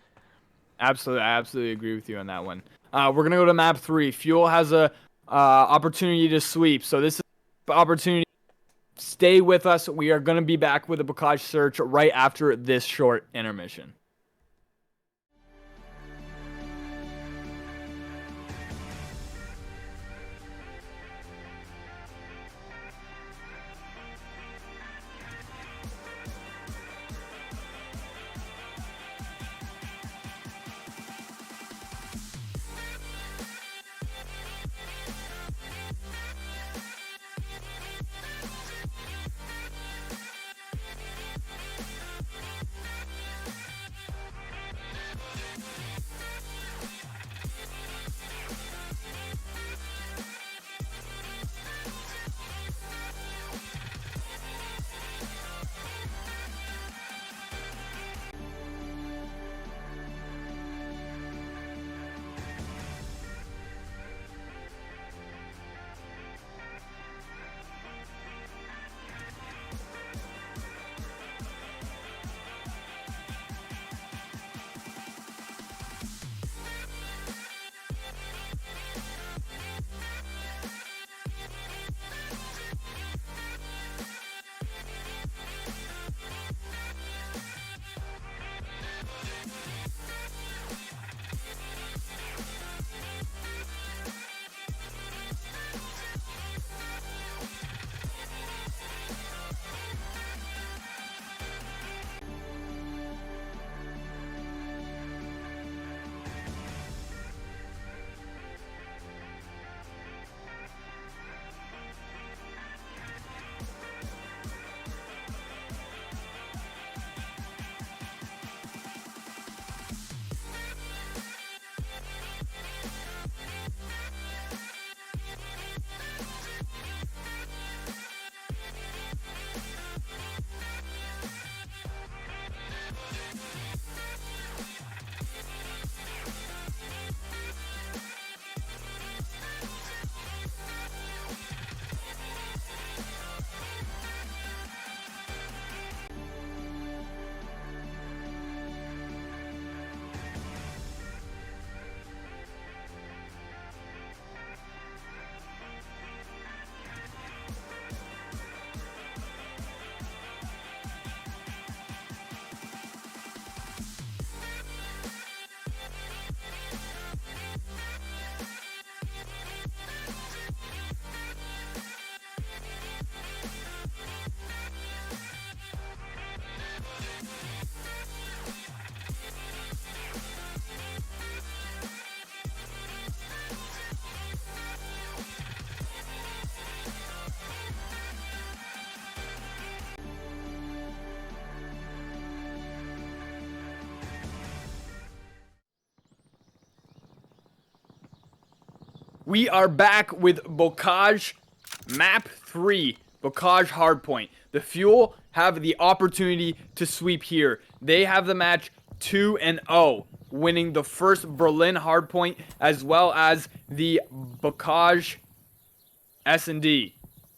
S3: Absolutely, I absolutely agree with you on that one. We're gonna go to map 3. Fuel has a opportunity to sweep, so this is an opportunity. Stay with us. We are going to be back with a Bocage search right after this short intermission. We are back with BrockU Map 3, BrockU Hardpoint. The Fuel have the opportunity to sweep here. They have the match 2-0, winning the first Berlin Hardpoint as well as the BrockU S&D.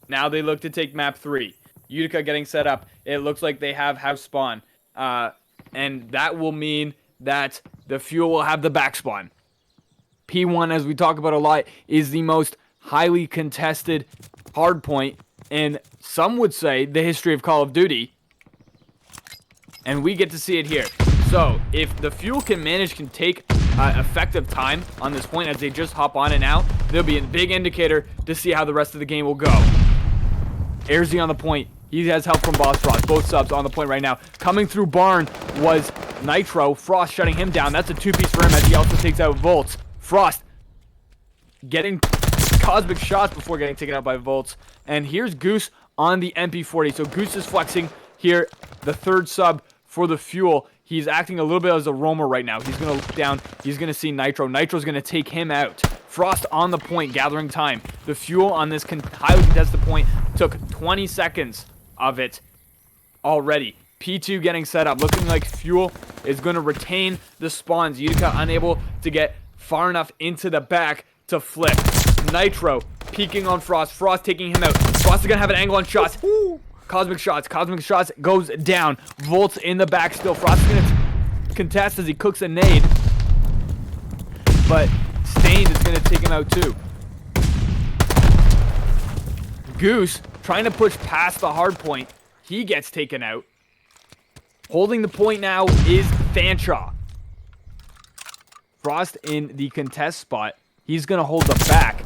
S3: Now they look to take Map 3. Utica getting set up. It looks like they have house spawn. And that will mean that the Fuel will have the back spawn. P1, as we talk about a lot, is the most highly contested hardpoint in, some would say, the history of Call of Duty. And we get to see it here. So, if the Fuel can take effective time on this point as they just hop on and out, there'll be a big indicator to see how the rest of the game will go. Airzy on the point. He has help from Boss Frost. Both subs on the point right now. Coming through Barn was Nitro. Frost shutting him down. That's a two-piece for him as he also takes out Volts. Frost getting cosmic shots before getting taken out by Volts. And here's Goose on the MP40. So Goose is flexing here, the third sub for the Fuel. He's acting a little bit as a roamer right now. He's going to look down. He's going to see Nitro. Nitro's going to take him out. Frost on the point, gathering time. The Fuel on this highly contested point took 20 seconds of it already. P2 getting set up. Looking like Fuel is going to retain the spawns. Utica unable to get far enough into the back to flip. Nitro peeking on Frost. Frost taking him out. Frost is going to have an angle on shots. Cosmic shots. Cosmic shots goes down. Volts in the back still. Frost is going to contest as he cooks a nade. But Stained is going to take him out too. Goose trying to push past the hard point. He gets taken out. Holding the point now is Fanshawe. Frost in the contest spot. He's going to hold the back.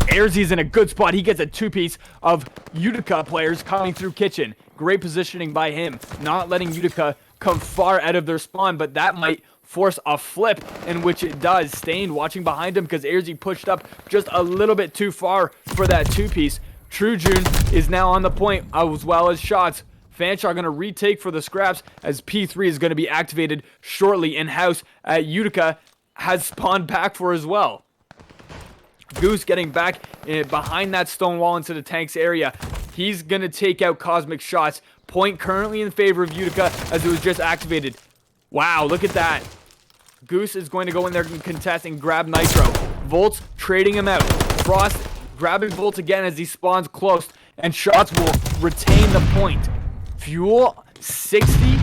S3: Airzy's in a good spot. He gets a two-piece of Utica players coming through kitchen. Great positioning by him. Not letting Utica come far out of their spawn, but that might force a flip, in which it does. Stained watching behind him because Airzy pushed up just a little bit too far for that two-piece. True June is now on the point as well as shots. Fanshawe going to retake for the scraps as P3 is going to be activated shortly in-house. Utica has spawned back for as well. Goose getting back behind that stone wall into the tanks area. He's going to take out cosmic shots. Point currently in favor of Utica as it was just activated. Wow, look at that. Goose is going to go in there and contest and grab Nitro. Volts trading him out. Frost grabbing Volt again as he spawns close, and shots will retain the point. Fuel 60,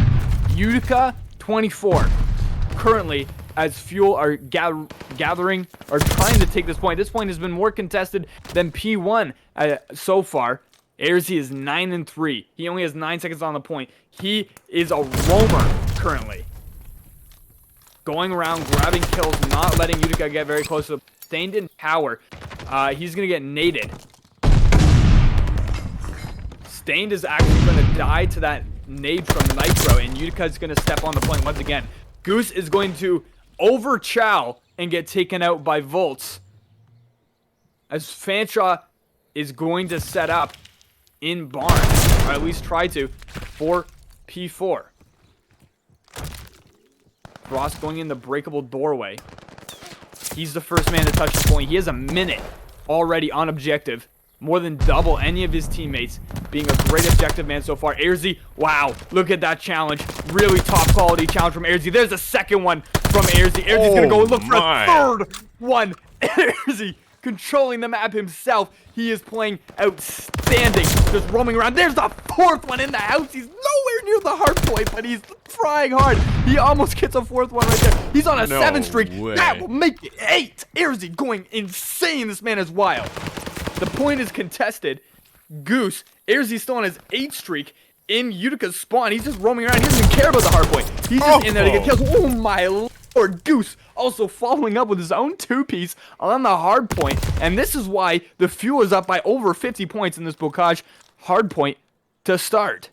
S3: Utica 24. Currently, as Fuel are gathering or trying to take this point. This point has been more contested than P1 so far. Airzy is 9-3. He only has 9 seconds on the point. He is a roamer currently. Going around, grabbing kills, not letting Utica get very close to the Stained in power. He's going to get naded. Stained is actually going to die to that nade from Nitro, and Utica is going to step on the point once again. Goose is going to over-chow and get taken out by Volts, as Fanshawe is going to set up in barn, or at least try to, for P4. Frost going in the breakable doorway. He's the first man to touch the point. He has a minute already on objective. More than double any of his teammates, being a great objective man so far. Airzy, wow, look at that challenge. Really top quality challenge from Airzy. There's a second one from Airzy. Airzy's going to go and look for a third one. Airzy controlling the map himself. He is playing outstanding. Just roaming around. There's the fourth one in the house. He's nowhere near the hard point, but he's trying hard. He almost gets a fourth one right there. He's on a 7 streak.
S4: Way.
S3: That will make it 8. Airzy going insane. This man is wild. The point is contested. Goose. Airzy's still on his 8 streak in Utica's spawn. He's just roaming around. He doesn't even care about the hard point. He's just in there to get kills. Oh my lord. Goose also following up with his own two-piece on the hard point. And this is why the Fuel is up by over 50 points in this BrockU hard point to start.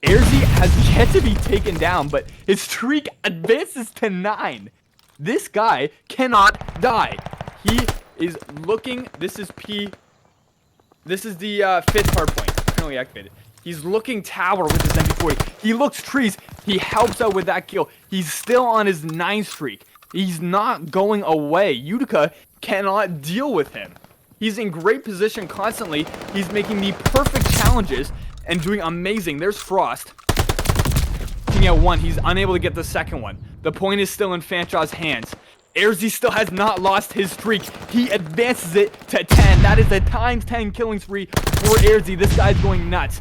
S3: Airzy has yet to be taken down, but his streak advances to 9. This guy cannot die. He is looking. This is the 5th hard point. Currently activated. He's looking tower with his MP40. He looks trees. He helps out with that kill. He's still on his 9 streak. He's not going away. Utica cannot deal with him. He's in great position constantly. He's making the perfect challenges and doing amazing. There's Frost. Taking out one. He's unable to get the second one. The point is still in Fanchaw's hands. Airzy still has not lost his streak. He advances it to 10. That is a times 10 killing spree for Airzy. This guy's going nuts.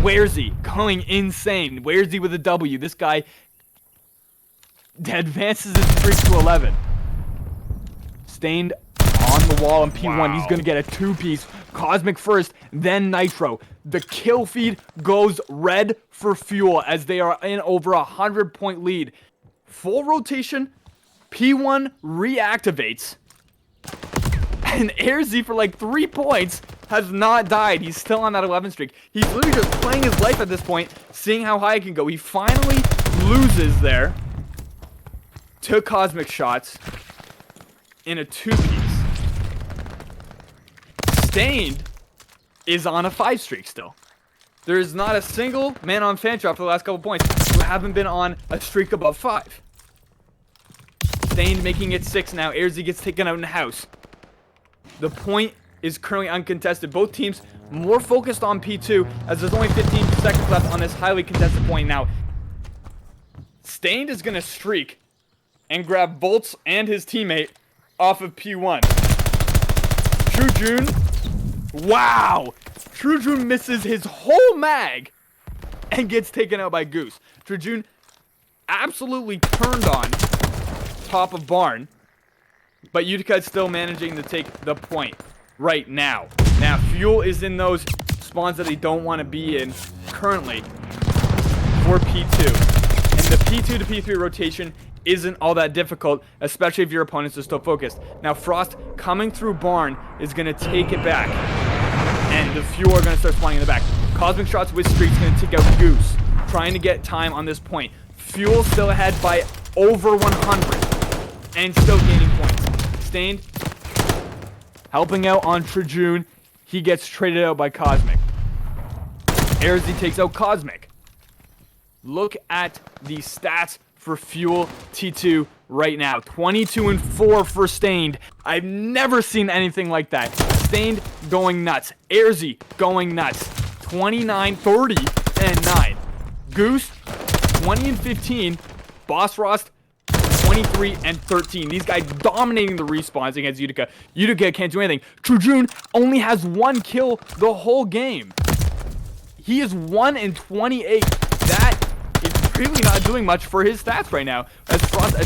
S3: Warzy going insane. Warzy with a W. This guy advances his streak to 11. Stained on the wall in P1. Wow. He's going to get a 2-piece. Cosmic first, then Nitro. The kill feed goes red for Fuel as they are in over a 100-point lead. Full rotation. P1 reactivates. And Airzy for like 3 points has not died. He's still on that 11 streak. He's literally just playing his life at this point, seeing how high he can go. He finally loses there to Cosmic Shots in a 2-piece. Stained is on a 5 streak still. There is not a single man on Fantrap for the last couple points who haven't been on a streak above 5. Stained making it 6 now. Airzy gets taken out in the house. The point is currently uncontested. Both teams more focused on P2 as there's only 15 seconds left on this highly contested point now. Stained is going to streak and grab Bolts and his teammate off of P1. True June. Wow! True June misses his whole mag and gets taken out by Goose. True June absolutely turned on top of Barn, but Utica is still managing to take the point right now. Now, Fuel is in those spawns that they don't want to be in currently for P2. And the P2 to P3 rotation isn't all that difficult, especially if your opponents are still focused. Now, Frost coming through Barn is going to take it back. And the Fuel are going to start spawning in the back. Cosmic Shots with Streak's going to take out Goose, trying to get time on this point. Fuel still ahead by over 100. And still gaining points. Stained helping out on Trajun. He gets traded out by Cosmic. Airzy takes out Cosmic. Look at the stats for Fuel T2 right now. 22-4 for Stained. I've never seen anything like that. Stained going nuts. Airzy going nuts. 29, 30, and 9. Goose 20-15. Boss Rost 23 and 13. These guys dominating the respawns against Utica. Utica can't do anything. Trujun only has 1 kill the whole game. He is 1 in 28. That is really not doing much for his stats right now. As Frost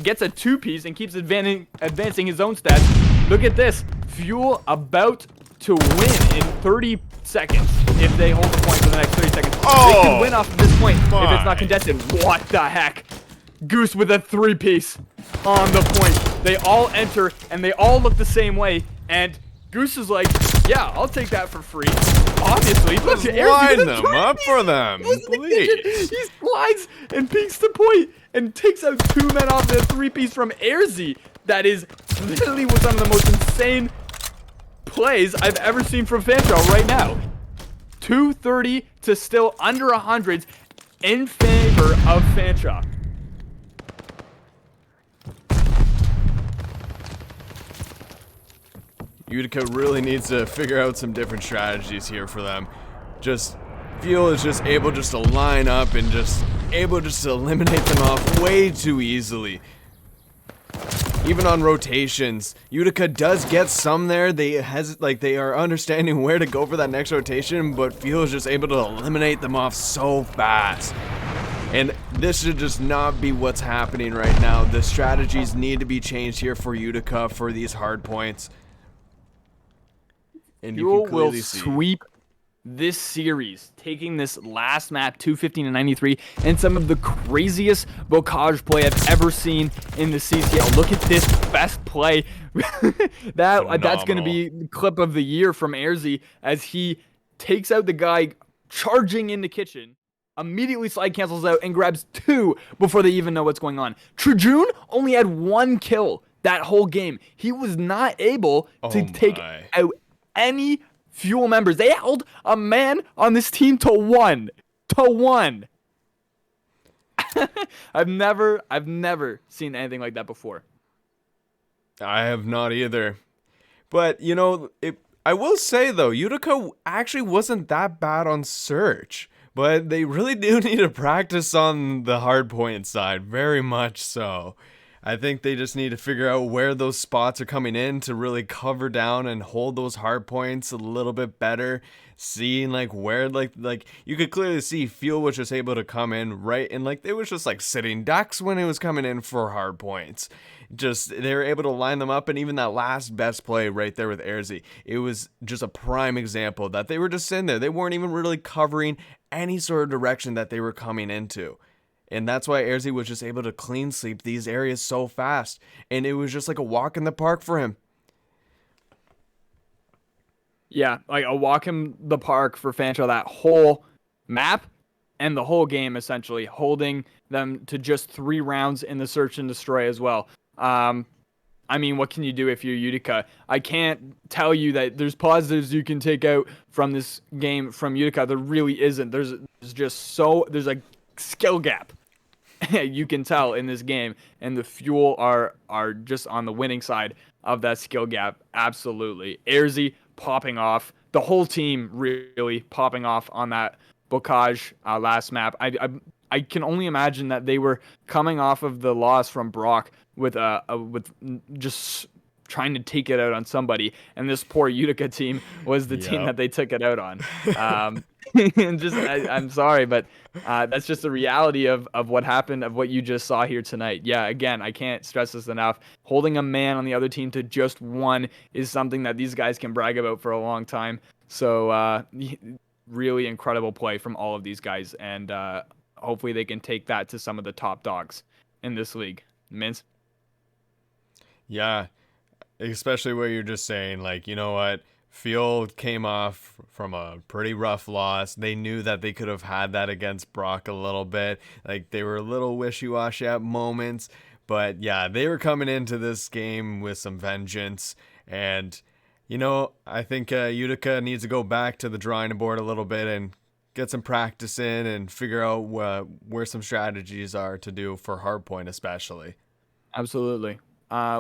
S3: gets a 2-piece and keeps advancing his own stats. Look at this. Fuel about to win in 30 seconds if they hold the point for the next 30 seconds. They can win off of this point if it's not contested. What the heck? Goose with a 3-piece on the point. They all enter, and they all look the same way. And Goose is like, yeah, I'll take that for free. Obviously.
S4: Let's line them up for them, please.
S3: He slides and peeks the point and takes out 2 men off the 3-piece from Airzy. That is literally one of the most insane plays I've ever seen from Fantrail right now. 230 to still under 100 in favor of Fantrail.
S4: Utica really needs to figure out some different strategies here for them. Just Fuel is just able just to line up and just able just to eliminate them off way too easily. Even on rotations, Utica does get some there. They are understanding where to go for that next rotation, but Fuel is just able to eliminate them off so fast. And this should just not be what's happening right now. The strategies need to be changed here for Utica for these hard points. And
S3: Fuel will sweep this series, taking this last map 215-93 and some of the craziest bocage play I've ever seen in the CCL. Look at this best play. That's going to be the clip of the year from Airzy as he takes out the guy charging in the kitchen, immediately slide cancels out and grabs 2 before they even know what's going on. Trajun only had 1 kill that whole game. He was not able to take out any Fuel members. They held a man on this team to 1. I've never seen anything like that before.
S4: I have not either. But, I will say, though, Utica actually wasn't that bad on search. But they really do need to practice on the hard point side, very much so. I think they just need to figure out where those spots are coming in to really cover down and hold those hard points a little bit better. Seeing where you could clearly see Fuel was just able to come in right, and it was just sitting ducks when it was coming in for hard points. Just they were able to line them up, and even that last best play right there with Erzi, it was just a prime example that they were just sitting there. They weren't even really covering any sort of direction that they were coming into. And that's why Erzi was just able to clean sweep these areas so fast. And it was just like a walk in the park for him.
S3: Yeah, like a walk in the park for Fanshawe, that whole map and the whole game, essentially, holding them to just 3 rounds in the search and destroy as well. I mean, what can you do if you're Utica? I can't tell you that there's positives you can take out from this game from Utica. There really isn't. There's a skill gap. You can tell in this game, and the Fuel are just on the winning side of that skill gap. Absolutely. Erzi popping off. The whole team really popping off on that Bocage last map. I can only imagine that they were coming off of the loss from Brock with just trying to take it out on somebody, and this poor Utica team was the team that they took it out on. And I'm sorry, but that's just the reality of what happened, of what you just saw here tonight. Yeah, again, I can't stress this enough. Holding a man on the other team to just 1 is something that these guys can brag about for a long time. So really incredible play from all of these guys, and hopefully they can take that to some of the top dogs in this league. Mince?
S4: Yeah, especially where you're just saying, you know what? Field came off from a pretty rough loss. They knew that they could have had that against Brock a little bit. They were a little wishy-washy at moments. But yeah, they were coming into this game with some vengeance. And, I think Utica needs to go back to the drawing board a little bit and get some practice in and figure out where some strategies are to do for hardpoint especially.
S3: Absolutely.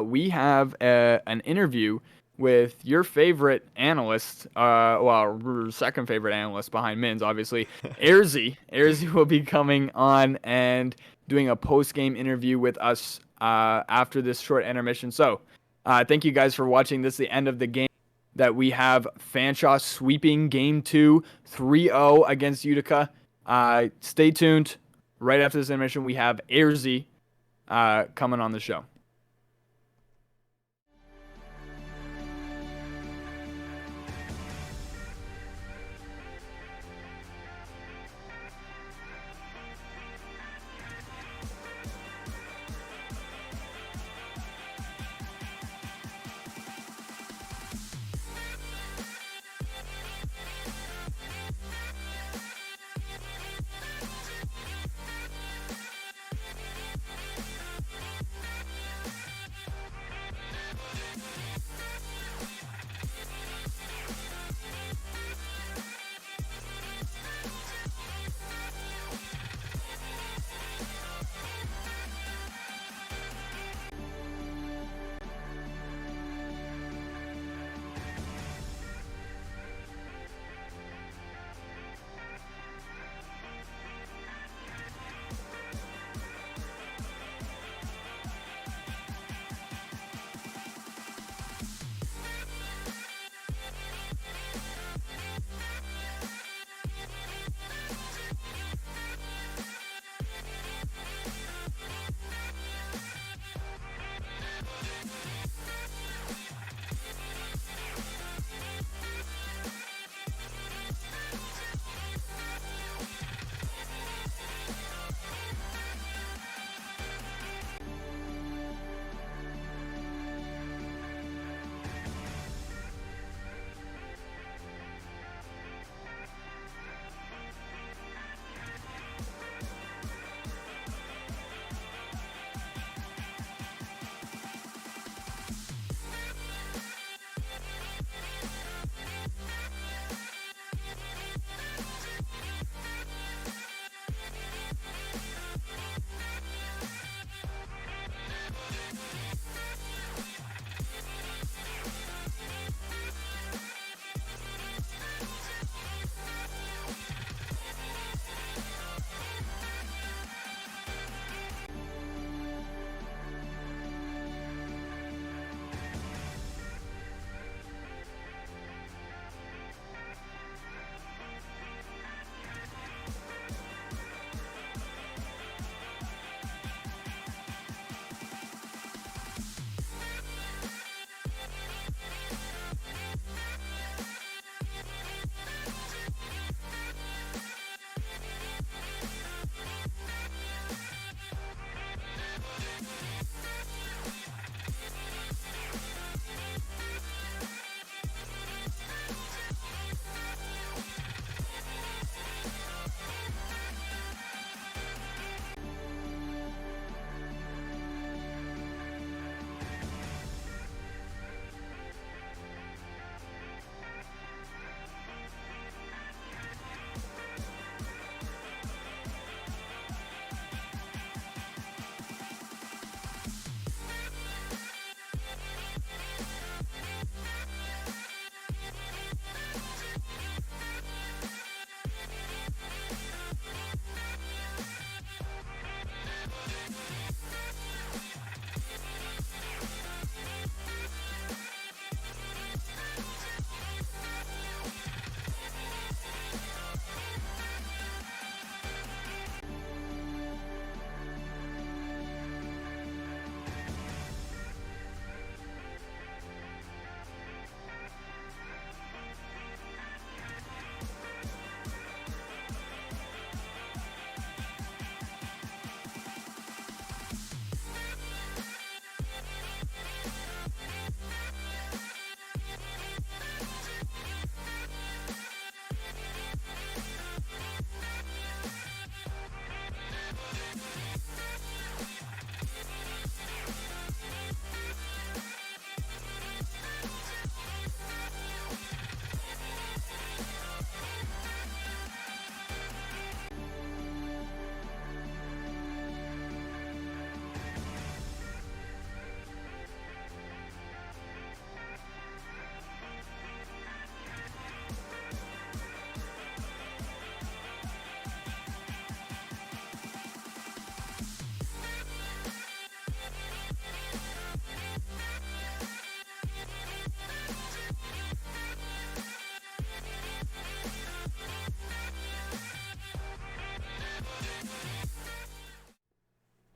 S3: We have an interview with your favorite analyst, second favorite analyst behind Mins, obviously, Erzi. Erzi will be coming on and doing a post-game interview with us after this short intermission. So, thank you guys for watching. This is the end of the game that we have Fanshawe sweeping Game 2 3-0 against Utica. Stay tuned. Right after this intermission, we have Erzi coming on the show.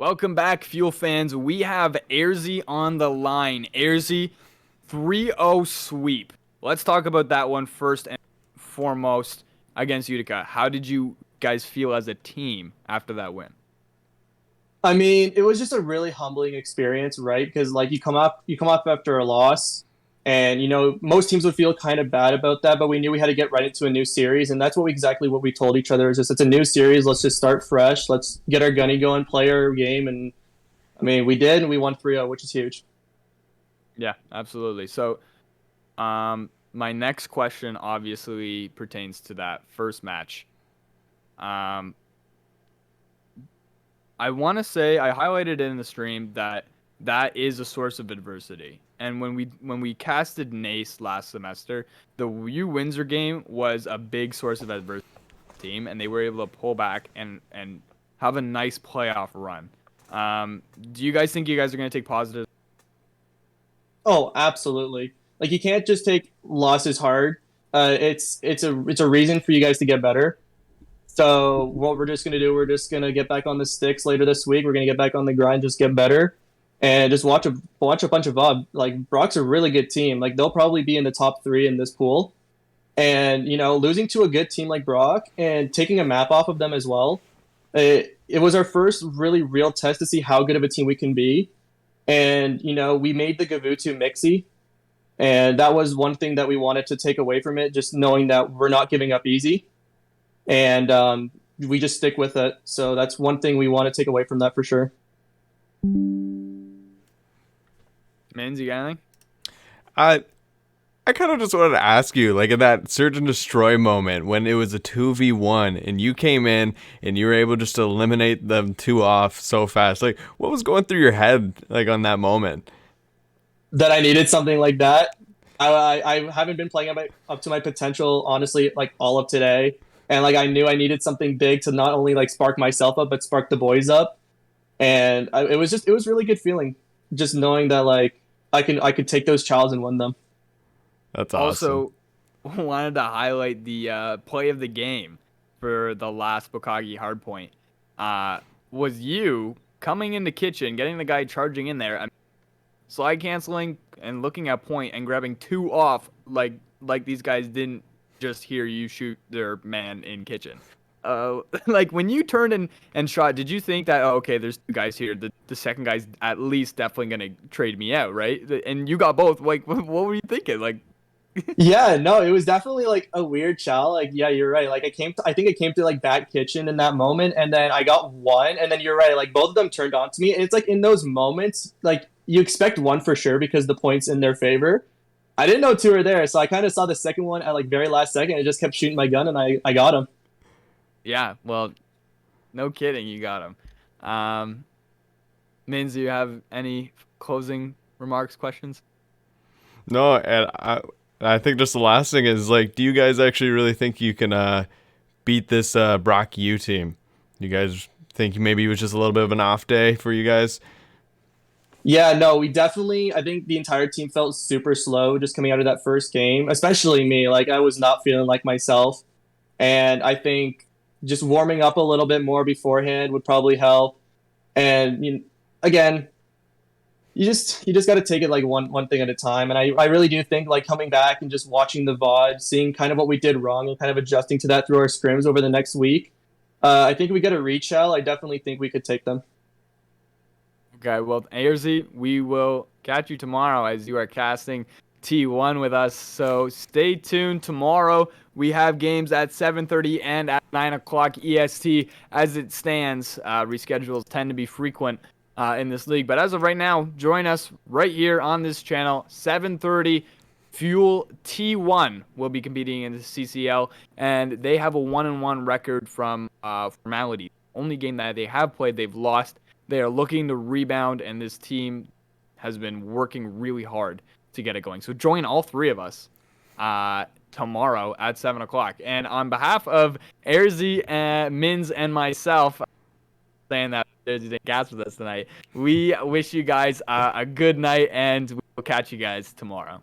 S3: Welcome back, Fuel fans. We have Airzy on the line. Airzy, 3-0 sweep. Let's talk about that one first and foremost against Utica. How did you guys feel as a team after that win?
S5: I mean, it was just a really humbling experience, right? Because like you come up after a loss, and most teams would feel kind of bad about that, but we knew we had to get right into a new series, and that's exactly what we told each other is just it's a new series. Let's just start fresh. Let's get our gunny going, play our game, and I mean we did, and we won 3-0, which is huge.
S3: Yeah, absolutely. So, my next question obviously pertains to that first match. I want to say I highlighted it in the stream that is a source of adversity. And when we casted Nace last semester, the U Windsor game was a big source of adversity for the team, and they were able to pull back and have a nice playoff run. Do you guys think you guys are going to take positive?
S5: Oh, absolutely. Like you can't just take losses hard. It's a reason for you guys to get better. So what we're just gonna do, we're just gonna get back on the sticks later this week. We're gonna get back on the grind, just get better, and just watch a bunch of VOD. Like Brock's a really good team. Like they'll probably be in the top 3 in this pool. And losing to a good team like Brock and taking a map off of them as well, it was our first really real test to see how good of a team we can be. And we made the Gavutu mixy, and that was one thing that we wanted to take away from it. Just knowing that we're not giving up easy. And we just stick with it. So that's one thing we want to take away from that for sure.
S3: Mins, you got anything?
S4: I kind of just wanted to ask you, like in that search and destroy moment when it was a 2v1 and you came in and you were able just to eliminate them 2 off so fast. Like, what was going through your head like on that moment?
S5: That I needed something like that. I haven't been playing up to my potential, honestly, like all of today. And like I knew I needed something big to not only like spark myself up, but spark the boys up. And it was really good feeling, just knowing that like I could take those challenges and win them.
S4: That's awesome.
S3: Also, wanted to highlight the play of the game for the last Bokagi hardpoint. Was you coming into kitchen, getting the guy charging in there, slide canceling and looking at point and grabbing 2 off like these guys didn't just hear you shoot their man in kitchen. Like when you turned and shot, did you think that, oh, okay, there's 2 guys here, the second guy's at least definitely gonna trade me out, right? And you got both. Like what were you thinking? Like
S5: Yeah, no, it was definitely like a weird chow. Like, yeah, you're right. Like I think it came to like back kitchen in that moment, and then I got one, and then you're right. Like both of them turned on to me, and it's like in those moments, like you expect one for sure because the points in their favor. I didn't know 2 were there, so I kind of saw the second one at like very last second. I just kept shooting my gun, and I got him.
S3: yeah, well, no kidding, you got him. Mins, do you have any closing remarks, questions?
S4: No, and I think just the last thing is like, do you guys actually really think you can beat this BrockU team? You guys think maybe it was just a little bit of an off day for you guys?
S5: Yeah, no, I think the entire team felt super slow just coming out of that first game, especially me. Like, I was not feeling like myself. And I think just warming up a little bit more beforehand would probably help. And, again, you just got to take it like one thing at a time. And I really do think like coming back and just watching the VOD, seeing kind of what we did wrong and kind of adjusting to that through our scrims over the next week. I think we get a reach out. I definitely think we could take them.
S3: Okay, well, Airzy, we will catch you tomorrow as you are casting T1 with us. So stay tuned tomorrow. We have games at 7:30 and at 9 o'clock EST as it stands. Reschedules tend to be frequent in this league. But as of right now, join us right here on this channel, 7:30. Fuel T1 will be competing in the CCL, and they have a 1-1 record from formality. Only game that they have played, they've lost. They are looking to rebound, and this team has been working really hard to get it going. So join all 3 of us tomorrow at 7 o'clock. And on behalf of Airzy, Mins, and myself, saying that Airzy didn't gas with us tonight, we wish you guys a good night, and we will catch you guys tomorrow.